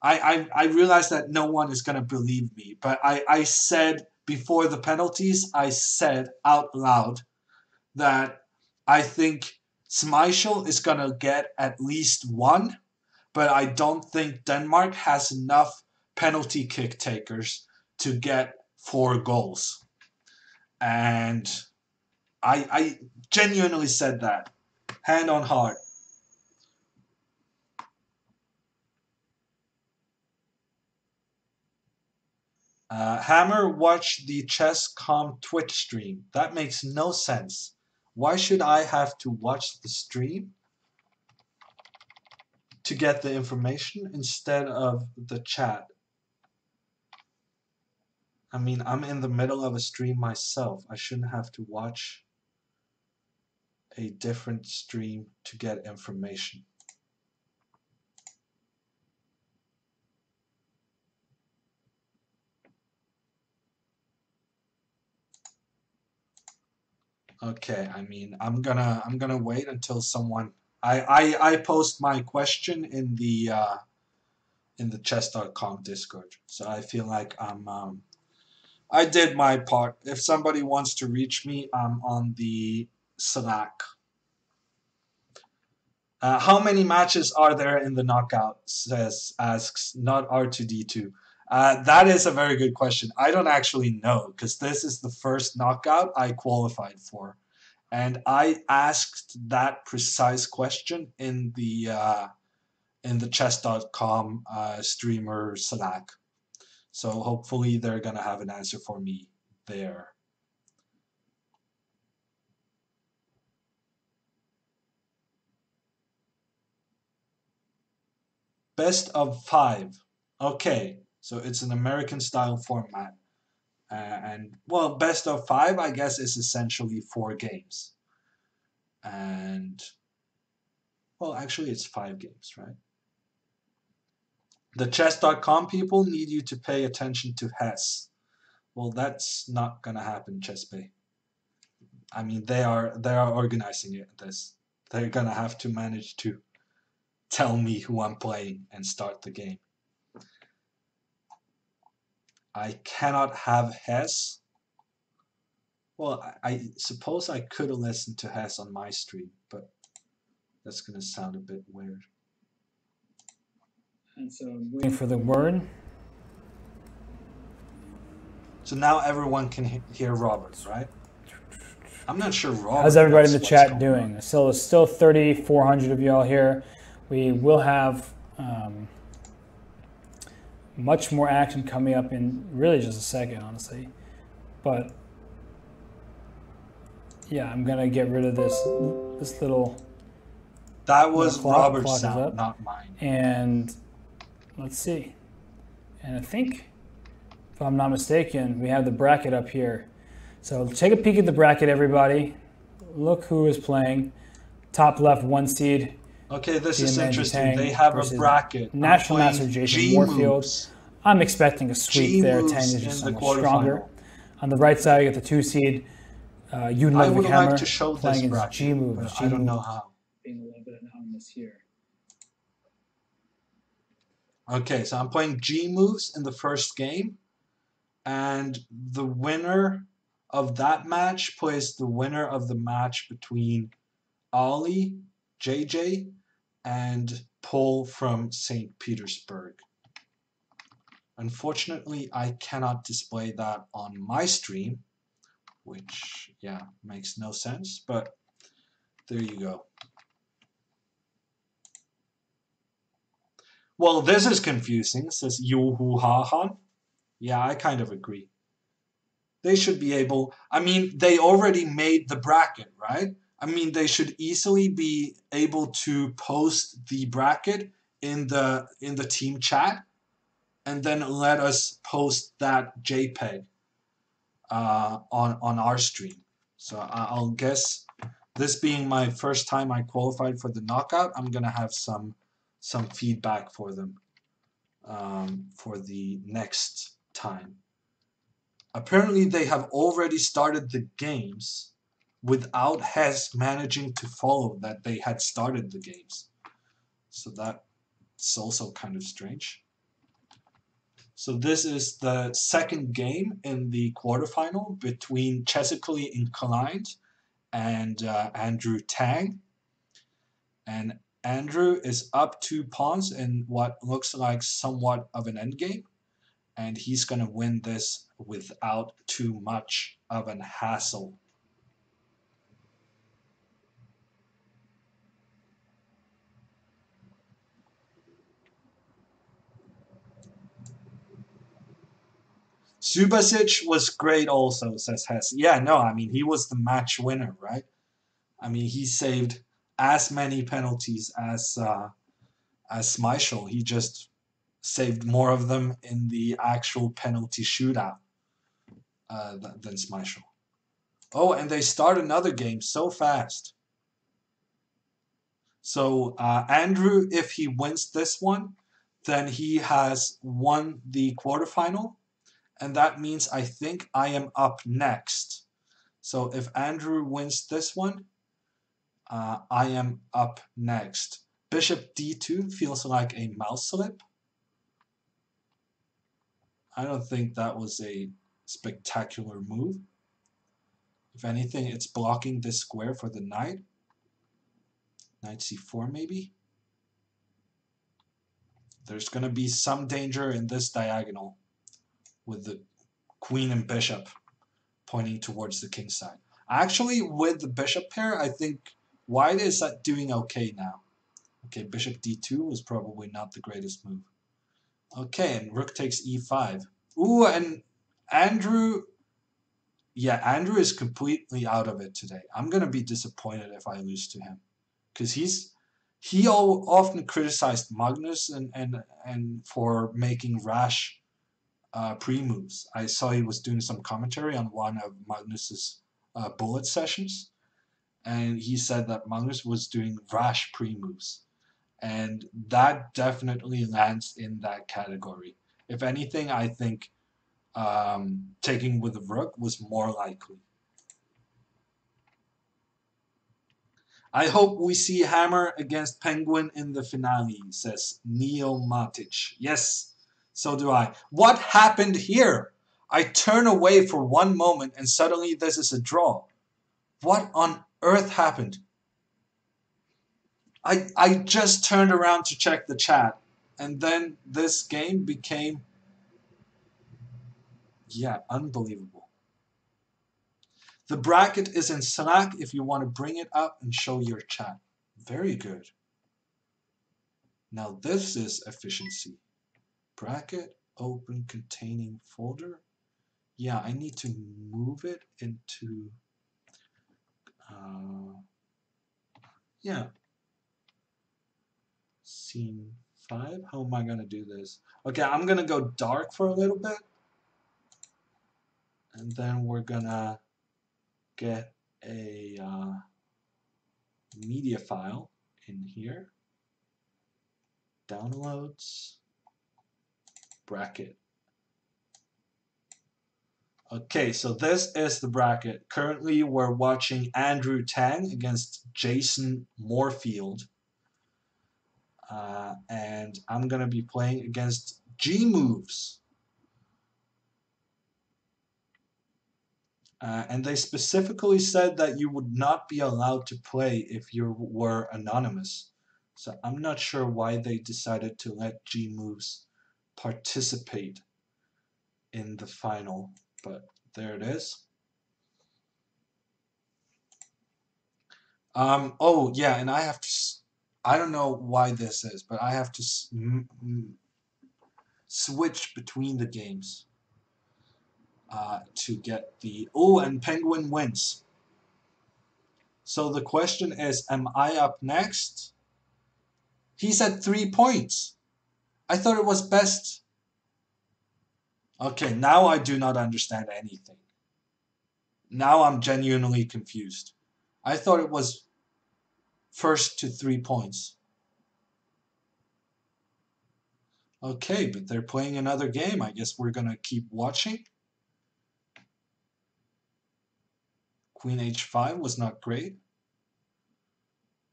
I realized that no one is going to believe me. But I said before the penalties, I said out loud that I think Schmeichel is going to get at least 1, but I don't think Denmark has enough penalty kick takers to get 4 goals. And I genuinely said that, hand on heart. Hammer watched the Chess.com Twitch stream. That makes no sense. Why should I have to watch the stream to get the information instead of the chat? I mean, I'm in the middle of a stream myself. I shouldn't have to watch a different stream to get information. Okay, I mean, I'm gonna wait until someone. I post my question in the chess.com Discord, so I feel like I did my part. If somebody wants to reach me, I'm on the Slack. How many matches are there in the knockout? Asks not R2D2. That is a very good question. I don't actually know, because this is the first knockout I qualified for, and I asked that precise question in the chess.com streamer Slack. So hopefully they're gonna have an answer for me there. Best of 5. Okay, so it's an American style format. And well, best of 5, I guess, is essentially 4 games. And well, actually it's 5 games, right? The chess.com people need you to pay attention to Hess. Well, that's not gonna happen, Chessbay. I mean, they are organizing it. They're gonna have to manage to tell me who I'm playing and start the game. I cannot have Hess. Well, I suppose I could have listened to Hess on my stream, but that's gonna sound a bit weird. And so I'm waiting for the word. So now everyone can hear Robert, right? I'm not sure Robert. How's everybody in the chat doing? So it's still 3,400 of y'all here. We will have much more action coming up in really just a second, honestly. But yeah, I'm gonna get rid of this little That The was clock Robert's is sound, up. not mine. And let's see. And I think, if I'm not mistaken, we have the bracket up here. So take a peek at the bracket, everybody. Look who is playing. Top left, 1 seed. Okay, this is Diamante interesting. Tang They have a versus bracket. National Master Jason G Moorfield. moves. I'm expecting a sweep G there. moves Tang is in just the so much stronger. quarterfinal. On the right side, you get the 2 seed, Yoon I would Ludwig like to show playing this against bracket, G moves. but I don't know how. Being a little bit anonymous here. Okay, so I'm playing G moves in the first game, and the winner of that match plays the winner of the match between Ali, JJ, and Paul from St. Petersburg. Unfortunately, I cannot display that on my stream, which, yeah, makes no sense, but there you go. Well, this is confusing, says Yuhu Hahan. Yeah, I kind of agree. They should be able, I mean, they already made the bracket, right? I mean, they should easily be able to post the bracket in the team chat and then let us post that JPEG on our stream. So I'll guess, this being my first time I qualified for the knockout, I'm gonna have some feedback for them for the next time. Apparently, they have already started the games without Hess managing to follow that they had started the games. So that's also kind of strange. So this is the second game in the quarterfinal between Chesically Inclined and Andrew Tang. And Andrew is up 2 pawns in what looks like somewhat of an endgame. And he's going to win this without too much of an hassle. Subasic was great also, says Hess. Yeah, no, I mean, he was the match winner, right? I mean, he saved as many penalties as Schmeichel. He just saved more of them in the actual penalty shootout than Schmeichel. Oh, and they start another game so fast. So Andrew, if he wins this one, then he has won the quarterfinal. And that means I think I am up next. So if Andrew wins this one, I am up next. Bishop d2 feels like a mouse slip. I don't think that was a spectacular move. If anything, it's blocking this square for the knight. Knight c4 maybe. There's going to be some danger in this diagonal with the queen and bishop pointing towards the king side. Actually, with the bishop pair, I think white is doing okay now. Okay, bishop d2 was probably not the greatest move. Okay, and rook takes e5. Ooh, and Andrew... Yeah, Andrew is completely out of it today. I'm going to be disappointed if I lose to him. Because he often criticized Magnus and for making rash pre-moves. I saw he was doing some commentary on one of Magnus's bullet sessions, and he said that Magnus was doing rash pre-moves, and that definitely lands in that category. If anything, I think taking with the rook was more likely. I hope we see Hammer against Penguin in the finale, says Neil Matic. Yes, so do I. What happened here? I turn away for one moment and suddenly this is a draw. What on earth happened? I just turned around to check the chat, and then this game became, yeah, unbelievable. The bracket is in Slack if you want to bring it up and show your chat. Very good. Now this is efficiency. Bracket, open containing folder. Yeah, I need to move it into, yeah. Scene 5. How am I going to do this? Okay, I'm going to go dark for a little bit. And then we're going to get a media file in here. Downloads. Bracket. Okay, so this is the bracket. Currently, we're watching Andrew Tang against Jason Moorfield. And I'm going to be playing against G-Moves. And they specifically said that you would not be allowed to play if you were anonymous. So I'm not sure why they decided to let G-Moves participate in the final, but there it is. Oh, yeah, and I have to... I don't know why this is, but I have to switch between the games to get the... Oh, and Penguin wins. So the question is, am I up next? He's at 3 points. I thought it was best. Okay, now I do not understand anything. Now I'm genuinely confused. I thought it was first to 3 points. Okay, but they're playing another game. I guess we're going to keep watching. Queen h5 was not great.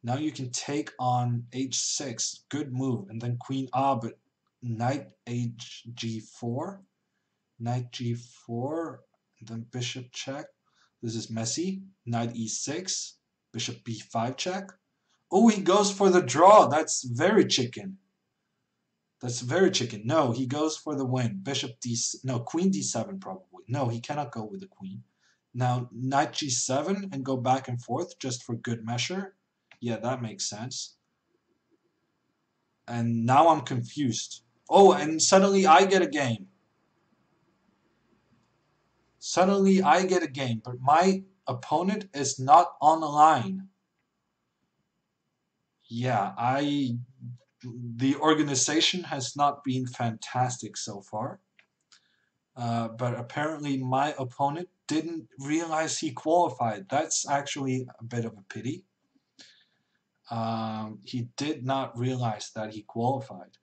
Now you can take on h6. Good move. And then queen but knight hg4. Knight g4. And then bishop check. This is messy. Knight e6. Bishop b5 check. Oh, he goes for the draw. That's very chicken. That's very chicken. No, he goes for the win. Bishop d... No, queen d7 probably. No, he cannot go with the queen. Now, knight g7 and go back and forth just for good measure. Yeah, that makes sense. And now I'm confused. Oh, and suddenly I get a game. Suddenly I get a game, but my opponent is not on the line. Yeah, the organization has not been fantastic so far. But apparently my opponent didn't realize he qualified. That's actually a bit of a pity. He did not realize that he qualified.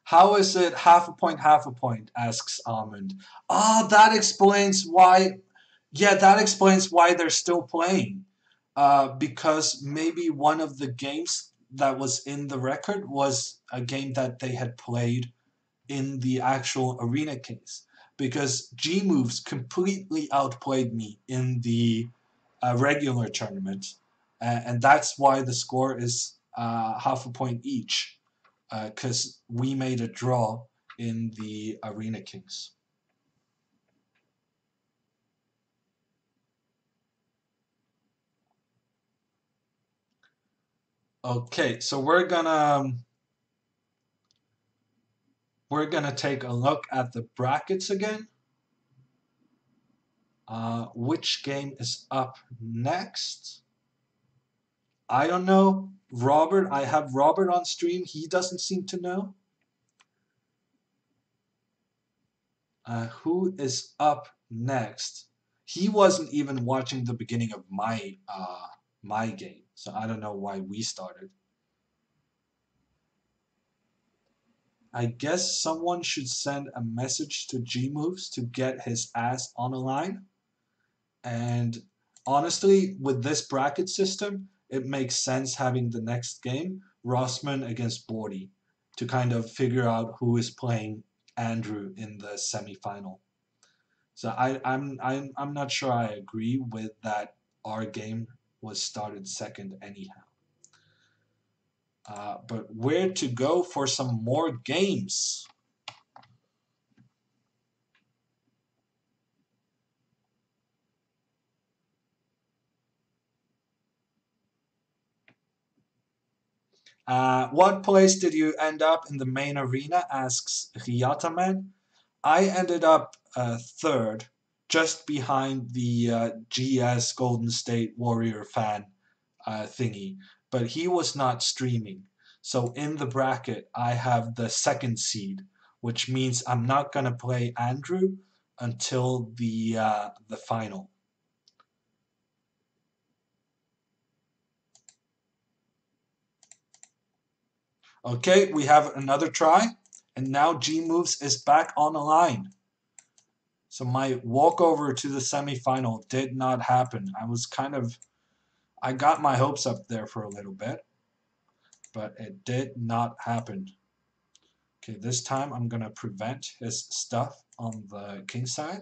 How is it half a point, asks Almond. That explains why... Yeah, that explains why they're still playing. Because maybe one of the games that was in the record was a game that they had played in the actual Arena Kings. Because G-Moves completely outplayed me in the regular tournament. And that's why the score is half a point each. Because we made a draw in the Arena Kings. Okay, so we're gonna take a look at the brackets again. Which game is up next? I don't know. Robert, I have Robert on stream. He doesn't seem to know. Who is up next? He wasn't even watching the beginning of my my game, so I don't know why we started. I guess someone should send a message to G-Moves to get his ass on the line. And honestly, with this bracket system, it makes sense having the next game, Rossmann against Bordy, to kind of figure out who is playing Andrew in the semifinal. So I'm not sure I agree with that. Our game was started second anyhow. But where to go for some more games? What place did you end up in the main arena? Asks Ryataman. I ended up third, just behind the GS Golden State Warrior fan thingy, but he was not streaming. So in the bracket, I have the second seed, which means I'm not gonna play Andrew until the final. Okay, we have another try, and now G Moves is back on the line. So my walkover to the semifinal did not happen. I got my hopes up there for a little bit, but it did not happen. Okay, this time I'm gonna prevent his stuff on the king side.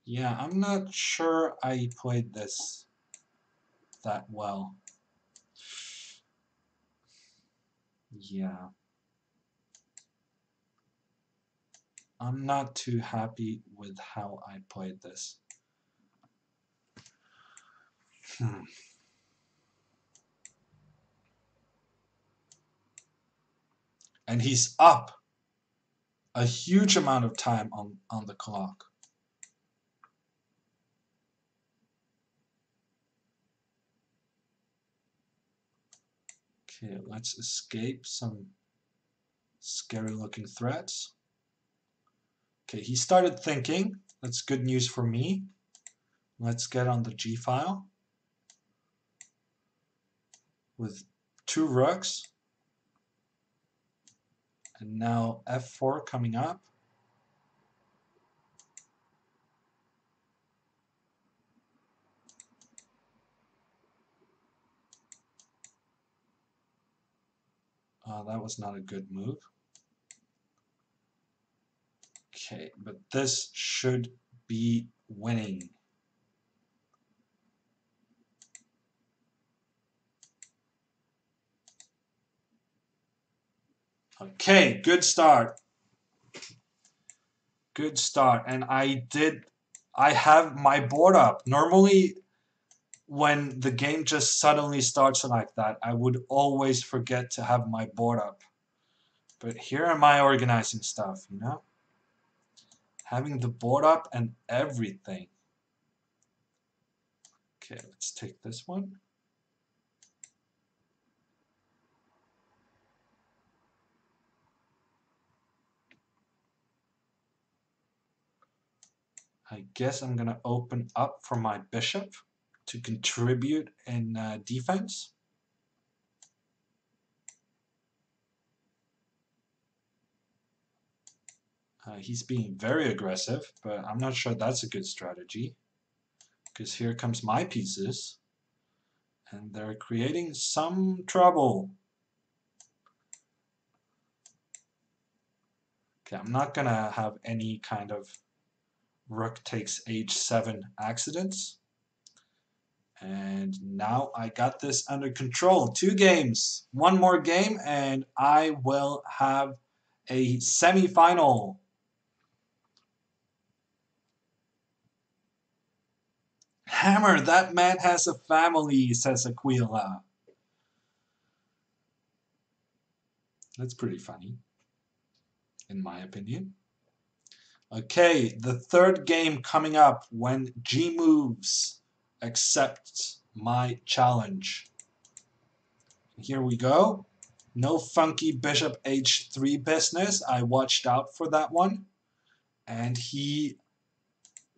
Yeah, I'm not sure I played this that well. Yeah. I'm not too happy with how I played this. And he's up a huge amount of time on the clock. Okay, let's escape some scary looking threats. Okay, he started thinking. That's good news for me. Let's get on the G file with 2 rooks. And now F4 coming up. That was not a good move. Okay, but this should be winning. Okay, good start. Good start. And I have my board up. Normally, when the game just suddenly starts like that, I would always forget to have my board up. But here am I organizing stuff, you know? Having the board up and everything. Okay, let's take this one. I guess I'm going to open up for my bishop to contribute in defense. He's being very aggressive, but I'm not sure that's a good strategy. Because here comes my pieces. And they're creating some trouble. Okay, I'm not going to have any kind of rook takes h7 accidents. And now I got this under control. 2 games. 1 more game and I will have a semi-final. Hammer, that man has a family, says Aquila. That's pretty funny, in my opinion. Okay, the 3rd game coming up when G Moves accepts my challenge. Here we go. No funky bishop h3 business. I watched out for that one. And he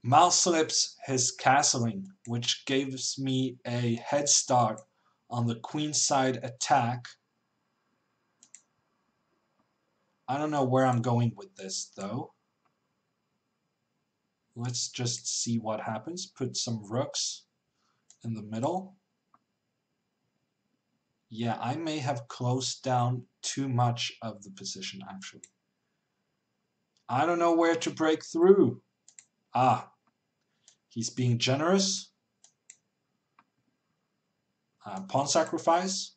mouse slips his castling, which gives me a head start on the queenside attack. I don't know where I'm going with this, though. Let's just see what happens. Put some rooks in the middle. Yeah, I may have closed down too much of the position, actually. I don't know where to break through. Ah, he's being generous. Pawn sacrifice.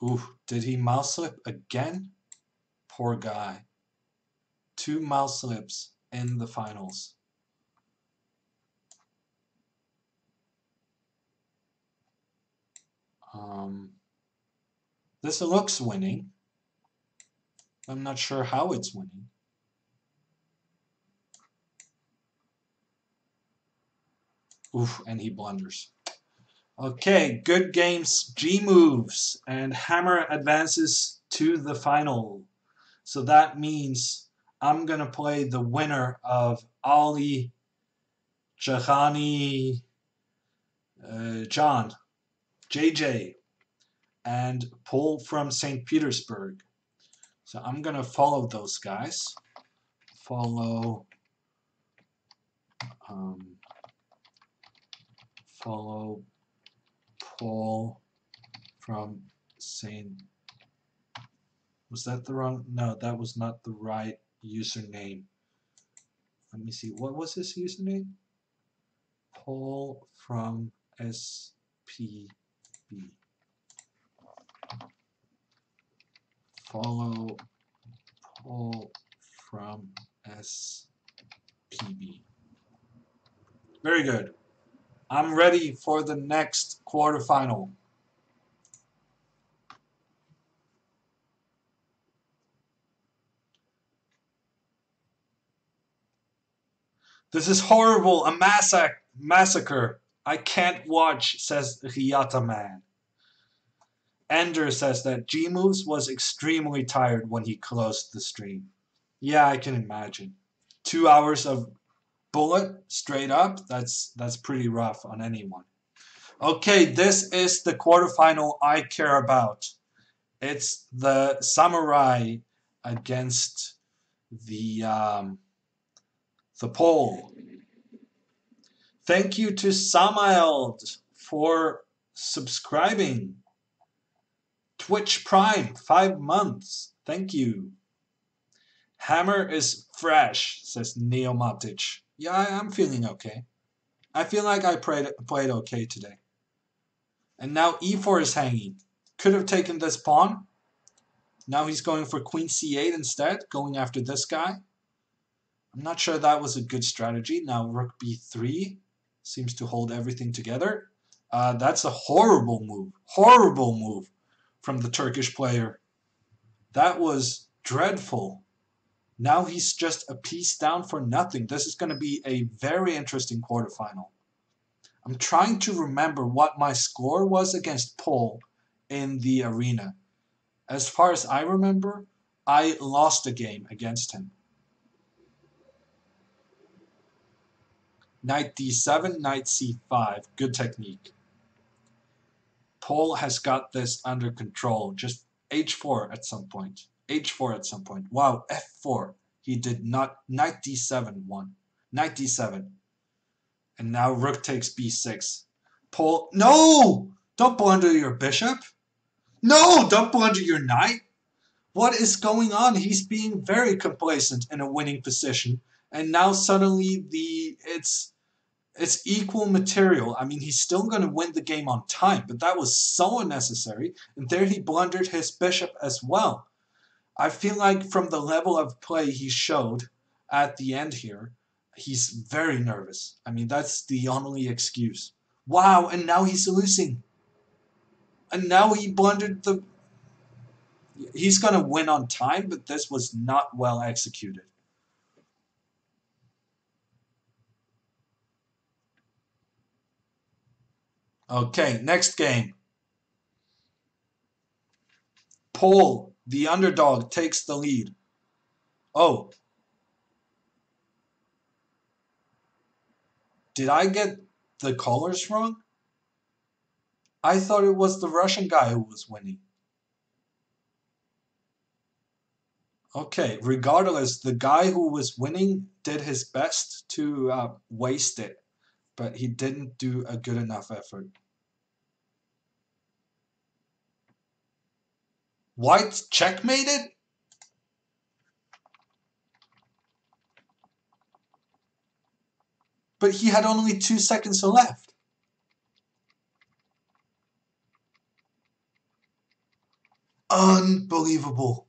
Ooh, did he mouse slip again? Poor guy. 2 mouse slips in the finals. This looks winning. I'm not sure how it's winning. Oof, and he blunders. Okay, good games. G moves, and Hammer advances to the final. So that means I'm going to play the winner of Ali Jahani John, JJ, and Paul from St. Petersburg. So I'm going to follow those guys. Follow Paul from St. Was that the wrong? No, that was not the right username. Let me see. What was his username? Paul from SPB. Follow Paul from SPB. Very good. I'm ready for the next quarterfinal. This is horrible. A massacre. I can't watch, says Ryata Man. Ender says that G Moves was extremely tired when he closed the stream. Yeah, I can imagine. 2 hours of bullet straight up, that's pretty rough on anyone. Okay, this is the quarterfinal I care about. It's the Samurai against the Pole. Thank you to Samael for subscribing. Twitch Prime, 5 months. Thank you. Hammer is fresh, says Neomatic. Yeah, I'm feeling okay. I feel like I played okay today. And now e4 is hanging. Could have taken this pawn. Now he's going for queen c8 instead, going after this guy. I'm not sure that was a good strategy. Now rook b3 seems to hold everything together. That's a horrible move. Horrible move from the Turkish player. That was dreadful. Now he's just a piece down for nothing. This is going to be a very interesting quarterfinal. I'm trying to remember what my score was against Paul in the arena. As far as I remember, I lost a game against him. Knight d7, knight c5. Good technique. Paul has got this under control. Just h4 at some point. h4 at some point. Wow, f4. He did not. Knight d7 won. Knight d7. And now rook takes b6. Paul. No! Don't blunder your bishop. No! Don't blunder your knight. What is going on? He's being very complacent in a winning position. And now suddenly it's equal material. I mean, he's still going to win the game on time, but that was so unnecessary. And there he blundered his bishop as well. I feel like from the level of play he showed at the end here, he's very nervous. I mean, that's the only excuse. Wow, and now he's losing. And now he blundered the... He's going to win on time, but this was not well executed. Okay, next game. Paul, the underdog, takes the lead. Oh. Did I get the colors wrong? I thought it was the Russian guy who was winning. Okay, regardless, the guy who was winning did his best to waste it, but he didn't do a good enough effort. White checkmated? But he had only 2 seconds left. Unbelievable.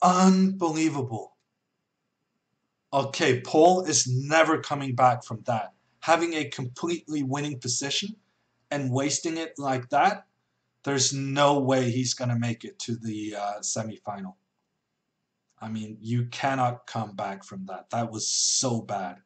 Unbelievable. Okay, Paul is never coming back from that. Having a completely winning position and wasting it like that, there's no way he's going to make it to the semifinal. I mean, you cannot come back from that. That was so bad.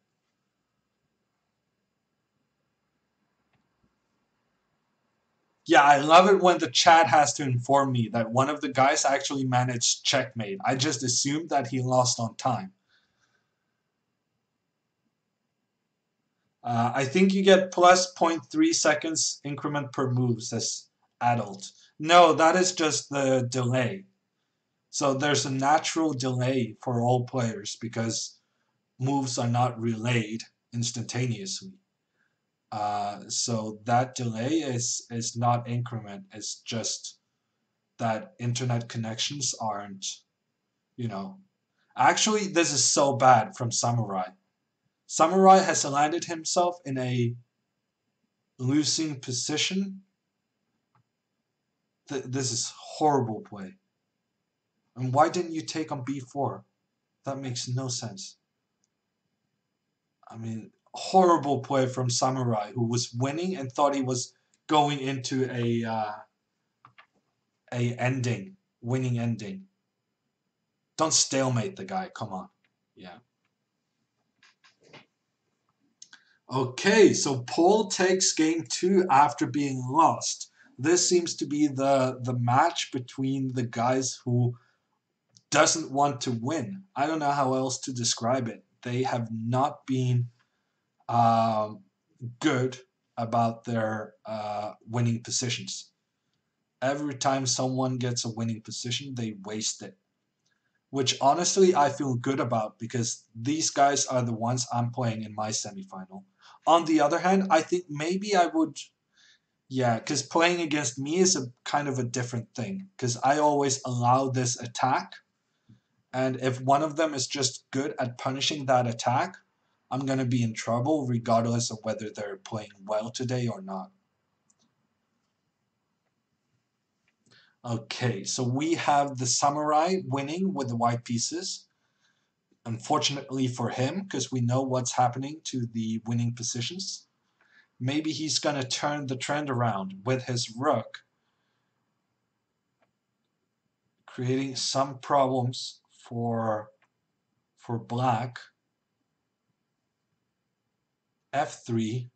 Yeah, I love it when the chat has to inform me that one of the guys actually managed checkmate. I just assumed that he lost on time. I think you get plus 0.3 seconds increment per move, says adult. No, that is just the delay. So there's a natural delay for all players because moves are not relayed instantaneously. So that delay is not increment. It's just that internet connections aren't, you know. Actually, this is so bad from Samurai. Samurai has landed himself in a losing position. This is horrible play. And why didn't you take on b4? That makes no sense. I mean, horrible play from Samurai, who was winning and thought he was going into a winning ending. Don't stalemate the guy. Come on. Yeah. Okay, so Paul takes game 2 after being lost. This seems to be the match between the guys who doesn't want to win. I don't know how else to describe it. They have not been good about their winning positions. Every time someone gets a winning position, they waste it. Which honestly I feel good about because these guys are the ones I'm playing in my semifinal. On the other hand, I think maybe I would, yeah, because playing against me is a kind of a different thing because I always allow this attack, and if one of them is just good at punishing that attack, I'm going to be in trouble regardless of whether they're playing well today or not. Okay, so we have the Samurai winning with the white pieces. Unfortunately for him, because we know what's happening to the winning positions. Maybe he's going to turn the trend around with his rook, creating some problems for black. F3.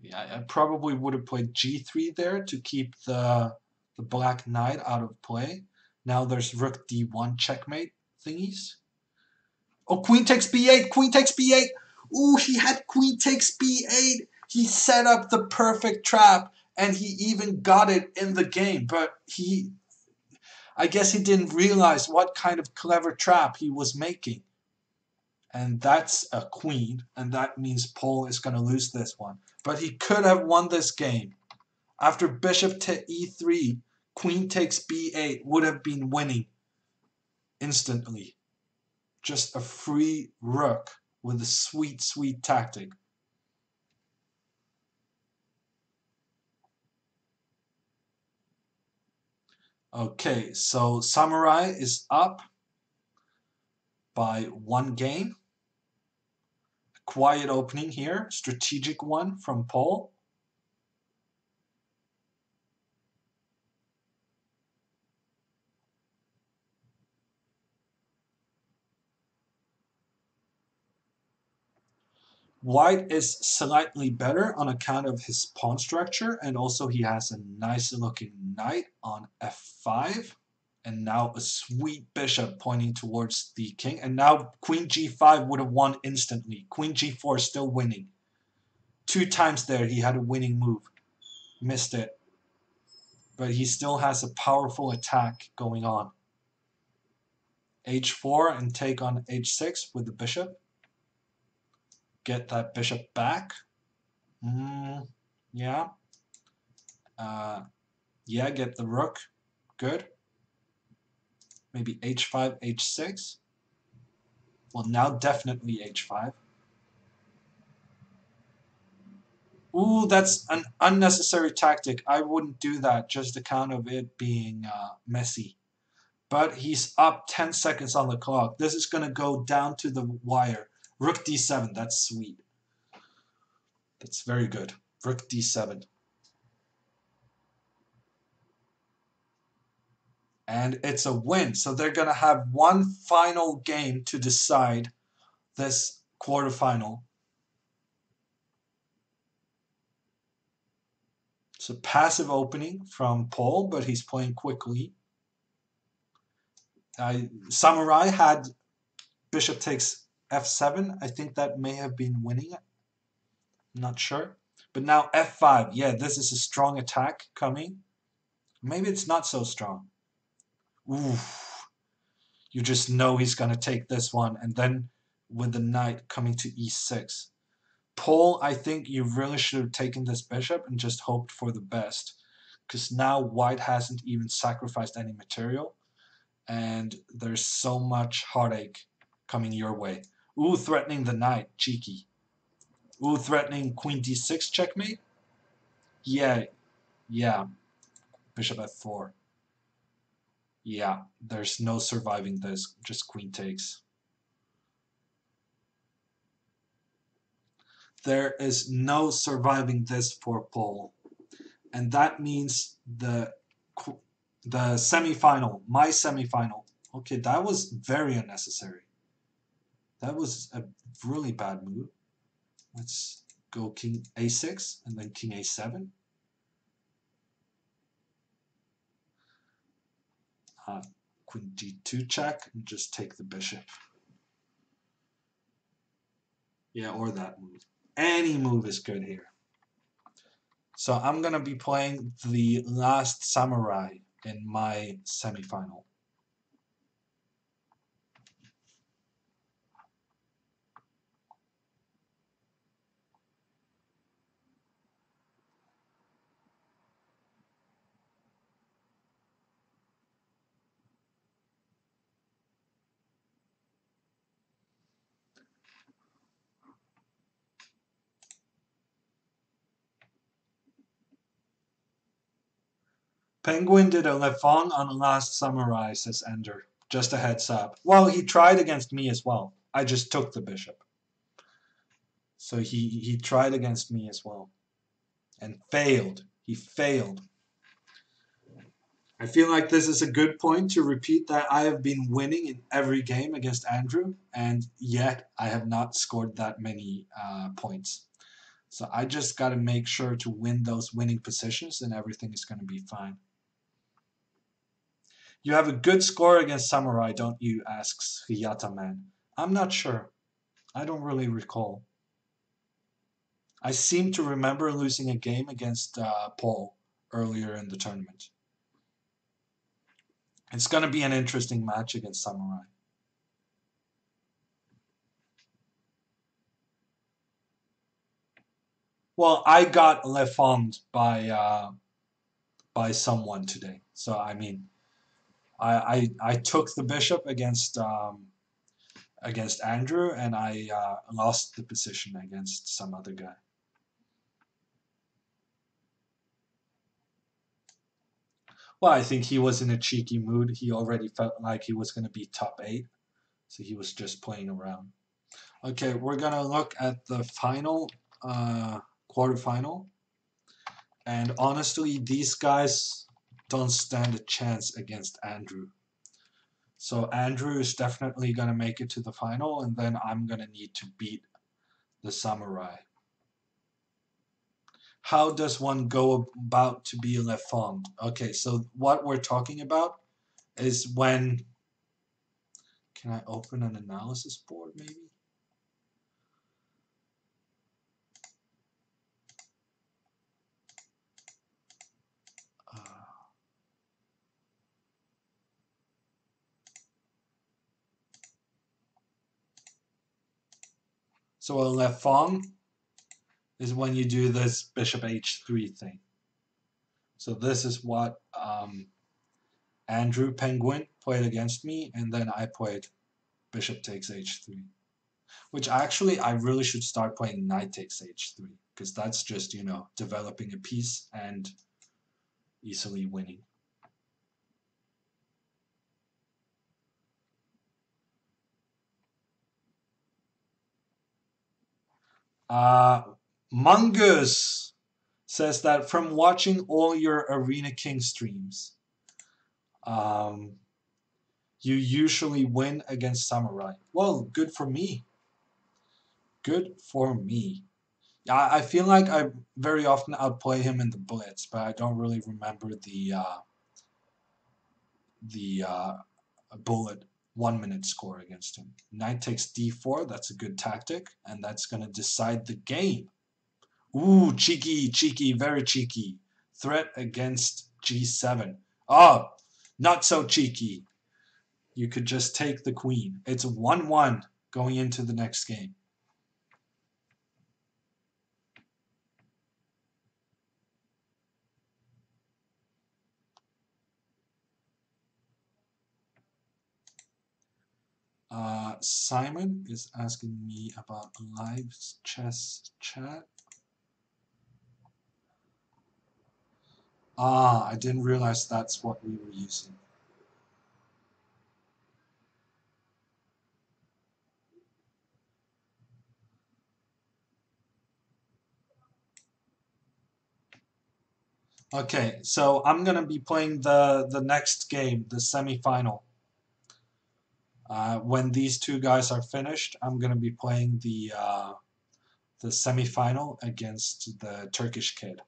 Yeah, I probably would have played G3 there to keep the black knight out of play. Now there's rook D1 checkmate thingies. Oh, queen takes B8, queen takes B8. Ooh, he had queen takes B8. He set up the perfect trap, and he even got it in the game. But I guess he didn't realize what kind of clever trap he was making. And that's a queen, and that means Paul is going to lose this one. But he could have won this game. After bishop to e3, queen takes b8 would have been winning instantly. Just a free rook with a sweet, sweet tactic. Okay, so Samurai is up by 1 game. A quiet opening here, strategic one from Paul. White is slightly better on account of his pawn structure, and also he has a nice looking knight on f5, and now a sweet bishop pointing towards the king, and now queen g5 would have won instantly. Queen g4 still winning. 2 times there he had a winning move. Missed it. But he still has a powerful attack going on. h4 and take on h6 with the bishop. Get that bishop back. Yeah. Yeah, get the rook. Good. Maybe h5, h6. Well, now definitely h5. Ooh, that's an unnecessary tactic. I wouldn't do that just account of it being messy. But he's up 10 seconds on the clock. This is going to go down to the wire. Rook d7, that's sweet. That's very good. Rook d7. And it's a win. So they're going to have one final game to decide this quarterfinal. It's a passive opening from Paul, but he's playing quickly. Samurai had bishop takes f7. I think that may have been winning it. I'm not sure. But now f5. Yeah, this is a strong attack coming. Maybe it's not so strong. Ooh. You just know he's going to take this one. And then with the knight coming to e6. Paul, I think you really should have taken this bishop and just hoped for the best. Because now white hasn't even sacrificed any material. And there's so much heartache coming your way. Ooh, threatening the knight. Cheeky. Ooh, threatening queen d6 checkmate. Yeah. Bishop f4. Yeah, there's no surviving this. Just queen takes. There is no surviving this for Paul. And that means the semifinal, my semifinal. Okay, that was very unnecessary. That was a really bad move. Let's go king a6 and then king a7. Queen d2 check and just take the bishop. Yeah, or that move. Any move is good here. So I'm going to be playing the last samurai in my semifinal. Penguin did a Lefong on the last samurai, says Ender. Just a heads up. Well, he tried against me as well. I just took the bishop. So he tried against me as well. And failed. He failed. I feel like this is a good point to repeat that I have been winning in every game against Andrew, and yet I have not scored that many points. So I just got to make sure to win those winning positions, and everything is going to be fine. You have a good score against Samurai, don't you? Asks Hiyata Man. I'm not sure. I don't really recall. I seem to remember losing a game against Paul earlier in the tournament. It's going to be an interesting match against Samurai. Well, I got lefonged by someone today. So I mean, I took the bishop against Andrew, and I lost the position against some other guy. Well, I think he was in a cheeky mood. He already felt like he was going to be top 8. So he was just playing around. Okay, we're going to look at the final, quarterfinal. And honestly, these guys don't stand a chance against Andrew. So Andrew is definitely going to make it to the final, and then I'm going to need to beat the Samurai. How does one go about to be lefonged? Okay, so what we're talking about is when... Can I open an analysis board, maybe? So a lefong is when you do this bishop h3 thing. So this is what Andrew Penguin played against me, and then I played bishop takes h3. Which actually, I really should start playing knight takes h3, because that's just, you know, developing a piece and easily winning. Mungus says that from watching all your Arena King streams, you usually win against Samurai. Well, good for me. Good for me. I feel like I very often outplay him in the blitz, but I don't really remember the bullet 1 minute score against him. Knight takes d4. That's a good tactic, and that's going to decide the game. Ooh, cheeky, very cheeky. Threat against g7. Oh, not so cheeky. You could just take the queen. It's 1-1 going into the next game. Simon is asking me about live chess chat. I didn't realize that's what we were using. Okay, so I'm gonna be playing the next game, the semifinal. When these two guys are finished, I'm gonna be playing the semifinal against the Turkish kid.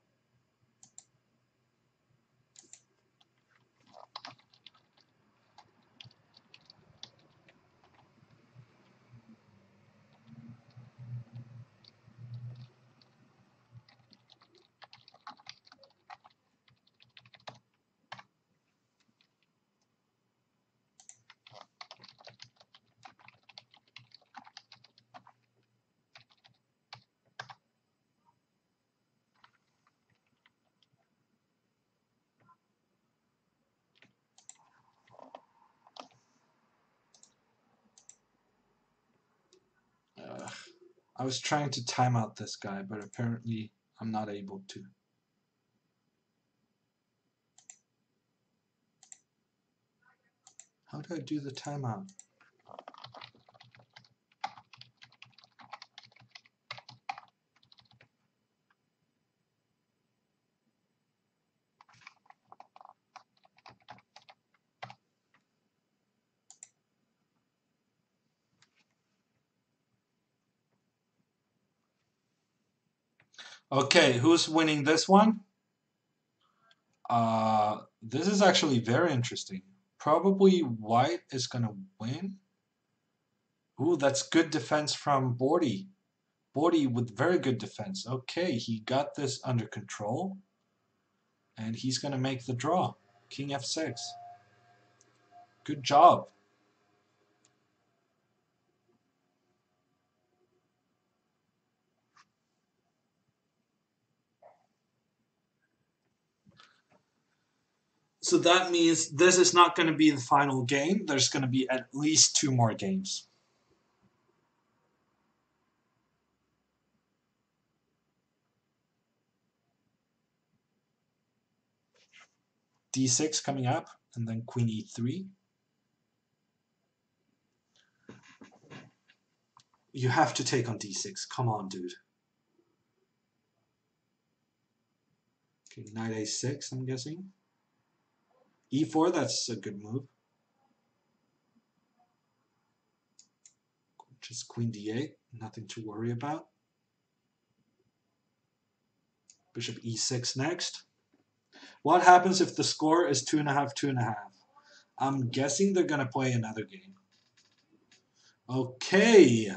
I was trying to time out this guy, but apparently I'm not able to. How do I do the timeout? Okay, who's winning this one? This is actually very interesting. Probably white is gonna win. Ooh, that's good defense from Bordy. Bordy with very good defense. Okay, he got this under control. And he's gonna make the draw. King f6. Good job. So that means this is not going to be the final game. There's going to be at least 2 more games. d6 coming up, and then queen e3. You have to take on d6. Come on, dude. Okay, knight a6, I'm guessing. e4, that's a good move. Just queen d8, nothing to worry about. Bishop e6 next. What happens if the score is 2.5, 2.5? I'm guessing they're going to play another game. Okay.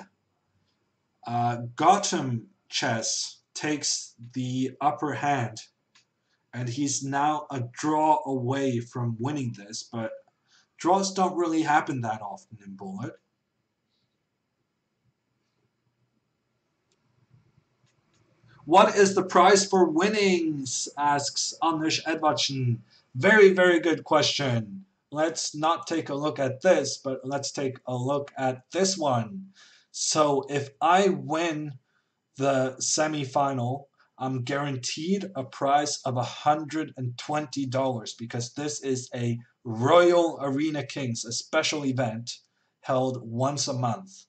Gotham Chess takes the upper hand, and he's now a draw away from winning this, but draws don't really happen that often in Bullet. What is the prize for winnings? Asks Anders Edvardsen. Very, very good question. Let's not take a look at this, but let's take a look at this one. So if I win the semifinal, I'm guaranteed a prize of $120 because this is a Royal Arena Kings, a special event held once a month.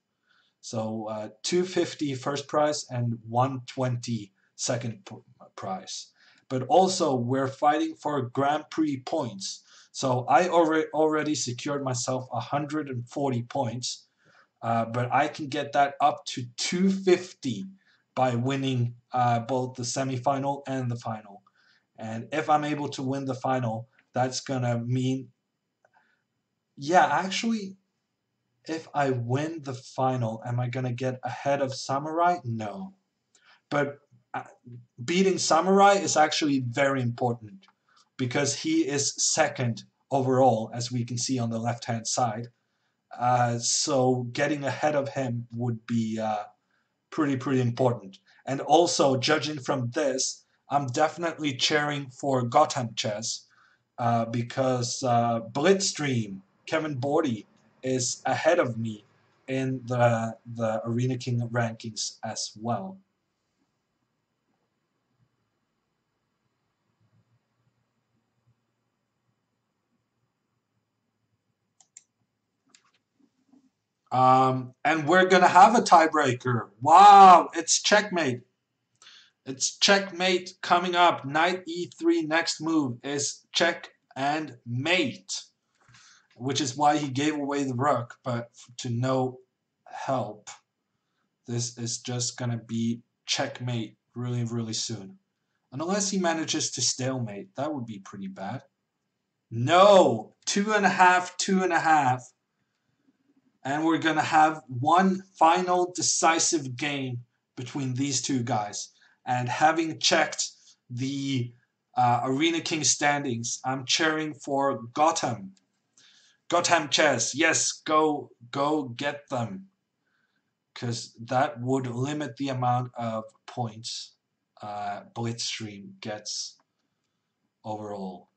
So $250 first prize and $120 second prize. But also, we're fighting for Grand Prix points. So I already secured myself 140 points, but I can get that up to 250 by winning both the semifinal and the final. And if I'm able to win the final, that's gonna mean, yeah, actually, if I win the final, am I gonna get ahead of Samurai? No. But beating Samurai is actually very important because he is second overall, as we can see on the left-hand side. So getting ahead of him would be pretty important. And also, judging from this, I'm definitely cheering for Gotham Chess because Blitzstream, Kevin Bordy, is ahead of me in the Arena King rankings as well. And we're gonna have a tiebreaker. Wow, it's checkmate. It's checkmate coming up. Knight e3, next move is check and mate, which is why he gave away the rook, but to no help. This is just gonna be checkmate really soon. Unless he manages to stalemate, that would be pretty bad. No, 2.5, 2.5. And we're going to have one final decisive game between these two guys. And having checked the Arena King standings, I'm cheering for Gotham. Gotham Chess. Yes, go get them. Because that would limit the amount of points Blitzstream gets overall.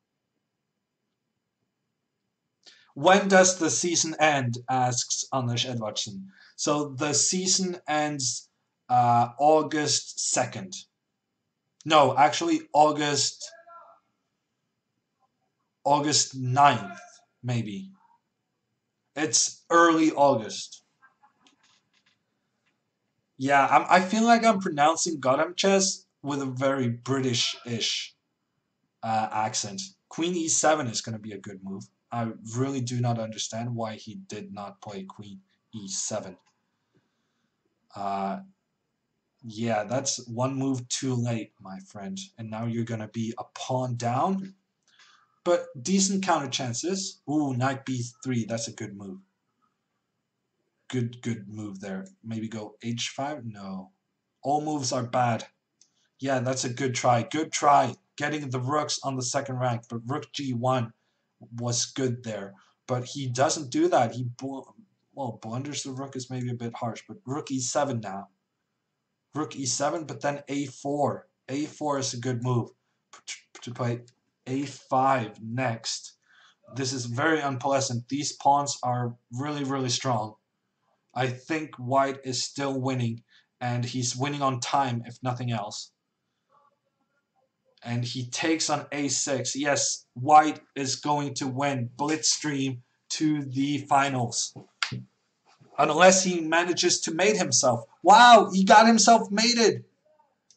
When does the season end? Asks Anders Edvardsen. So the season ends August 2nd. No, actually August 9th, maybe. It's early August. Yeah, I feel like I'm pronouncing Gotham Chess with a very British-ish accent. Queen e7 is going to be a good move. I really do not understand why he did not play Queen e7. Yeah, that's one move too late, my friend. And now you're going to be a pawn down. But decent counter chances. Ooh, knight b3. That's a good move. Good move there. Maybe go h5? No. All moves are bad. Yeah, that's a good try. Good try. Getting the rooks on the second rank. But rook g1 was good there. But he doesn't do that. He, well, blunders the rook is maybe a bit harsh. But rook e7 now. Rook e7, but then a4. a4 is a good move. To play a5 next. This is very unpleasant. These pawns are really strong. I think white is still winning, and he's winning on time, if nothing else. And he takes on a6. Yes, white is going to win Blitzstream to the finals. Unless he manages to mate himself. Wow, he got himself mated.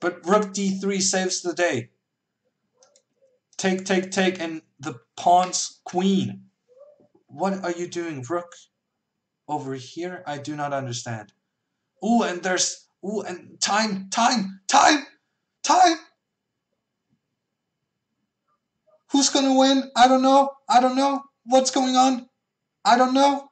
But rook d3 saves the day. Take, and the pawn's queen. What are you doing, rook? Over here? I do not understand. Ooh, and there's... Ooh, and time! Who's gonna win? I don't know. What's going on? I don't know.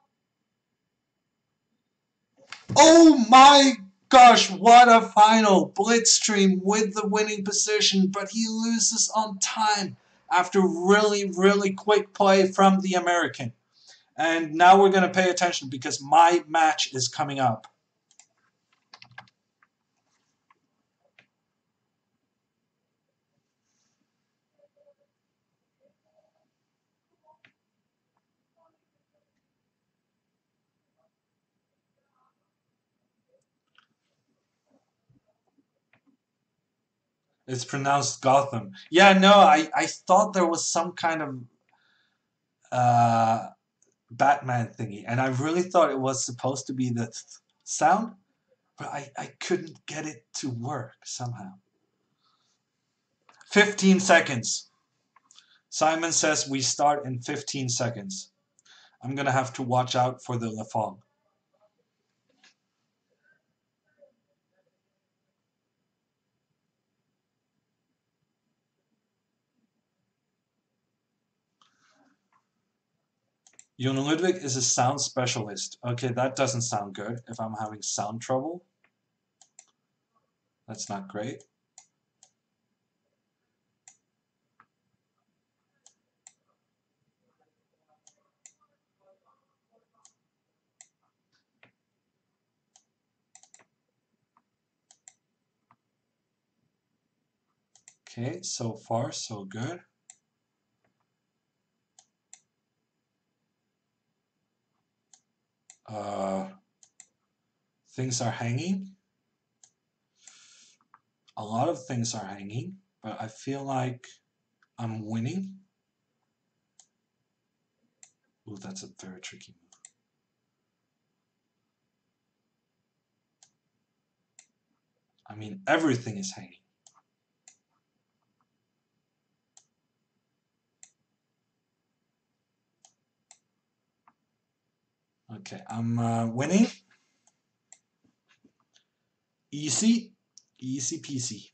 Oh my gosh, what a final. Blitzstream with the winning position, but he loses on time after really quick play from the American. And now we're going to pay attention because my match is coming up. It's pronounced Gotham. Yeah, no, I thought there was some kind of Batman thingy, and I really thought it was supposed to be the sound, but I couldn't get it to work somehow. 15 seconds. Simon says we start in 15 seconds. I'm going to have to watch out for the Lafong. Jon Ludwig is a sound specialist. Okay, that doesn't sound good if I'm having sound trouble. That's not great. Okay, so far so good. Things are hanging. A lot of things are hanging, but I feel like I'm winning. Ooh, that's a very tricky move. I mean, everything is hanging. Okay, I'm winning. Easy, easy peasy.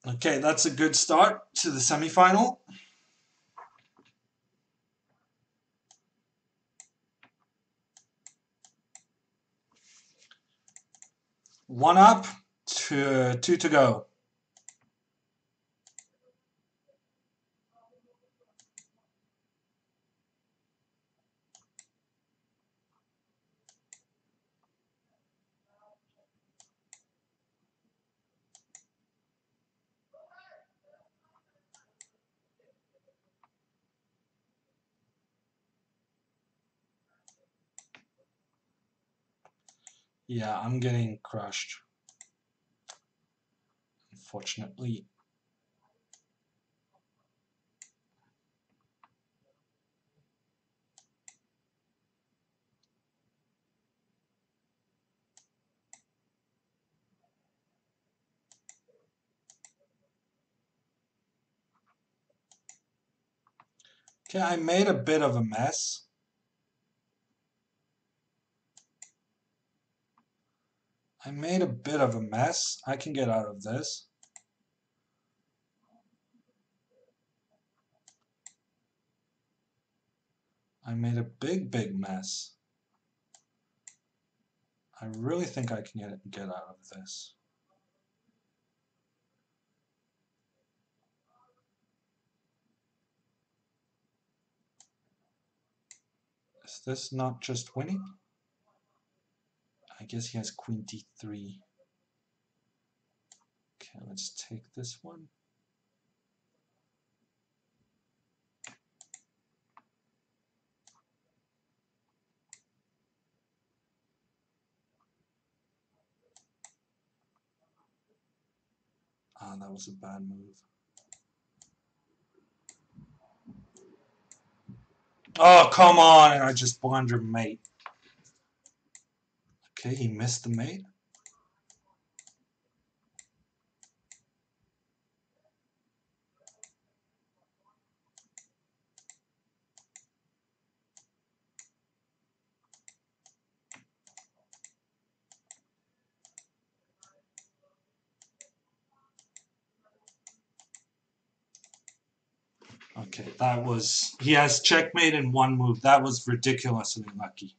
Okay, that's a good start to the semifinal. One up, two to go. Yeah, I'm getting crushed. Unfortunately. Okay, I made a bit of a mess. I made a bit of a mess. I can get out of this. I made a big mess. I really think I can get out of this. Is this not just winning? I guess he has queen d3. Okay, let's take this one. Ah, that was a bad move. Oh, come on, and I just blundered mate. Okay, he missed the mate. Okay, that was... He has checkmate in one move. That was ridiculously lucky.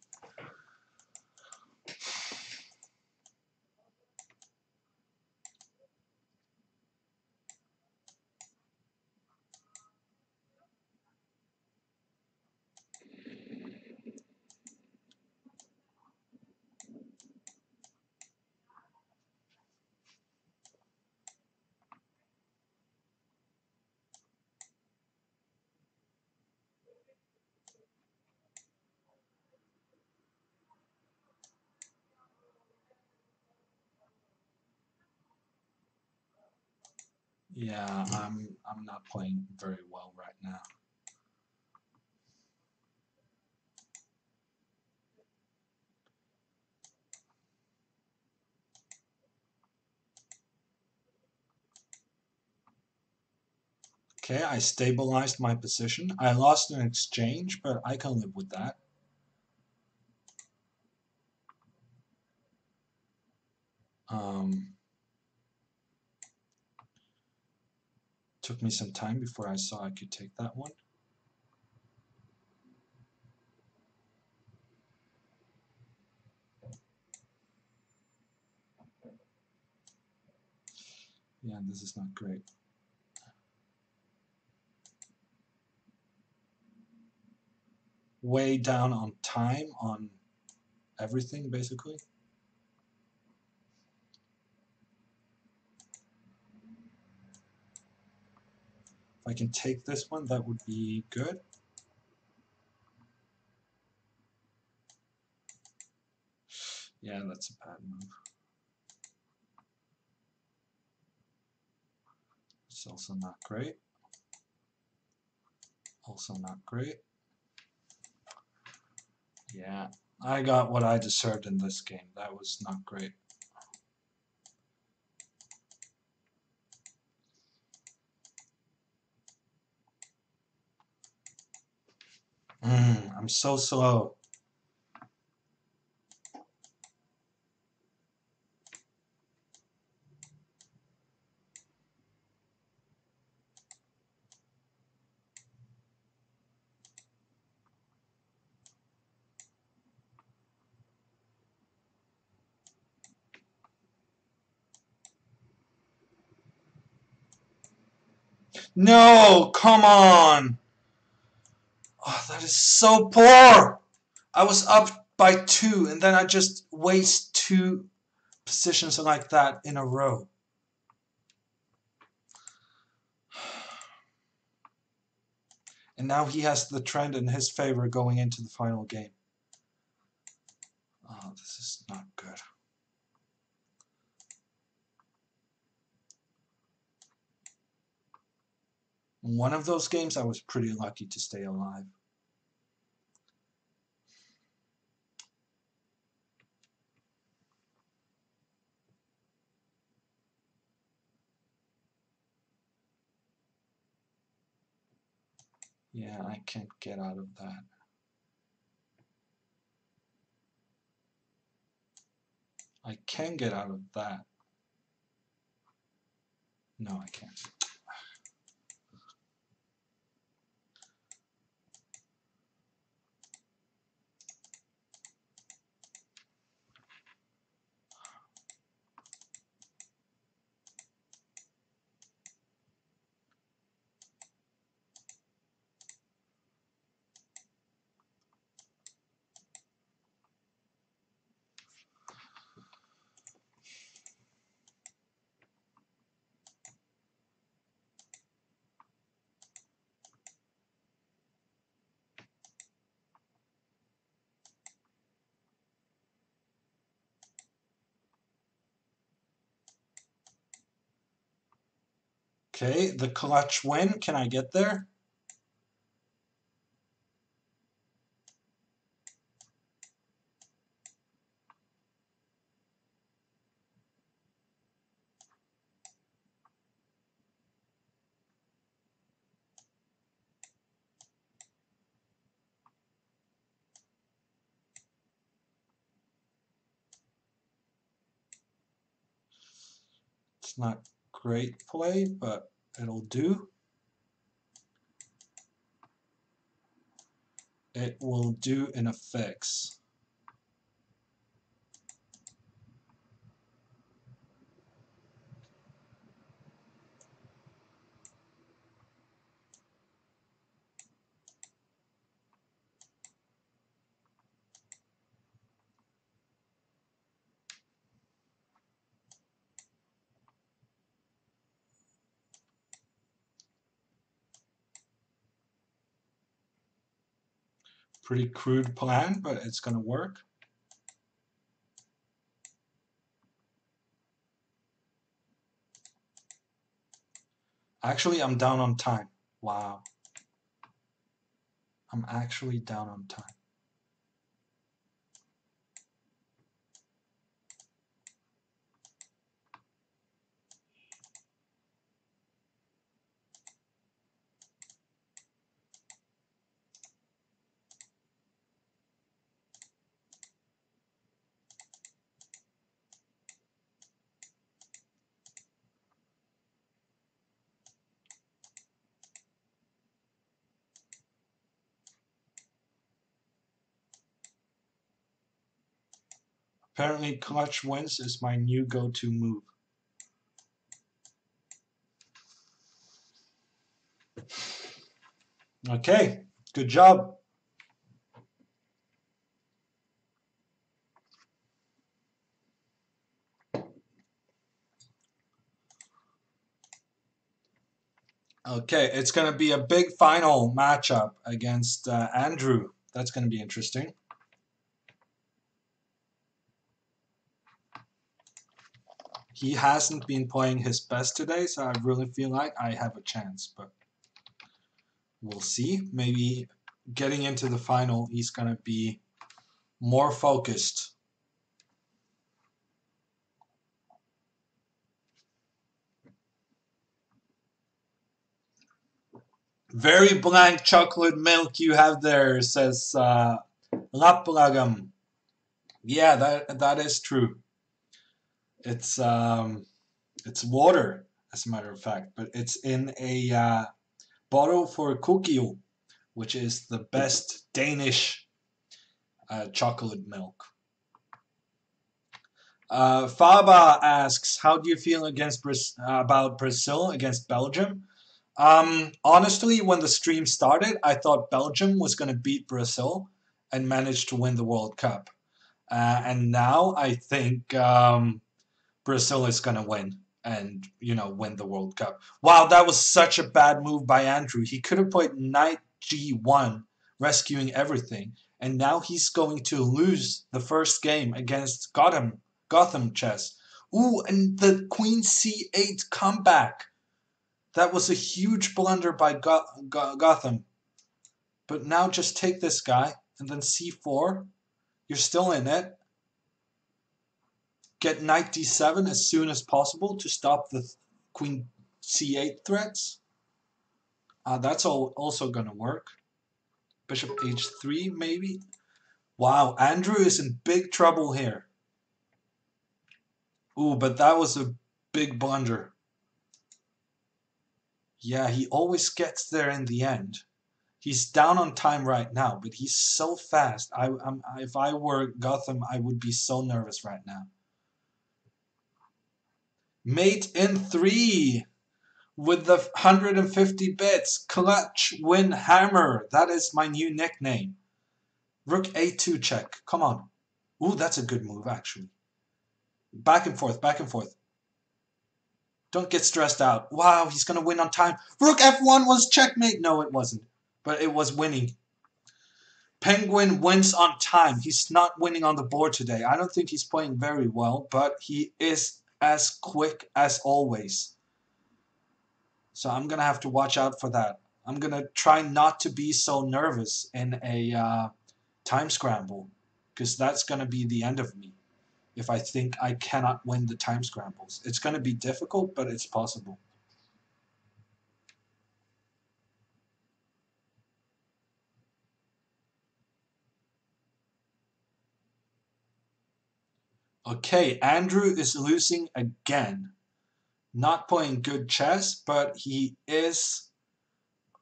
Yeah, I'm not playing very well right now. Okay, I stabilized my position. I lost an exchange, but I can live with that. Took me some time before I saw I could take that one. Yeah, this is not great. Way down on time on everything, basically. If I can take this one, that would be good. Yeah, that's a bad move. It's also not great. Also not great. Yeah, I got what I deserved in this game. That was not great. I'm so slow. No, come on. Oh, that is so poor. I was up by 2, and then I just waste 2 positions like that in a row. And now he has the trend in his favor going into the final game. Oh, this is not good. In one of those games, I was pretty lucky to stay alive. Yeah, I can't get out of that. I can get out of that. No, I can't. Okay, the clutch win. Can I get there? It's not great play, but it'll do. It will do in a fix. Pretty crude plan, but it's going to work. Actually, I'm down on time. Wow. I'm actually down on time. Apparently clutch wins is my new go-to move. Okay, good job. Okay, it's going to be a big final matchup against Andrew. That's going to be interesting. He hasn't been playing his best today, so I really feel like I have a chance, but we'll see. Maybe getting into the final, he's going to be more focused. Very blank chocolate milk you have there, says Laplagam. Yeah, that is true. It's water, as a matter of fact, but it's in a bottle for Kukio, which is the best Danish chocolate milk. Faba asks, how do you feel about Brazil against Belgium? Honestly, when the stream started, I thought Belgium was going to beat Brazil and manage to win the World Cup. And now I think Brazil is going to win and, win the World Cup. Wow, that was such a bad move by Andrew. He could have played knight g1, rescuing everything. And now he's going to lose the first game against Gotham chess. Ooh, and the queen c8 comeback. That was a huge blunder by Gotham. But now just take this guy and then c4. You're still in it. Get knight d7 as soon as possible to stop the queen c8 threats. That's also going to work. Bishop h3 maybe. Wow, Andrew is in big trouble here. Ooh, but that was a big blunder. Yeah, he always gets there in the end. He's down on time right now, but he's so fast. If I were Gotham, I would be so nervous right now. Mate in 3 with the 150 bits. Clutch win hammer. That is my new nickname. Rook a2 check. Come on. Ooh, that's a good move, actually. Back and forth, back and forth. Don't get stressed out. Wow, he's going to win on time. Rook f1 was checkmate. No, it wasn't. But it was winning. Penguin wins on time. He's not winning on the board today. I don't think he's playing very well, but he is as quick as always. So I'm going to have to watch out for that. I'm going to try not to be so nervous in a time scramble, because that's going to be the end of me if I think I cannot win the time scrambles. It's going to be difficult, but it's possible. Okay, Andrew is losing again. Not playing good chess, but he is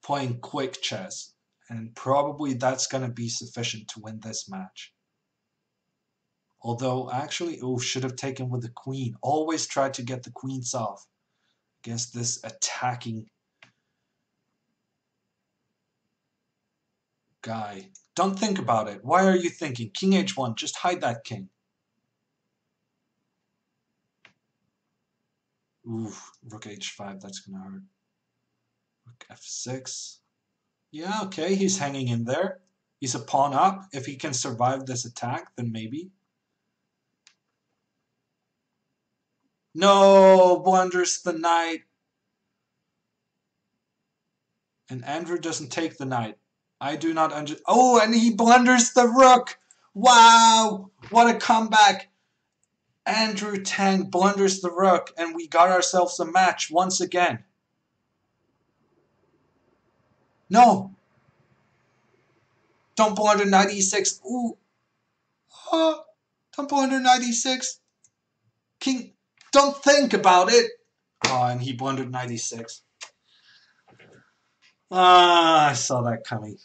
playing quick chess. And probably that's going to be sufficient to win this match. Although, actually, should have taken with the queen. Always try to get the queens off against this attacking guy. Don't think about it. Why are you thinking? King h1, just hide that king. Ooh, rook h5, that's going to hurt. Rook f6. Yeah, okay, he's hanging in there. He's a pawn up. If he can survive this attack, then maybe. No, blunders the knight. And Andrew doesn't take the knight. I do not understand. Oh, and he blunders the rook. Wow, what a comeback. Andrew Tang blunders the rook, and we got ourselves a match once again. No. Don't blunder knight e6. Ooh. Oh, don't blunder knight e6. King, don't think about it. Oh, and he blundered knight e6. Ah, I saw that coming.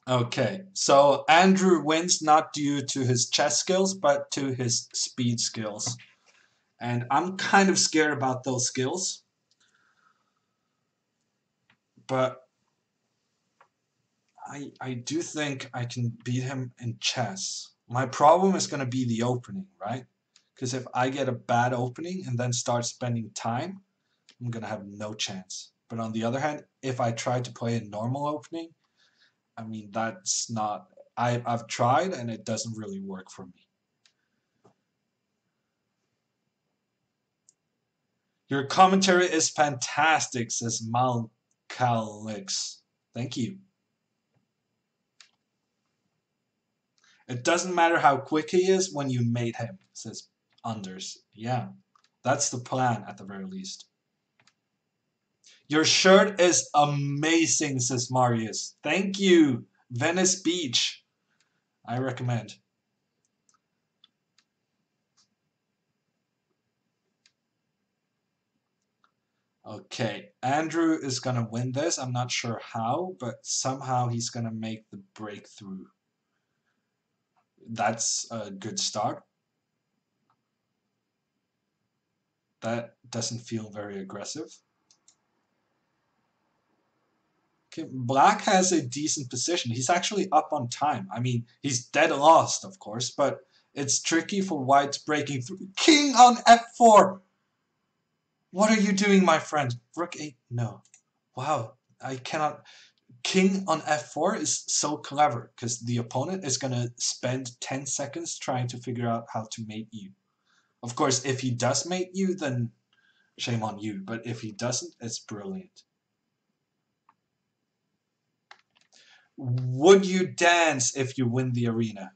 Okay, so Andrew wins not due to his chess skills, but to his speed skills. And I'm kind of scared about those skills. But I do think I can beat him in chess. My problem is going to be the opening, right? Because if I get a bad opening and then start spending time, I'm going to have no chance. But on the other hand, if I try to play a normal opening, I mean, that's not. I've tried and it doesn't really work for me. Your commentary is fantastic, says Malcalix. Thank you. It doesn't matter how quick he is when you mate him, says Anders. Yeah, that's the plan at the very least. Your shirt is amazing, says Marius. Thank you. Venice Beach. I recommend. Okay, Andrew is going to win this. I'm not sure how, but somehow he's going to make the breakthrough. That's a good start. That doesn't feel very aggressive. Okay, Black has a decent position. He's actually up on time. I mean, he's dead lost, of course, but it's tricky for White's breaking through. King on f4! What are you doing, my friend? Rook 8, no. Wow, I cannot. King on f4 is so clever because the opponent is going to spend 10 seconds trying to figure out how to mate you. Of course, if he does mate you, then shame on you. But if he doesn't, it's brilliant. Would you dance if you win the arena?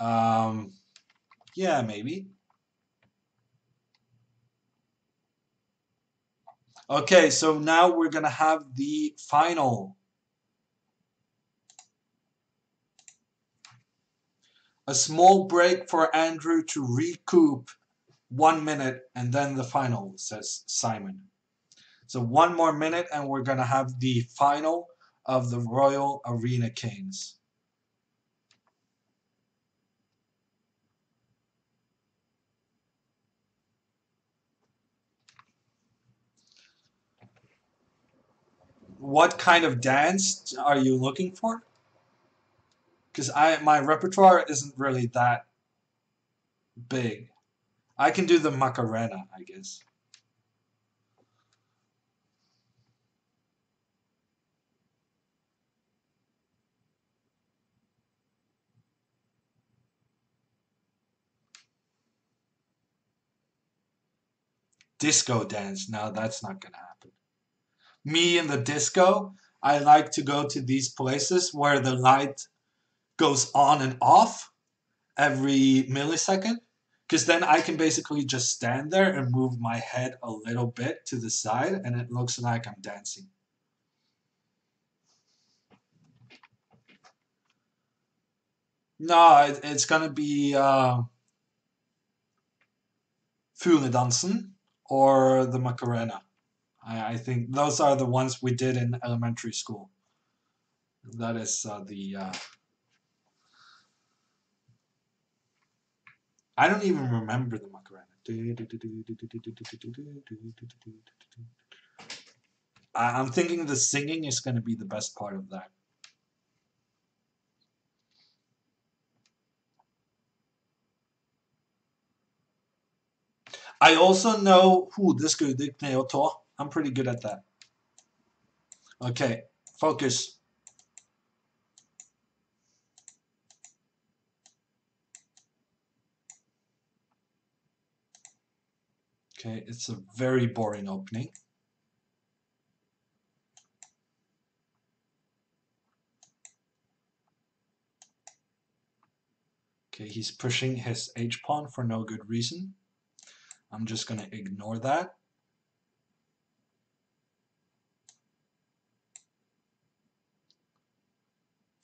Yeah, maybe. Okay, so now we're going to have the final. A small break for Andrew to recoup 1 minute and then the final, says Simon. So 1 more minute and we're going to have the final of the Royal Arena Kings. What kind of dance are you looking for? Because my repertoire isn't really that big. I can do the Macarena, I guess. Disco dance. No, that's not going to happen. Me in the disco, I like to go to these places where the light goes on and off every millisecond. Because then I can basically just stand there and move my head a little bit to the side and it looks like I'm dancing. No, it's going to be Fugledansen or the Macarena. I think those are the ones we did in elementary school. That is the... I don't even remember the Macarena. I'm thinking the singing is going to be the best part of that. I also know Hodeskudd, kne og tå. I'm pretty good at that. Okay, focus. Okay, it's a very boring opening. Okay, he's pushing his h-pawn for no good reason. I'm just going to ignore that.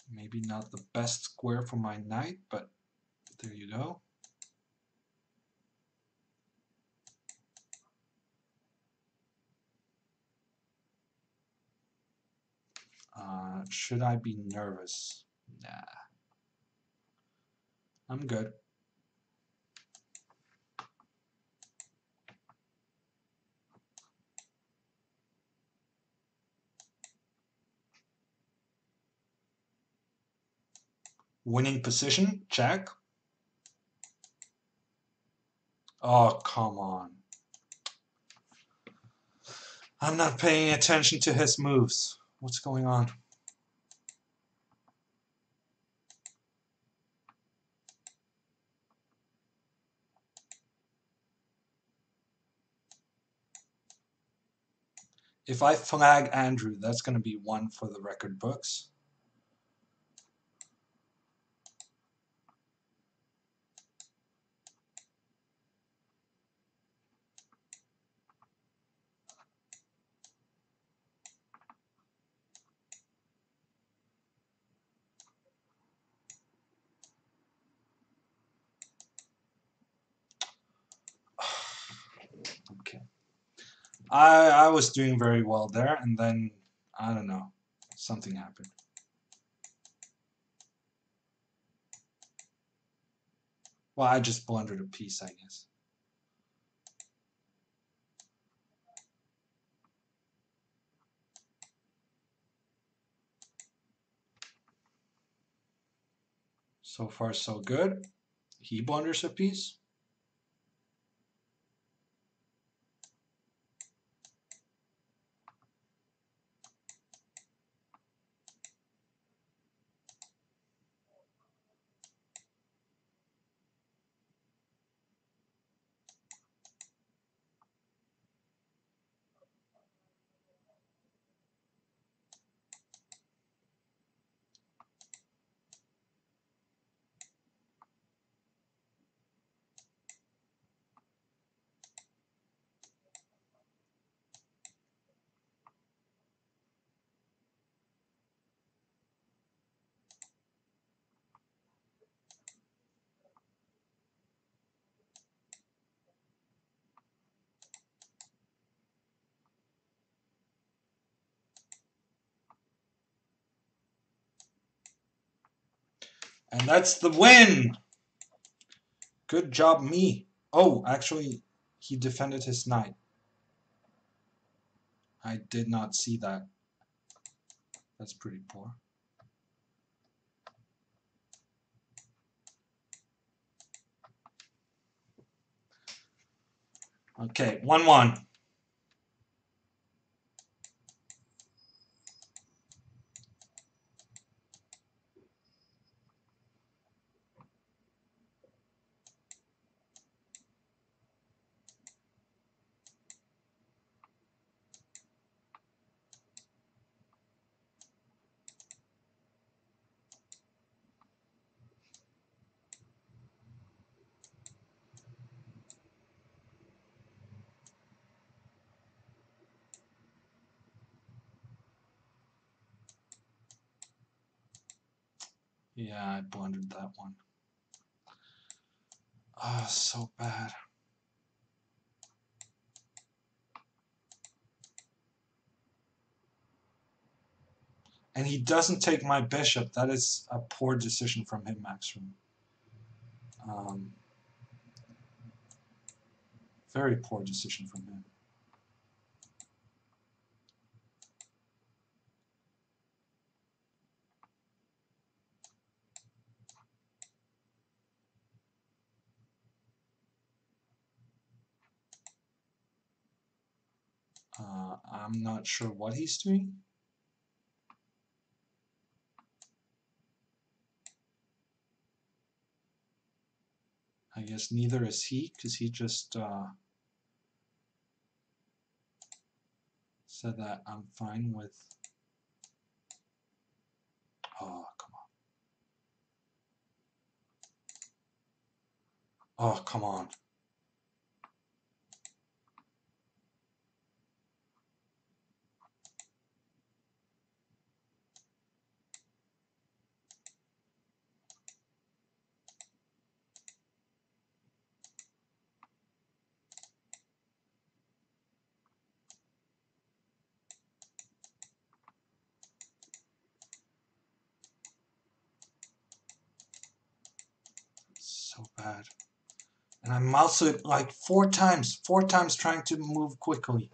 Maybe not the best square for my knight, but there you go. But should I be nervous? Nah. I'm good. Winning position? Check. Oh, come on. I'm not paying attention to his moves. What's going on? If I flag Andrew, that's going to be one for the record books. Okay. I was doing very well there, and then, I don't know, something happened. Well, I just blundered a piece, I guess. So far, so good. He blunders a piece. And that's the win! Good job, me. Oh, actually, he defended his knight. I did not see that. That's pretty poor. Okay, 1-1. Yeah, I blundered that one. Oh, so bad. And he doesn't take my bishop. That is a poor decision from him, Maxim. Very poor decision from him. I'm not sure what he's doing. I guess neither is he, because he just said that I'm fine with... Oh, come on. Oh, come on. bad. And I mouse it like 4 times trying to move quickly.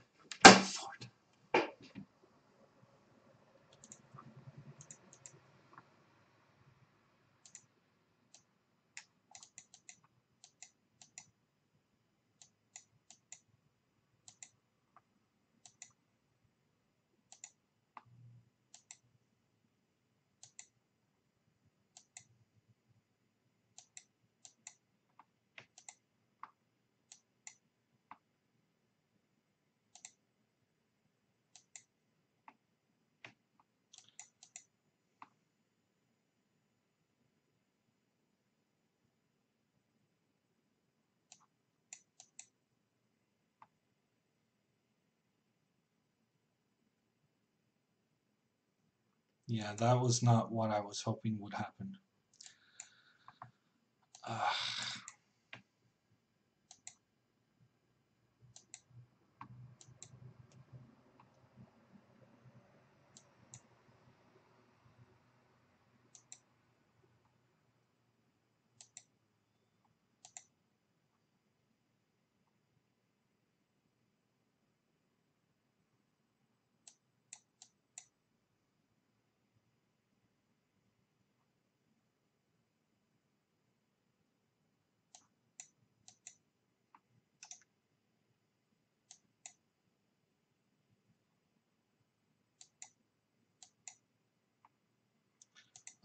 Yeah, that was not what I was hoping would happen.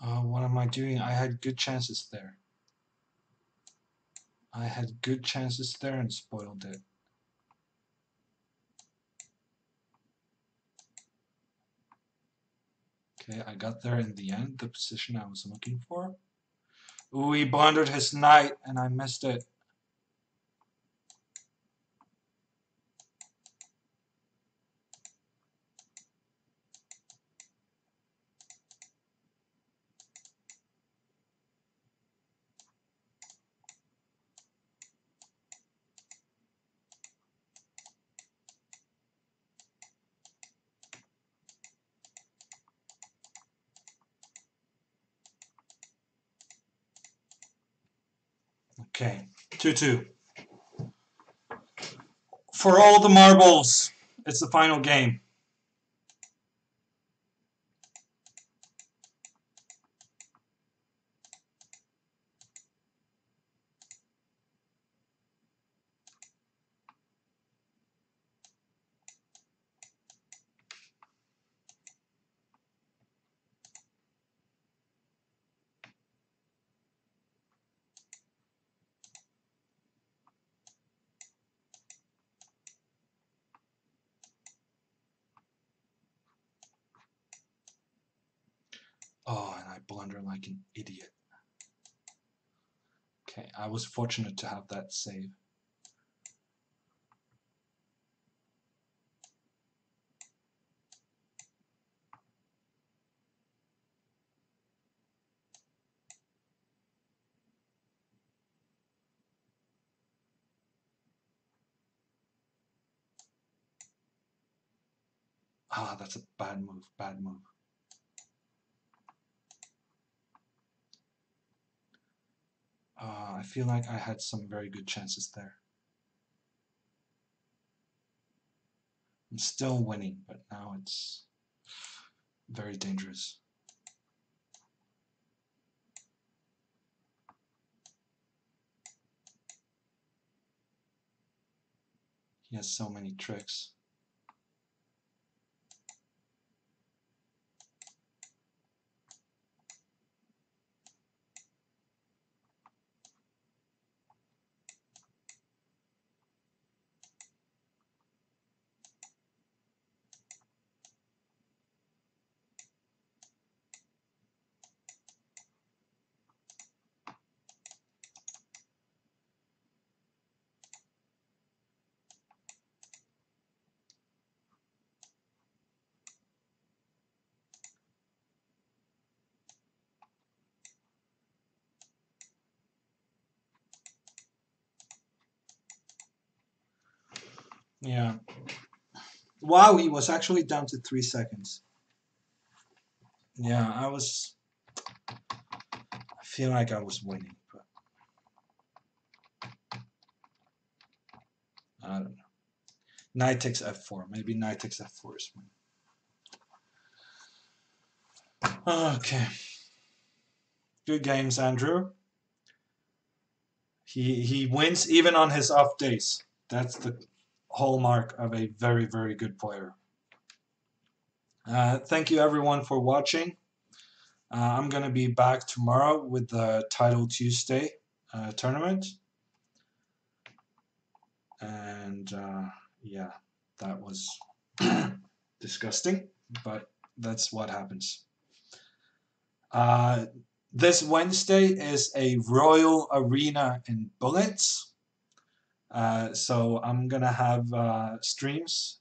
What am I doing? I had good chances there. I had good chances there and spoiled it. Okay, I got there in the end, the position I was looking for. Ooh, he blundered his knight and I missed it. Okay, 2-2. For all the marbles, it's the final game. Oh, and I blunder like an idiot. Okay, I was fortunate to have that save. Ah, that's a bad move, bad move. I feel like I had some very good chances there. I'm still winning, but now it's very dangerous. He has so many tricks. Yeah. Wow, he was actually down to 3 seconds. Yeah, I feel like I was winning, but I don't know. Knight takes f4. Maybe knight takes f4 is fine. Okay. Good games, Andrew. He wins even on his off days. That's the hallmark of a very, very good player. Thank you everyone for watching. I'm going to be back tomorrow with the Title Tuesday tournament. And yeah, that was disgusting, but that's what happens. This Wednesday is a Royal Arena in Bullets. So I'm going to have streams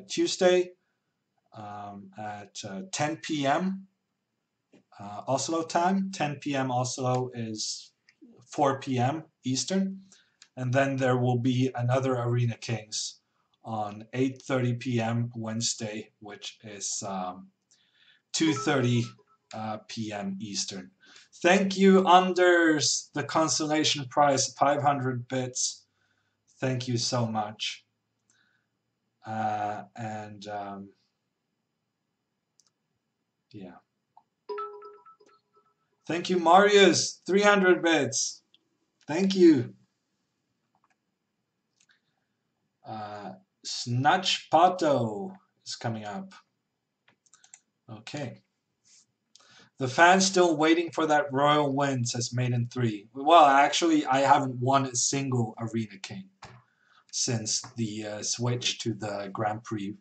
Tuesday at 10 p.m. Oslo time. 10 p.m. Oslo is 4 p.m. Eastern. And then there will be another Arena Kings on 8:30 p.m. Wednesday, which is 2:30 p.m. Eastern. Thank you, Anders, the consolation prize, 500 bits. Thank you so much. Yeah. Thank you, Marius, 300 bits. Thank you. Snatch Pato is coming up. Okay. The fans still waiting for that royal win, says Maiden 3. Well, actually, I haven't won a single Arena King since the switch to the Grand Prix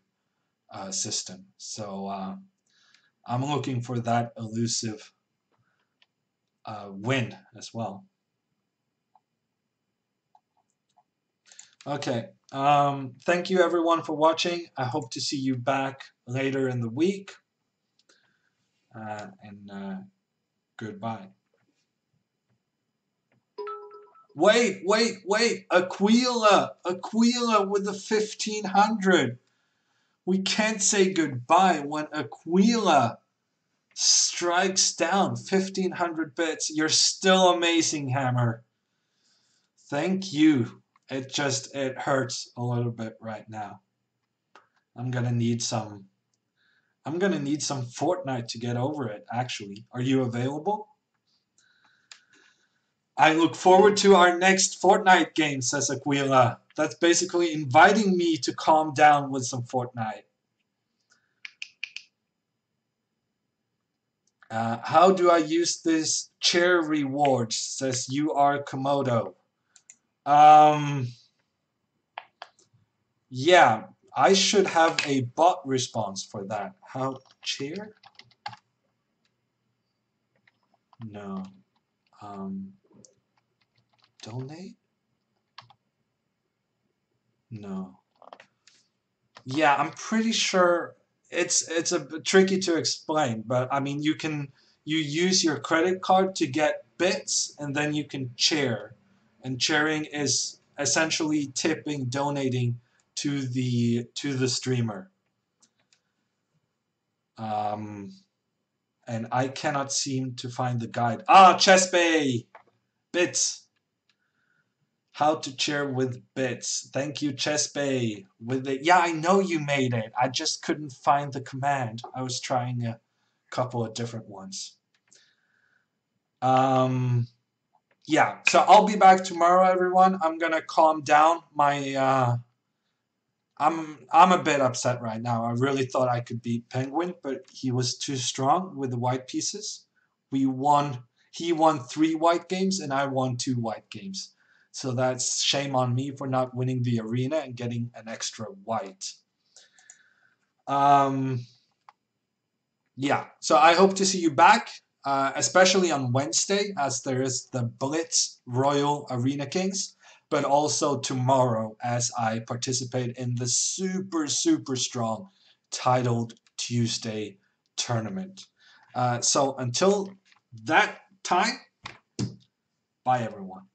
system. So I'm looking for that elusive win as well. Okay. Thank you everyone for watching. I hope to see you back later in the week. And goodbye. Wait. Aquila with the 1500. We can't say goodbye when Aquila strikes down 1500 bits. You're still amazing, Hammer. Thank you. It hurts a little bit right now. I'm gonna need some Fortnite to get over it, actually. Are you available? I look forward to our next Fortnite game, says Aquila. That's basically inviting me to calm down with some Fortnite. How do I use this chair reward, says UR Komodo. Yeah, I should have a bot response for that. How chair? No. Donate? No. Yeah, I'm pretty sure it's a bit tricky to explain, but I mean you use your credit card to get bits and then you can chair. And chairing is essentially donating to the streamer. And I cannot seem to find the guide. Chespay! Bits! How to chair with bits. Thank you, Chespay. Yeah, I know you made it. I just couldn't find the command. I was trying a couple of different ones. Yeah, so I'll be back tomorrow, everyone. I'm gonna calm down. I'm a bit upset right now. I really thought I could beat Penguin, but he was too strong with the white pieces. He won 3 white games and I won 2 white games. So that's shame on me for not winning the arena and getting an extra white. Yeah, so I hope to see you back, especially on Wednesday, as there is the Blitz Royal Arena Kings, but also tomorrow as I participate in the super, super strong Titled Tuesday tournament. So until that time, bye everyone.